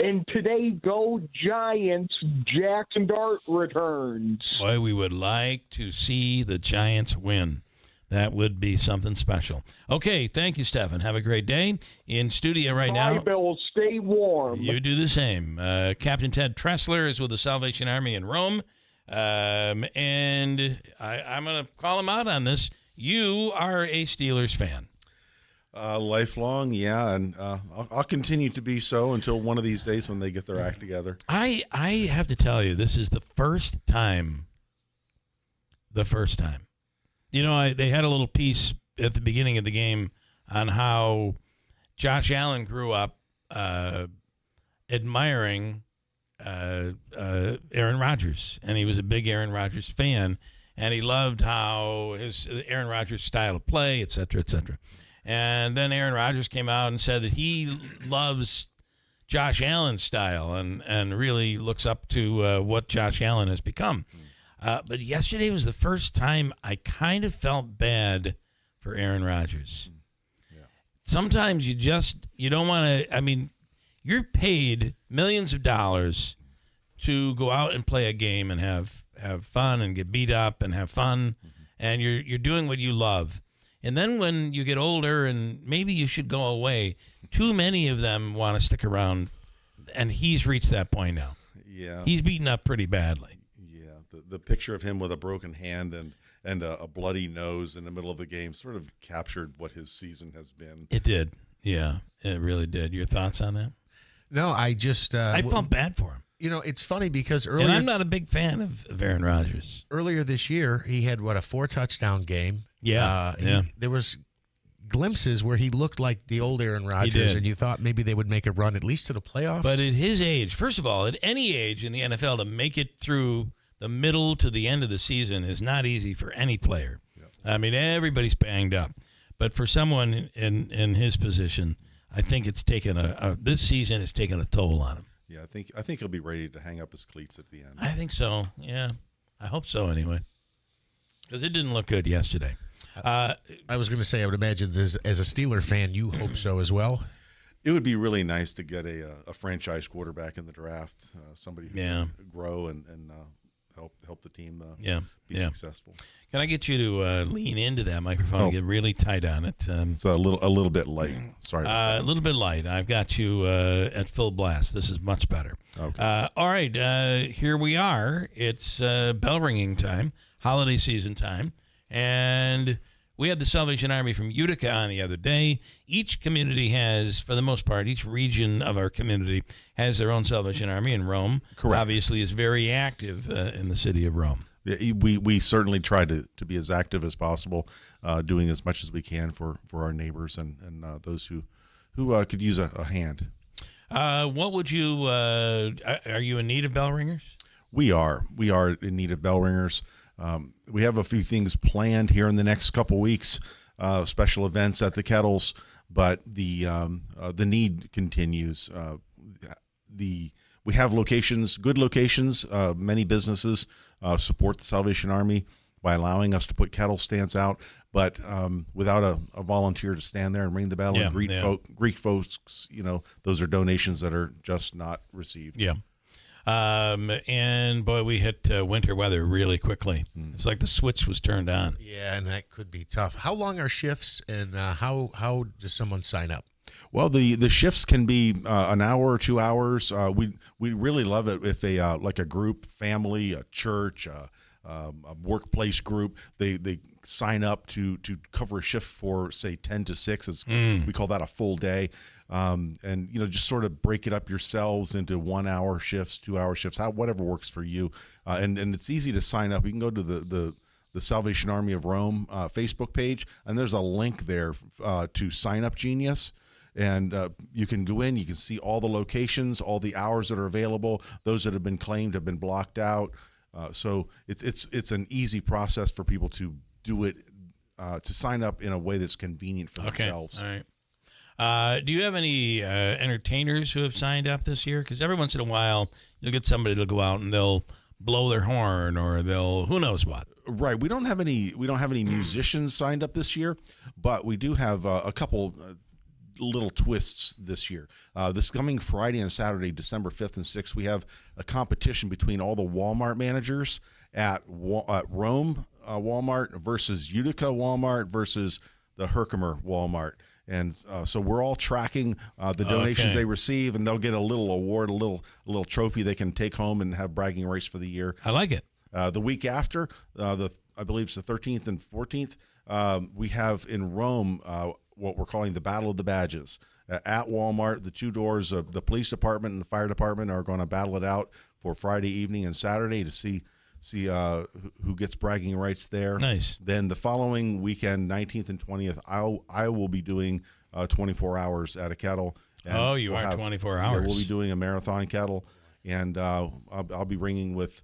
And today, go Giants. Jackson Dart returns. Boy, we would like to see the Giants win. That would be something special. Okay, thank you, Stefan. Have a great day. In studio right now. Bye, Bill. Stay warm. You do the same. Captain Ted Tressler is with the Salvation Army in Rome. And I'm going to call him out on this. You are a Steelers fan. Lifelong, yeah, and I'll continue to be so until one of these days when they get their act together. I have to tell you, this is the first time. They had a little piece at the beginning of the game on how Josh Allen grew up admiring Aaron Rodgers, and he was a big Aaron Rodgers fan, and he loved how Aaron Rodgers' style of play, et cetera, et cetera. And then Aaron Rodgers came out and said that he loves Josh Allen's style and really looks up to what Josh Allen has become. But yesterday was the first time I kind of felt bad for Aaron Rodgers. Yeah. Sometimes you don't want to, you're paid millions of dollars to go out and play a game and have fun and get beat up and have fun, and you're doing what you love. And then when you get older and maybe you should go away, too many of them want to stick around, and he's reached that point now. Yeah. He's beaten up pretty badly. The picture of him with a broken hand and a bloody nose in the middle of the game sort of captured what his season has been. It did. Yeah, it really did. Your thoughts on that? No, I just... I felt bad for him. It's funny because and I'm not a big fan of Aaron Rodgers. Earlier this year, he had, a 4-touchdown game. Yeah, There was glimpses where he looked like the old Aaron Rodgers, and you thought maybe they would make a run at least to the playoffs. But at his age, first of all, at any age in the NFL, to make it through the middle to the end of the season is not easy for any player. I mean, everybody's banged up. But for someone in his position, I think it's taken this season has taken a toll on him. Yeah, I think he'll be ready to hang up his cleats at the end. I think so. Yeah, I hope so anyway, because it didn't look good yesterday. I was going to say, I would imagine as a Steeler fan, you hope so as well. It would be really nice to get a franchise quarterback in the draft, somebody who can grow and help the team be successful. Can I get you to lean into that microphone and get really tight on it? It's a little bit light. Sorry. A little bit light. I've got you at full blast. This is much better. Okay. All right. Here we are. It's bell ringing time, holiday season time, and we had the Salvation Army from Utica on the other day. Each community has, for the most part, each region of our community has their own Salvation Army, and Rome, obviously, is very active in the city of Rome. Yeah, we certainly try to be as active as possible, doing as much as we can for our neighbors and those who could use a hand. What would you? Are you in need of bell ringers? We are in need of bell ringers. We have a few things planned here in the next couple weeks, special events at the kettles, but the need continues. We have locations, good locations. Many businesses support the Salvation Army by allowing us to put kettle stands out, but without a volunteer to stand there and ring the bell and greet folks, those are donations that are just not received. Yeah. And boy, we hit winter weather really quickly. It's like the switch was turned on. Yeah, and that could be tough. How long are shifts, and how does someone sign up? Well, the shifts can be an hour or 2 hours. We really love it if like a group, family, a church, a workplace group, they sign up to cover a shift for, say, 10 to 6. We call that a full day. And just sort of break it up yourselves into 1 hour shifts, 2 hour shifts, whatever works for you. And it's easy to sign up. You can go to the Salvation Army of Rome Facebook page, and there's a link there to Sign Up Genius. And you can go in, you can see all the locations, all the hours that are available. Those that have been claimed have been blocked out. So it's an easy process for people to do it, to sign up in a way that's convenient for themselves. All right. Do you have any entertainers who have signed up this year? Because every once in a while, you'll get somebody to go out and they'll blow their horn, or they'll who knows what. Right. We don't have any musicians signed up this year, but we do have a couple little twists this year. This coming Friday and Saturday, December 5th and 6th, we have a competition between all the Walmart managers at Rome Walmart versus Utica Walmart versus the Herkimer Walmart. And so we're all tracking the donations they receive, and they'll get a little award, a little trophy they can take home and have bragging rights for the year. I like it. The week after, I believe it's the 13th and 14th, we have in Rome what we're calling the Battle of the Badges. At Walmart, the two doors of the police department and the fire department are going to battle it out for Friday evening and Saturday to see who gets bragging rights there. Nice. Then the following weekend, 19th and 20th, I will be doing 24 hours at a kettle. And you are 24 hours. Yeah, we'll be doing a marathon kettle, and I'll be ringing with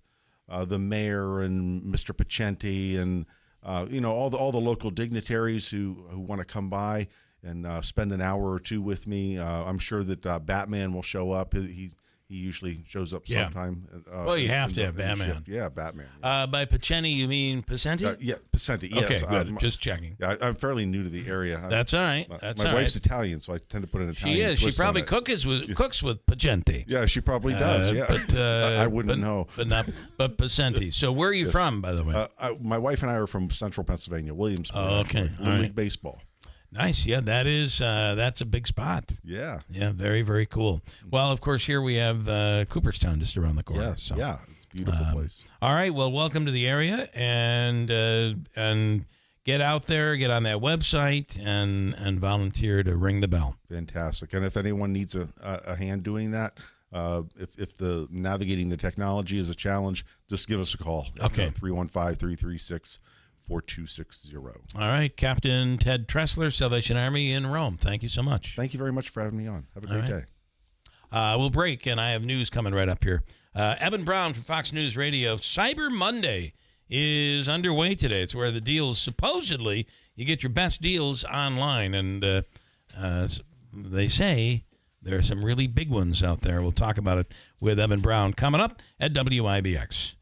the mayor and Mr. Pacenti and all the local dignitaries who want to come by and spend an hour or two with me. I'm sure that Batman will show up. He usually shows up sometime. Well, you have to have Batman. Yeah, Batman. Yeah. By Pacenti, you mean Pacenti? Yeah, Pacenti, yes. Okay, good. Just checking. Yeah, I'm fairly new to the area. That's all right. My wife's Italian, so I tend to put an Italian twist. She probably cooks with Pacenti. Yeah, she probably does. Yeah, but I wouldn't know. But Pacenti. So where are you from, by the way? My wife and I are from Central Pennsylvania, Williamsburg. Oh, okay. Little League Baseball. Nice. Yeah, that's a big spot. Yeah. Yeah, very, very cool. Well, of course, here we have Cooperstown just around the corner. Yes. So. Yeah, it's a beautiful place. All right. Well, welcome to the area, and get out there, get on that website, and volunteer to ring the bell. Fantastic. And if anyone needs a hand doing that, If the navigating the technology is a challenge, just give us a call. Okay. 315-336-4260. All right, Captain Ted Tressler, Salvation Army in Rome. Thank you so much. Thank you very much for having me on. Have a great day. We'll break, and I have news coming right up here. Evan Brown from Fox News Radio. Cyber Monday is underway today. It's where the deals, supposedly, you get your best deals online, and they say there are some really big ones out there. We'll talk about it with Evan Brown coming up at WIBX.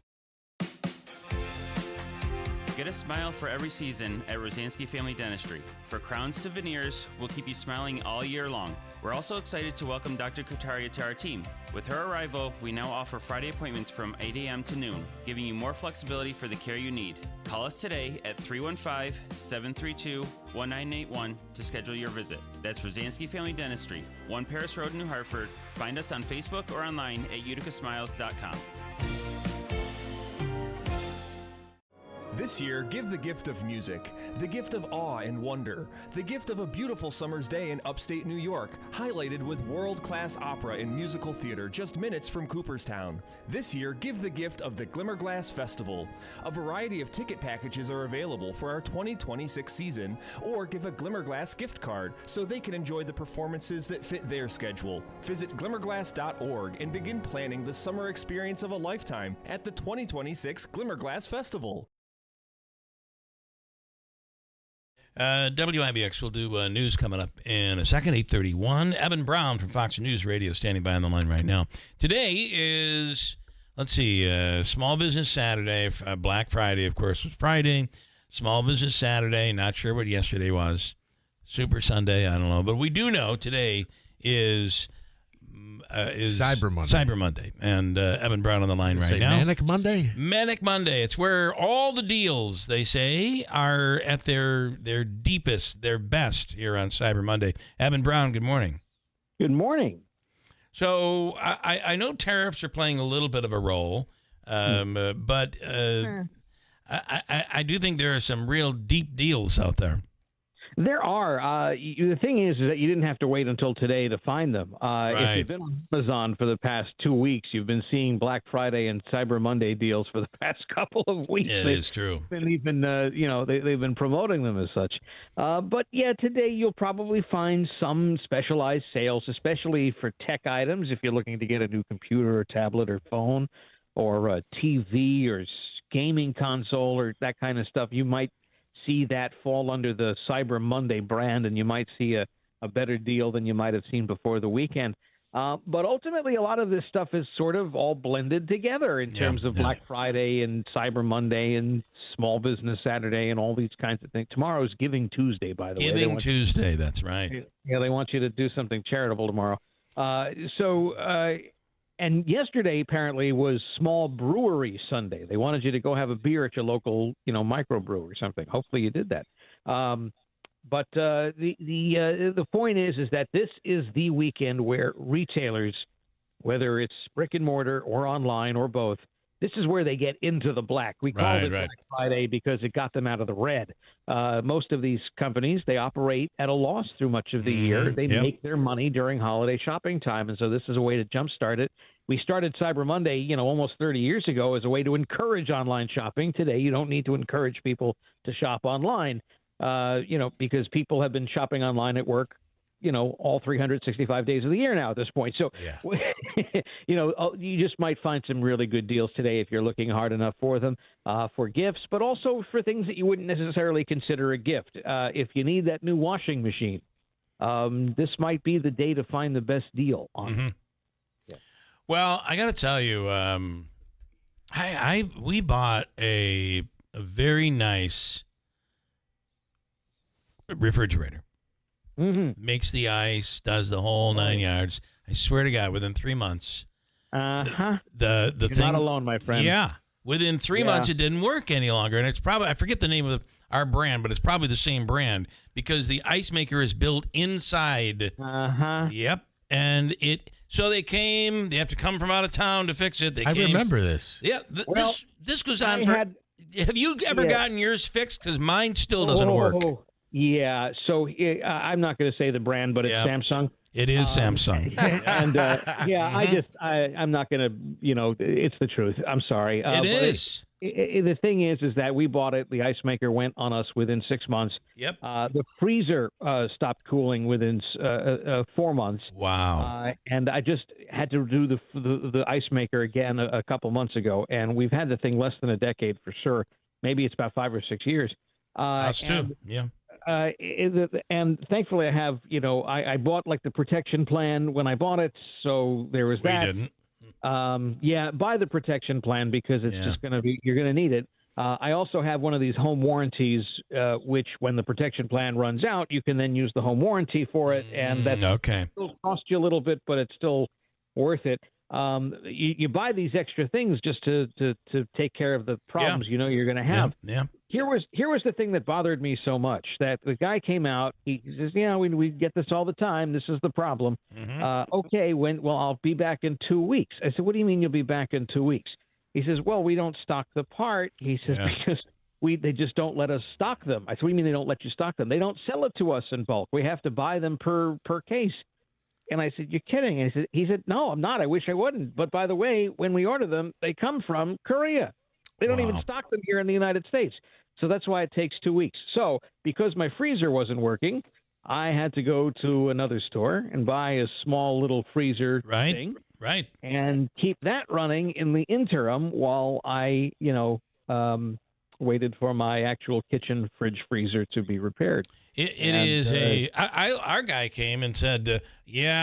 Get a smile for every season at Rosansky Family Dentistry. For crowns to veneers, we'll keep you smiling all year long. We're also excited to welcome Dr. Kutaria to our team. With her arrival, we now offer Friday appointments from 8 a.m. to noon, giving you more flexibility for the care you need. Call us today at 315-732-1981 to schedule your visit. That's Rosansky Family Dentistry, 1 Paris Road, New Hartford. Find us on Facebook or online at uticasmiles.com. This year, give the gift of music, the gift of awe and wonder, the gift of a beautiful summer's day in upstate New York, highlighted with world-class opera and musical theater just minutes from Cooperstown. This year, give the gift of the Glimmerglass Festival. A variety of ticket packages are available for our 2026 season, or give a Glimmerglass gift card so they can enjoy the performances that fit their schedule. Visit glimmerglass.org and begin planning the summer experience of a lifetime at the 2026 Glimmerglass Festival. WIBX will do news coming up in a second, 8:31. Evan Brown from Fox News Radio standing by on the line right now. Today is, let's see, Small Business Saturday. Black Friday, of course, was Friday. Small Business Saturday, not sure what yesterday was. Super Sunday, I don't know. But we do know today is Cyber Monday. Cyber Monday. And Evan Brown on the line right now. Manic Monday? Manic Monday. It's where all the deals, they say, are at their deepest, their best here on Cyber Monday. Evan Brown, good morning. Good morning. So I know tariffs are playing a little bit of a role, but I do think there are some real deep deals out there. There are. The thing is that you didn't have to wait until today to find them. If you've been on Amazon for the past 2 weeks, you've been seeing Black Friday and Cyber Monday deals for the past couple of weeks. It is true. They've been promoting them as such. But yeah, today you'll probably find some specialized sales, especially for tech items. If you're looking to get a new computer or tablet or phone or a TV or gaming console or that kind of stuff, you might see that fall under the Cyber Monday brand, and you might see a better deal than you might have seen before the weekend. But ultimately, a lot of this stuff is sort of all blended together in terms of Black Friday and Cyber Monday and Small Business Saturday and all these kinds of things. Tomorrow's Giving Tuesday, by the way. Giving Tuesday, that's right. Yeah, they want you to do something charitable tomorrow. And yesterday, apparently, was Small Brewery Sunday. They wanted you to go have a beer at your local, microbrew or something. Hopefully you did that. But the point is that this is the weekend where retailers, whether it's brick and mortar or online or both, this is where they get into the black. We called it Black Friday because it got them out of the red. Most of these companies, they operate at a loss through much of the year. They make their money during holiday shopping time, and so this is a way to jumpstart it. We started Cyber Monday, almost 30 years ago as a way to encourage online shopping. Today, you don't need to encourage people to shop online, because people have been shopping online at work, all 365 days of the year now at this point. So, you just might find some really good deals today if you're looking hard enough for them, for gifts, but also for things that you wouldn't necessarily consider a gift. If you need that new washing machine, this might be the day to find the best deal on it. Well, I got to tell you, we bought a very nice refrigerator. Makes the ice, does the whole 9 yards. I swear to God, within 3 months, the You're thing, not alone, my friend. Yeah, within 3 months, it didn't work any longer, and it's probably, I forget the name of our brand, but it's probably the same brand because the ice maker is built inside. Yep, and so they came. They have to come from out of town to fix it. I remember this. Yeah, this goes on for. Have you ever gotten yours fixed? Because mine still doesn't work. Yeah, so I'm not going to say the brand, but it's Samsung. It is Samsung. And I'm not going to, it's the truth. I'm sorry. It is. The thing is that we bought it. The ice maker went on us within 6 months. Yep. The freezer stopped cooling within 4 months. Wow. And I just had to do the ice maker again a couple months ago, and we've had the thing less than a decade for sure. Maybe it's about 5 or 6 years. Us too. Yeah. And thankfully, I have, I bought like the protection plan when I bought it, so there was that. We didn't. Buy the protection plan because it's just going to be, you're going to need it. I also have one of these home warranties, which when the protection plan runs out, you can then use the home warranty for it. And that still costs you a little bit, but it's still worth it. You buy these extra things just to take care of the problems you're going to have. Yeah. Here was the thing that bothered me so much, that the guy came out. He says, we get this all the time. This is the problem. Okay, I'll be back in 2 weeks. I said, what do you mean you'll be back in 2 weeks? He says, well, we don't stock the part. He says, because they just don't let us stock them. I said, what do you mean they don't let you stock them? They don't sell it to us in bulk. We have to buy them per case. And I said, you're kidding. And he said, no, I'm not. I wish I wouldn't. But by the way, when we order them, they come from Korea. They don't even stock them here in the United States. So that's why it takes 2 weeks. So because my freezer wasn't working, I had to go to another store and buy a small little freezer thing. Right. And keep that running in the interim while I, waited for my actual kitchen fridge freezer to be repaired. Our guy came and said, you've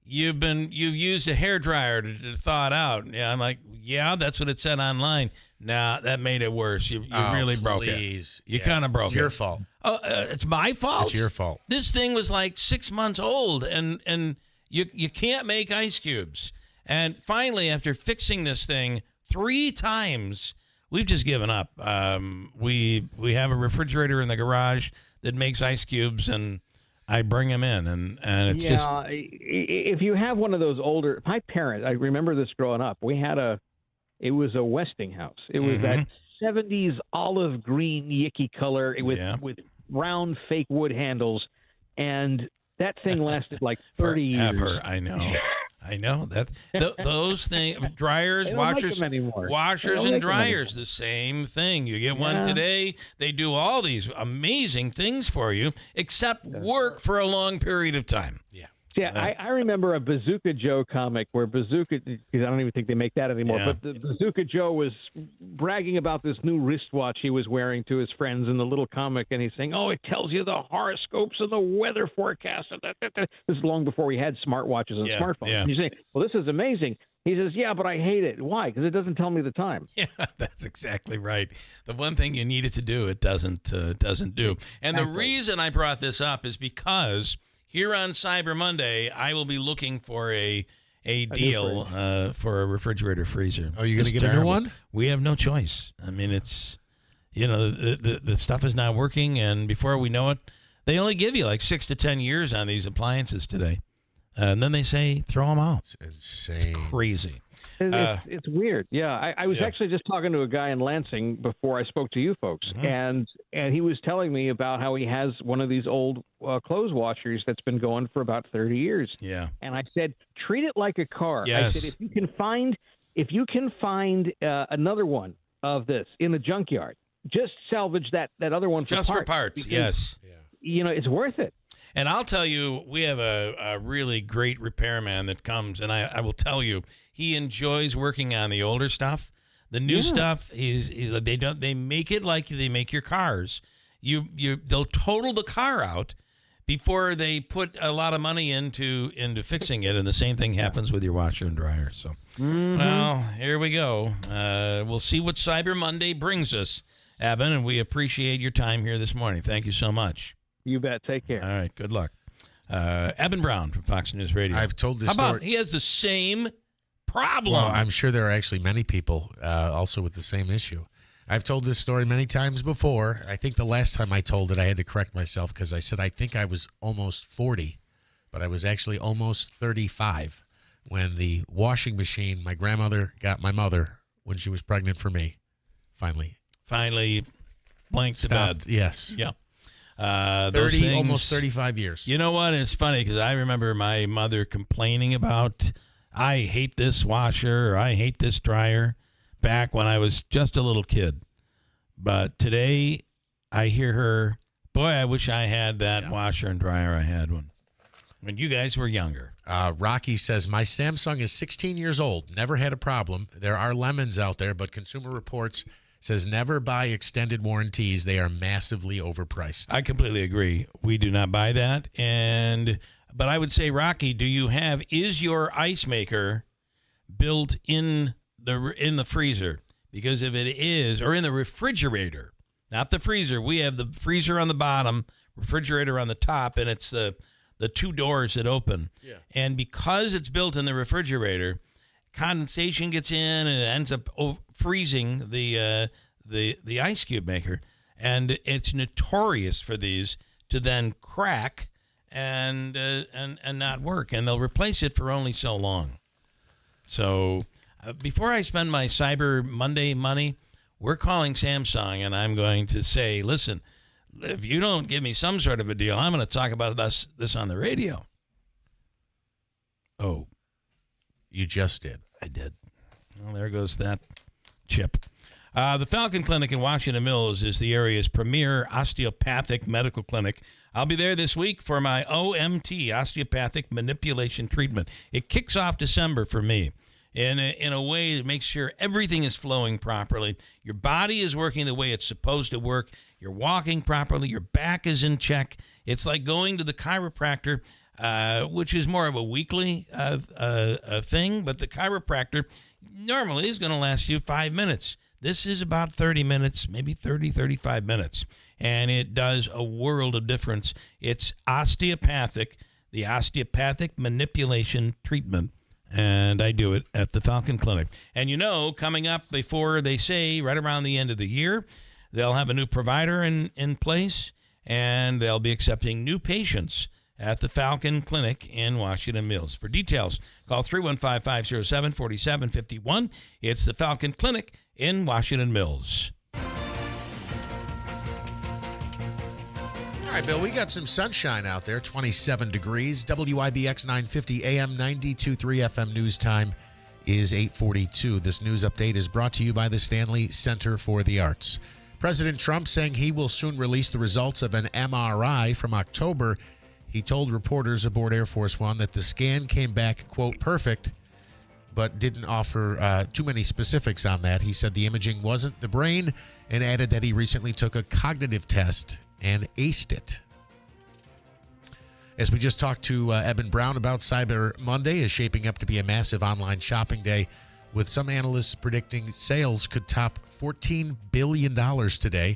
used a hairdryer to thaw it out. Yeah, I'm like, yeah, that's what it said online. Nah, that made it worse. You really broke it. You kind of broke it. It's your fault. Oh, it's my fault? It's your fault. This thing was like 6 months old, and you can't make ice cubes. And finally, after fixing this thing 3 times, we've just given up. We have a refrigerator in the garage that makes ice cubes, and I bring them in, and it's just... if you have one of those older... My parents, I remember this growing up. We had it was a Westinghouse. It was that 70s olive green yicky color with round fake wood handles, and that thing lasted like 30 years. I know that those things, dryers, washers and dryers, the same thing. You get one today, they do all these amazing things for you, except work for a long period of time. Yeah, I remember a Bazooka Joe comic where Bazooka, because I don't even think they make that anymore, but the Bazooka Joe was bragging about this new wristwatch he was wearing to his friends in the little comic, and he's saying, it tells you the horoscopes and the weather forecast. This is long before we had smartwatches and smartphones. Yeah. And you say, well, this is amazing. He says, yeah, but I hate it. Why? Because it doesn't tell me the time. Yeah, that's exactly right. The one thing you need it to do, it doesn't do. And the reason I brought this up is because here on Cyber Monday, I will be looking for a deal for a refrigerator freezer. Are you going to get a new one? We have no choice. I mean, it's, the stuff is not working, and before we know it, they only give you like 6 to 10 years on these appliances today. And then they say, throw them out. It's insane. It's crazy. It's weird. Yeah, I was actually just talking to a guy in Lansing before I spoke to you folks, and he was telling me about how he has one of these old clothes washers that's been going for about 30 years. Yeah. And I said, treat it like a car. Yes. I said, if you can find another one of this in the junkyard, just salvage that other one for parts. Yes. It's worth it. And I'll tell you, we have a really great repairman that comes, and I will tell you, he enjoys working on the older stuff. The new stuff they make it like they make your cars. They'll total the car out before they put a lot of money into fixing it, and the same thing happens with your washer and dryer. So, well, here we go. We'll see what Cyber Monday brings us, Evan, and we appreciate your time here this morning. Thank you so much. You bet. Take care. All right. Good luck. Evan Brown from Fox News Radio. I've told this story. How about he has the same problem? Well, I'm sure there are actually many people also with the same issue. I've told this story many times before. I think the last time I told it, I had to correct myself because I said I think I was almost 40, but I was actually almost 35 when the washing machine my grandmother got my mother when she was pregnant for me finally blanked to bed. Yes. Yeah. Those things, almost 35 years. You know what? It's funny because I remember my mother complaining about, I hate this washer or I hate this dryer back when I was just a little kid. But today I hear her, boy, I wish I had that washer and dryer I had when you guys were younger. Rocky says, my Samsung is 16 years old. Never had a problem. There are lemons out there, but Consumer Reports says never buy extended warranties. They are massively overpriced. I completely agree. We do not buy that. But I would say, Rocky, is your ice maker built in the freezer? Because if it is, or in the refrigerator, not the freezer. We have the freezer on the bottom, refrigerator on the top, and it's the two doors that open. Yeah. And because it's built in the refrigerator, condensation gets in and it ends up freezing the ice cube maker, and it's notorious for these to then crack and not work, and they'll replace it for only so long. So before I spend my Cyber Monday money, we're calling Samsung, and I'm going to say, listen, if you don't give me some sort of a deal, I'm going to talk about this on the radio. Oh, you just did. I did. Well, there goes that chip. The Falcon Clinic in Washington Mills is the area's premier osteopathic medical clinic. I'll be there this week for my OMT, osteopathic manipulation treatment. It kicks off December for me in a way that makes sure everything is flowing properly. Your body is working the way it's supposed to work. You're walking properly. Your back is in check. It's like going to the chiropractor, which is more of a weekly thing, but the chiropractor normally is going to last you 5 minutes. This is about 30 minutes, maybe 35 minutes, and it does a world of difference. It's osteopathic, the osteopathic manipulation treatment, and I do it at the Falcon Clinic. And coming up before they say right around the end of the year, they'll have a new provider in place, and they'll be accepting new patients at the Falcon Clinic in Washington Mills. For details, call 315-507-4751. It's the Falcon Clinic in Washington Mills. All right, Bill, we got some sunshine out there, 27 degrees. WIBX 950 AM 92.3 FM news time is 8:42. This news update is brought to you by the Stanley Center for the Arts. President Trump saying he will soon release the results of an MRI from October. He told reporters aboard Air Force One that the scan came back, quote, perfect, but didn't offer too many specifics on that. He said the imaging wasn't the brain and added that he recently took a cognitive test and aced it. As we just talked to Eben Brown about, Cyber Monday is shaping up to be a massive online shopping day, with some analysts predicting sales could top $14 billion today.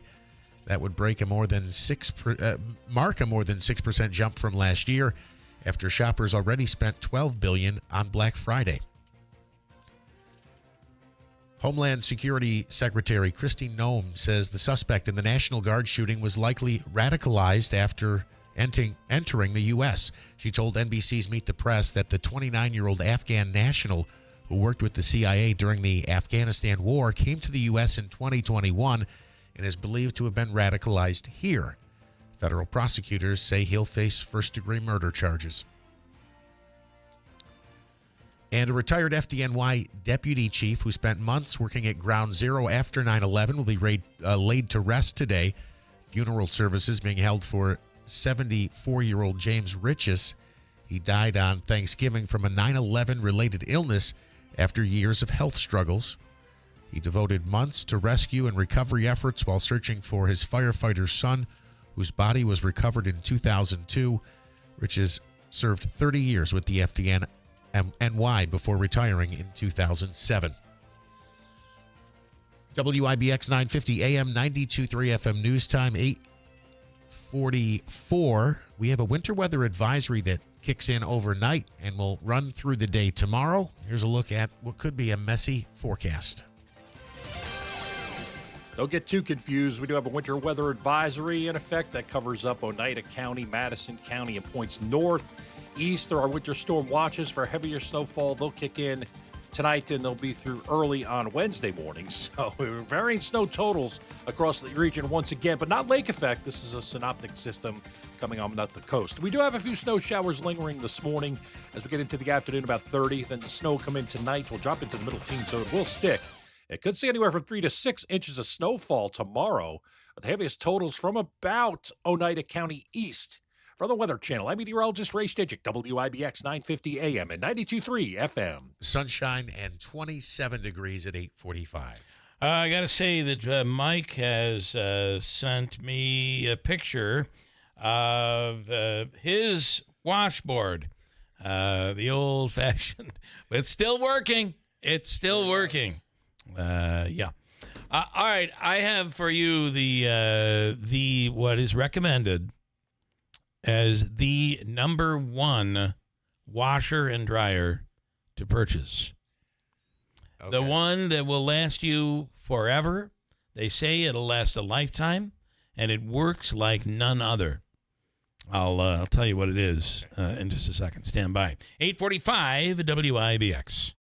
That would break a more than 6% jump from last year, after shoppers already spent $12 billion on Black Friday. Homeland Security Secretary Kristi Noem says the suspect in the National Guard shooting was likely radicalized after entering the U.S. She told NBC's Meet the Press that the 29-year-old Afghan national who worked with the CIA during the Afghanistan war came to the U.S. in 2021 and is believed to have been radicalized here. Federal prosecutors say he'll face first-degree murder charges. And a retired FDNY deputy chief who spent months working at Ground Zero after 9/11 will be laid to rest today. Funeral services being held for 74-year-old James Riches. He died on Thanksgiving from a 9/11-related illness after years of health struggles. He devoted months to rescue and recovery efforts while searching for his firefighter son, whose body was recovered in 2002. Riches served 30 years with the FDNY before retiring in 2007. WIBX 950 AM 92.3 FM news time, 8:44. We have a winter weather advisory that kicks in overnight and will run through the day tomorrow. Here's a look at what could be a messy forecast. Don't get too confused. We do have a winter weather advisory in effect that covers up Oneida County, Madison County, and points northeast. There are winter storm watches for heavier snowfall. They'll kick in tonight, and they'll be through early on Wednesday morning. So varying snow totals across the region once again, but not lake effect. This is a synoptic system coming on up the coast. We do have a few snow showers lingering this morning as we get into the afternoon, about 30. Then the snow will come in tonight. We'll drop into the middle teens, so it will stick. It could see anywhere from 3 to 6 inches of snowfall tomorrow. The heaviest totals from about Oneida County east. From the Weather Channel, I'm meteorologist Ray Stidgick, WIBX 950 AM and 92.3 FM. Sunshine and 27 degrees at 8:45. I got to say that Mike has sent me a picture of his washboard, the old-fashioned. It's still working. It's still working. Yeah. All right, I have for you the what is recommended as the number one washer and dryer to purchase. Okay. The one that will last you forever. They say it'll last a lifetime, and it works like none other. I'll tell you what it is in just a second. Stand by. 8:45 WIBX.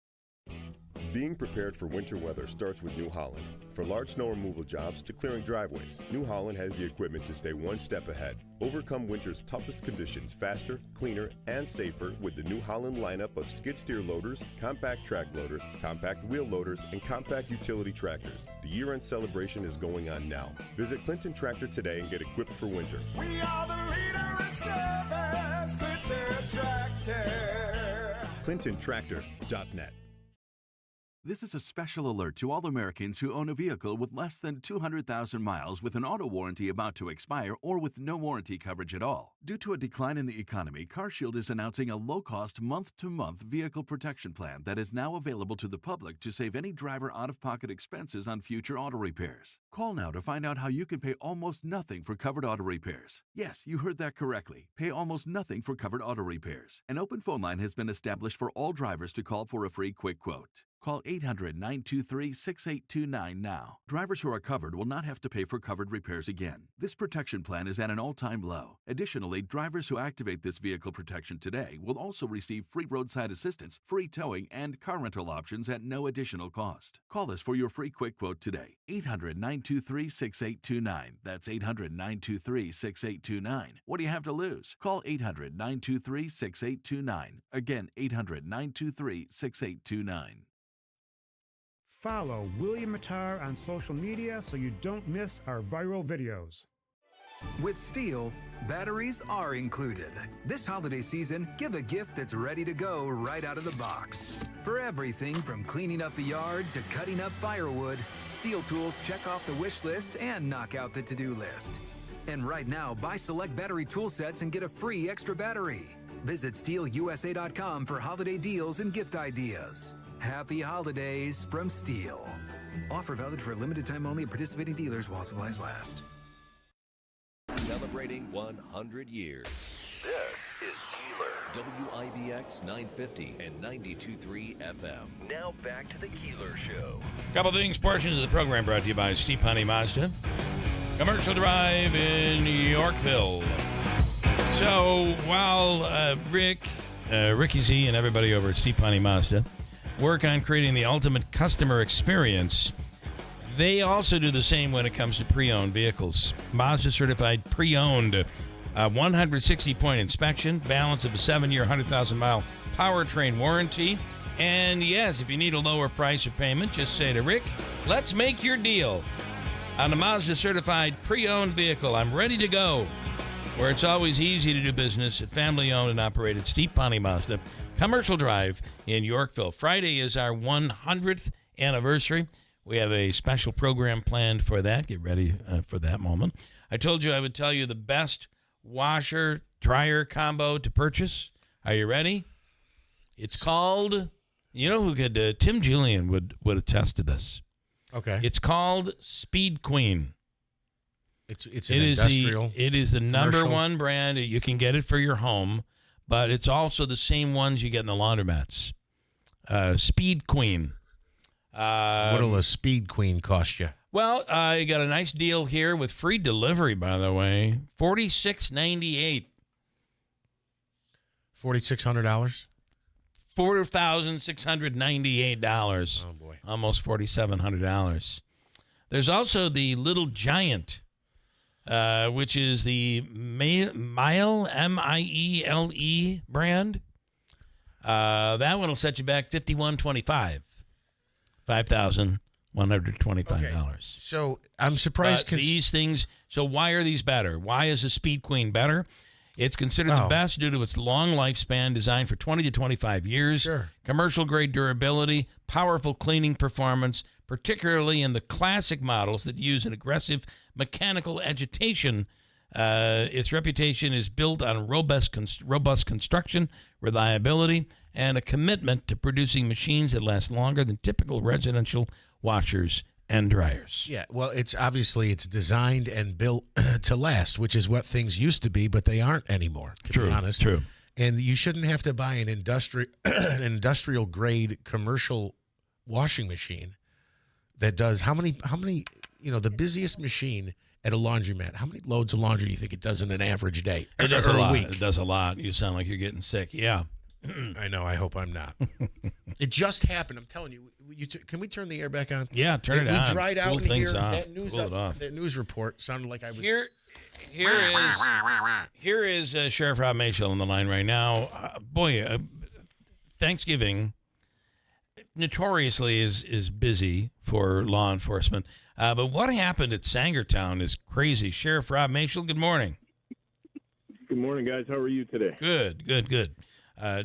Being prepared for winter weather starts with New Holland. From large snow removal jobs to clearing driveways, New Holland has the equipment to stay one step ahead. Overcome winter's toughest conditions faster, cleaner, and safer with the New Holland lineup of skid steer loaders, compact track loaders, compact wheel loaders, and compact utility tractors. The year-end celebration is going on now. Visit Clinton Tractor today and get equipped for winter. We are the leader in service, Clinton Tractor. ClintonTractor.net. This is a special alert to all Americans who own a vehicle with less than 200,000 miles with an auto warranty about to expire or with no warranty coverage at all. Due to a decline in the economy, CarShield is announcing a low-cost month-to-month vehicle protection plan that is now available to the public to save any driver out-of-pocket expenses on future auto repairs. Call now to find out how you can pay almost nothing for covered auto repairs. Yes, you heard that correctly. Pay almost nothing for covered auto repairs. An open phone line has been established for all drivers to call for a free quick quote. Call 800-923-6829 now. Drivers who are covered will not have to pay for covered repairs again. This protection plan is at an all-time low. Additionally, drivers who activate this vehicle protection today will also receive free roadside assistance, free towing, and car rental options at no additional cost. Call us for your free quick quote today. 800-923-6829. That's 800-923-6829. What do you have to lose? Call 800-923-6829. Again, 800-923-6829. Follow William Mattar on social media so you don't miss our viral videos. With Steel, batteries are included. This holiday season, give a gift that's ready to go right out of the box. For everything from cleaning up the yard to cutting up firewood, Steel tools check off the wish list and knock out the to-do list. And right now, buy select battery tool sets and get a free extra battery. Visit SteelUSA.com for holiday deals and gift ideas. Happy holidays from Steel. Offer valid for a limited time only at participating dealers while supplies last. Celebrating 100 years. This is Keeler. WIBX 950 and 92.3 FM. Now back to the Keeler Show. Couple things, portions of the program brought to you by Steve Honey Mazda. Commercial Drive in Yorkville. So while Ricky Z and everybody over at Steve Honey Mazda work on creating the ultimate customer experience, they also do the same when it comes to pre-owned vehicles. Mazda certified pre-owned, 160-point inspection, balance of a 7-year, 100,000-mile powertrain warranty. And yes, if you need a lower price or payment, just say to Rick, let's make your deal on a Mazda certified pre-owned vehicle. I'm ready to go. Where it's always easy to do business at family-owned and operated Steve Honey Mazda Commercial Drive in Yorkville. Friday is our 100th anniversary. We have a special program planned for that. Get ready for that moment. I told you I would tell you the best washer-dryer combo to purchase. Are you ready? It's called, you know who could, Tim Julian would attest to this. Okay. It's called Speed Queen. It is the number one brand. You can get it for your home, but it's also the same ones you get in the laundromats. Speed Queen. What'll a Speed Queen cost you? Well, you got a nice deal here with free delivery, by the way. $46.98. $4,600? $4,698. Oh, boy. Almost $4,700. There's also the Little Giant, which is the Miele, M-I-E-L-E brand. That one will set you back $5,125. $5,125. So I'm surprised. These things. So why are these better? Why is the Speed Queen better? It's considered the best due to its long lifespan, designed for 20 to 25 years, commercial-grade durability, powerful cleaning performance, particularly in the classic models that use an aggressive mechanical agitation. Its reputation is built on robust construction, reliability, and a commitment to producing machines that last longer than typical residential washers and dryers. Yeah, well, it's designed and built to last, which is what things used to be, but they aren't anymore, to be honest. True. And you shouldn't have to buy an industrial grade commercial washing machine that does how many, the busiest machine at a laundromat, how many loads of laundry do you think it does in an average day? It does a lot. Week? It does a lot. You sound like you're getting sick. Yeah. I know. I hope I'm not. It just happened. I'm telling you. Can we turn the air back on? Yeah, turn it on. We dried out Cool in here. off. Cool it off. That news report sounded like I was... Here is Sheriff Rob Mayshell on the line right now. Thanksgiving notoriously is busy for law enforcement. But what happened at Sangertown is crazy. Sheriff Rob Mayshell, good morning. Good morning, guys. How are you today? Good.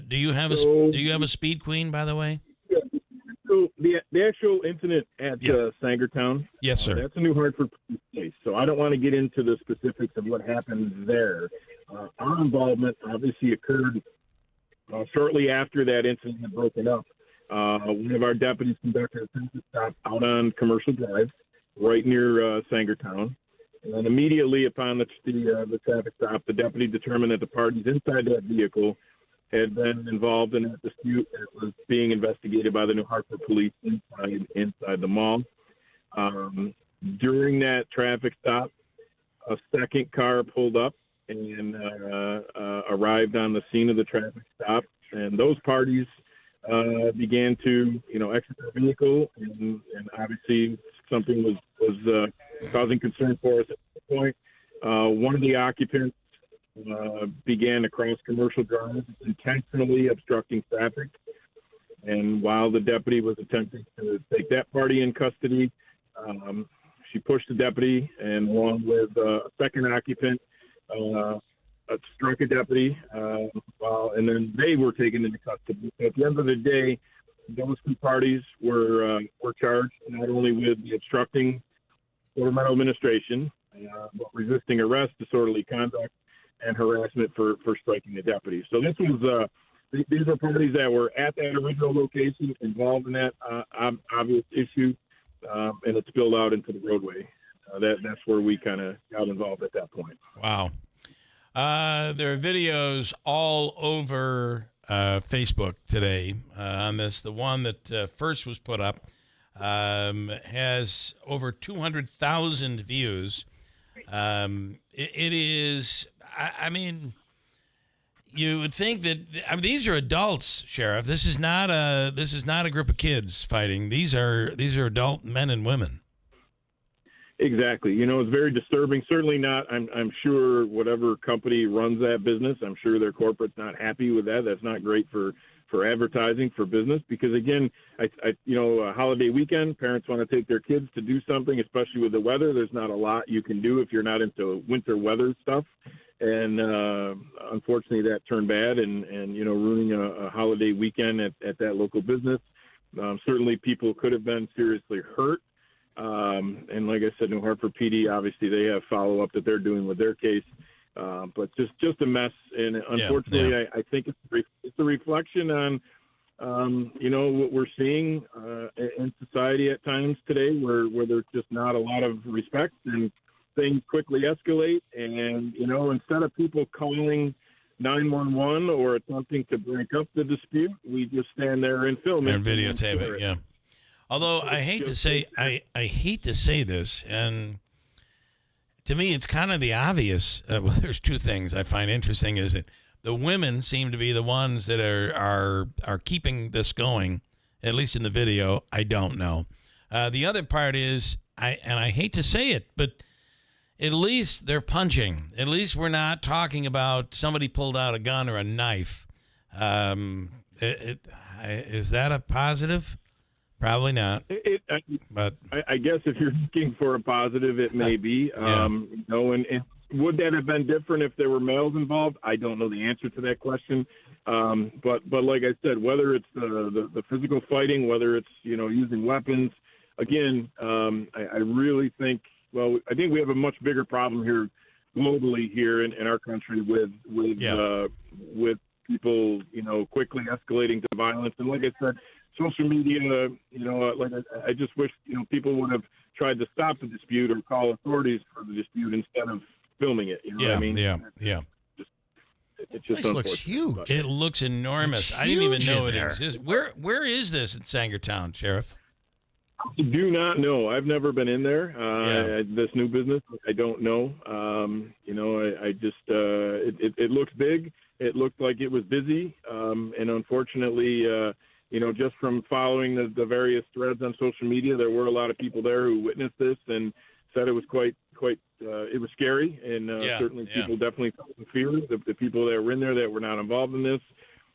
Do you have a Speed Queen, by the way? Yeah. So the actual incident at Sangertown. Yes, sir. That's a New Hartford case. So I don't want to get into the specifics of what happened there. Our involvement obviously occurred shortly after that incident had broken up. One of our deputies conducted a traffic stop out on Commercial Drive, right near Sangertown. And immediately upon the traffic stop, the deputy determined that the parties inside that vehicle had been involved in a dispute that was being investigated by the New Hartford police inside the mall. During that traffic stop, a second car pulled up and arrived on the scene of the traffic stop, and those parties began to, exit their vehicle, and obviously something was causing concern for us at that point. One of the occupants began to cross Commercial Drive, intentionally obstructing traffic. And while the deputy was attempting to take that party in custody, she pushed the deputy, and along with a second occupant, struck a deputy, and then they were taken into custody. At the end of the day, those two parties were charged not only with the obstructing governmental administration, but resisting arrest, disorderly conduct, and harassment for striking the deputy. So this was these are parties that were at that original location, involved in that obvious issue, and it spilled out into the roadway. That's where we kind of got involved at that point. Wow. There are videos all over Facebook today on this. The one that first was put up has over 200,000 views. It is, I mean, you would think that these are adults, Sheriff. This is not a group of kids fighting. These are adult men and women. Exactly. It's very disturbing. Certainly not. I'm sure whatever company runs that business, I'm sure their corporate's not happy with that. That's not great for advertising, for business, because again, a holiday weekend, parents want to take their kids to do something, especially with the weather. There's not a lot you can do if you're not into winter weather stuff. And unfortunately that turned bad and ruining a holiday weekend at that local business. Certainly people could have been seriously hurt. And like I said, New Hartford PD, obviously they have follow-up that they're doing with their case. But just a mess. And unfortunately, I think it's a reflection on, what we're seeing in society at times today where there's just not a lot of respect and things quickly escalate. And, instead of people calling 911 or attempting to break up the dispute, we just stand there and film it. And videotape it, yeah. Although I hate to say this, and to me it's kind of the obvious. Well, there's two things I find interesting. Is that the women seem to be the ones that are keeping this going, at least in the video. I don't know. The other part is, I hate to say it, but at least they're punching. At least we're not talking about somebody pulled out a gun or a knife. Is that a positive? Probably not. But I guess if you're looking for a positive, it may be. And would that have been different if there were males involved? I don't know the answer to that question. But like I said, whether it's the physical fighting, whether it's using weapons, again, I really think. Well, I think we have a much bigger problem here globally here in our country with people, quickly escalating to violence. And like I said, social media, I just wish, people would have tried to stop the dispute or call authorities for the dispute instead of filming it. You know what I mean? Yeah. It's just place looks huge. It looks enormous. I didn't even know it exists. Where is this in Sangertown, Sheriff? I do not know. I've never been in there. This new business, I don't know. I just it looks big. It looked like it was busy, and unfortunately, just from following the various threads on social media, there were a lot of people there who witnessed this and said it was quite. It was scary, and certainly people definitely felt the fear. The people that were in there that were not involved in this.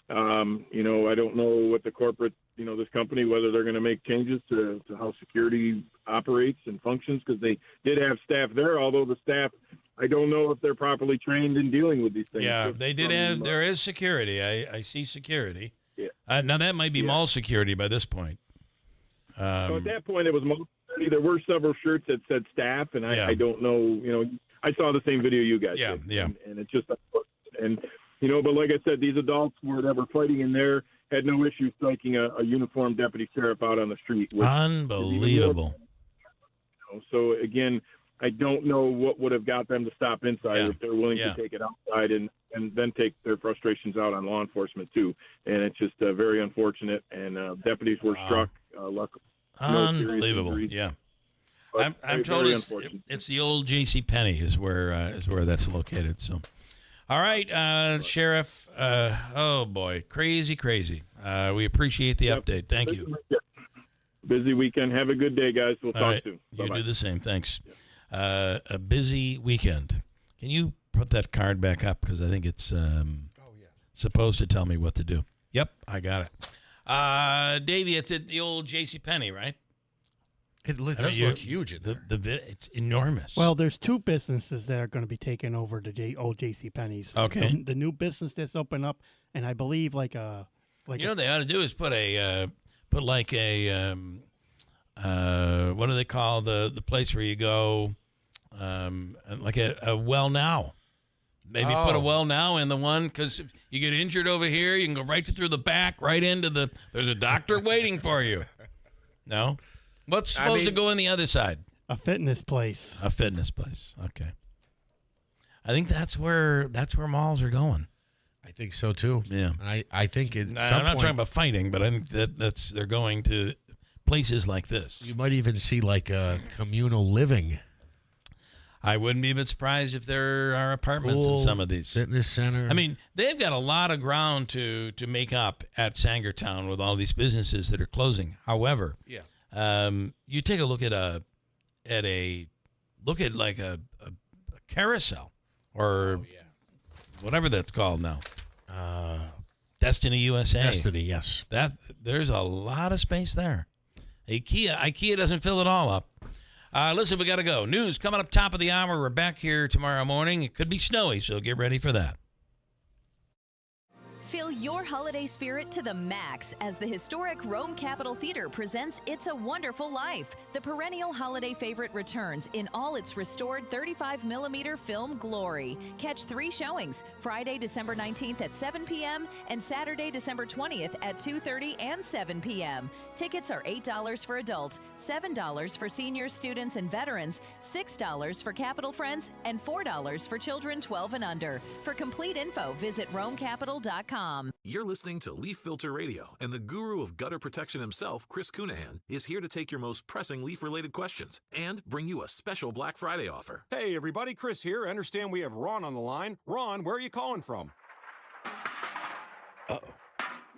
I don't know what the corporate, this company, whether they're going to make changes to how security operates and functions, because they did have staff there, although the staff, I don't know if they're properly trained in dealing with these things. Yeah, they did have, there is security. I see security. Yeah. Now that might be mall security by this point. So at that point, it was mall security. There were several shirts that said staff, and I don't know, I saw the same video you guys did. And it's just, but like I said, these adults that were fighting in there had no issue striking a uniformed deputy sheriff out on the street. Unbelievable. So again, I don't know what would have got them to stop inside if they're willing to take it outside and then take their frustrations out on law enforcement too. And it's just very unfortunate. And deputies were struck. Luckily, unbelievable. I'm told it's the old J.C. Penney is where that's located. So. All right, Sheriff. Oh, boy. Crazy. We appreciate the update. Thank you. Busy weekend. Have a good day, guys. We'll talk soon. You Bye-bye. do the same. Thanks. A busy weekend. Can you put that card back up? Because I think it's supposed to tell me what to do. Yep, I got it. Davey, it's at the old JCPenney, right? It does look huge in there. It's enormous. Well, there's two businesses that are going to be taking over the old J.C.Penney's. Okay. The new business that's opened up, and I believe what they ought to do is put like a what do they call the place where you go, like a well now. Maybe put a well now in the one, because if you get injured over here, you can go right through the back, right into there's a doctor waiting for you. No? What's supposed to go in the other side? A fitness place. A fitness place. Okay. I think that's where malls are going. I think so too. Yeah. I think I'm not talking about fighting, but I think they're going to places like this. You might even see like communal living. I wouldn't be a bit surprised if there are apartments in some of these. Fitness center. I mean, they've got a lot of ground to make up at Sangertown with all these businesses that are closing. However, you take a look at a carousel or whatever that's called now. Destiny USA. Destiny, yes. There's a lot of space there. IKEA doesn't fill it all up. Listen, we got to go. News coming up top of the hour. We're back here tomorrow morning. It could be snowy, so get ready for that. Fill your holiday spirit to the max as the historic Rome Capitol Theater presents It's a Wonderful Life. The perennial holiday favorite returns in all its restored 35mm film glory. Catch 3 showings, Friday, December 19th at 7 p.m. and Saturday, December 20th at 2:30 and 7 p.m. Tickets are $8 for adults, $7 for seniors, students, and veterans, $6 for Capitol Friends, and $4 for children 12 and under. For complete info, visit RomeCapitol.com. You're listening to Leaf Filter Radio, and the guru of gutter protection himself, Chris Cunahan, is here to take your most pressing leaf-related questions and bring you a special Black Friday offer. Hey, everybody, Chris here. I understand we have Ron on the line. Ron, where are you calling from? Uh-oh.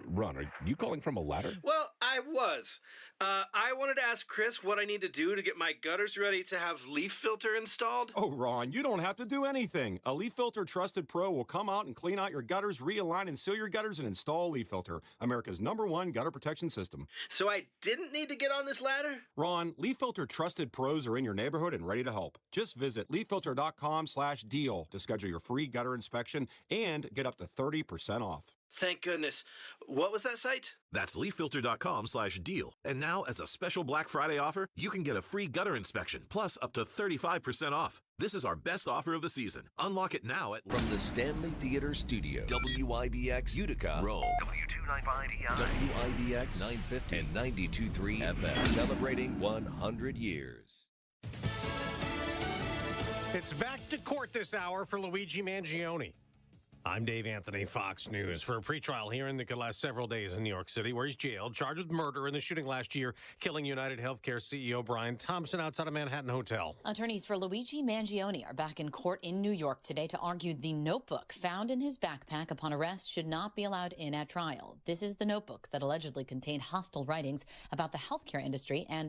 Ron, are you calling from a ladder? Well, I was. I wanted to ask Chris what I need to do to get my gutters ready to have leaf filter installed. Oh, Ron, you don't have to do anything. A Leaf Filter Trusted Pro will come out and clean out your gutters, realign and seal your gutters, and install Leaf Filter, America's #1 gutter protection system. So I didn't need to get on this ladder? Ron, Leaf Filter Trusted Pros are in your neighborhood and ready to help. Just visit leaffilter.com/deal to schedule your free gutter inspection and get up to 30% off. Thank goodness. What was that site? That's leaffilter.com/deal. And now, as a special Black Friday offer, you can get a free gutter inspection, plus up to 35% off. This is our best offer of the season. Unlock it now at... From the Stanley Theater Studios, WIBX Utica, Rome, W295EI, WIBX 950 and 92.3 FM, celebrating 100 years. It's back to court this hour for Luigi Mangione. I'm Dave Anthony, Fox News. For a pretrial hearing that could last several days in New York City, where he's jailed, charged with murder in the shooting last year, killing United Healthcare CEO Brian Thompson outside a Manhattan hotel. Attorneys for Luigi Mangione are back in court in New York today to argue the notebook found in his backpack upon arrest should not be allowed in at trial. This is the notebook that allegedly contained hostile writings about the healthcare industry and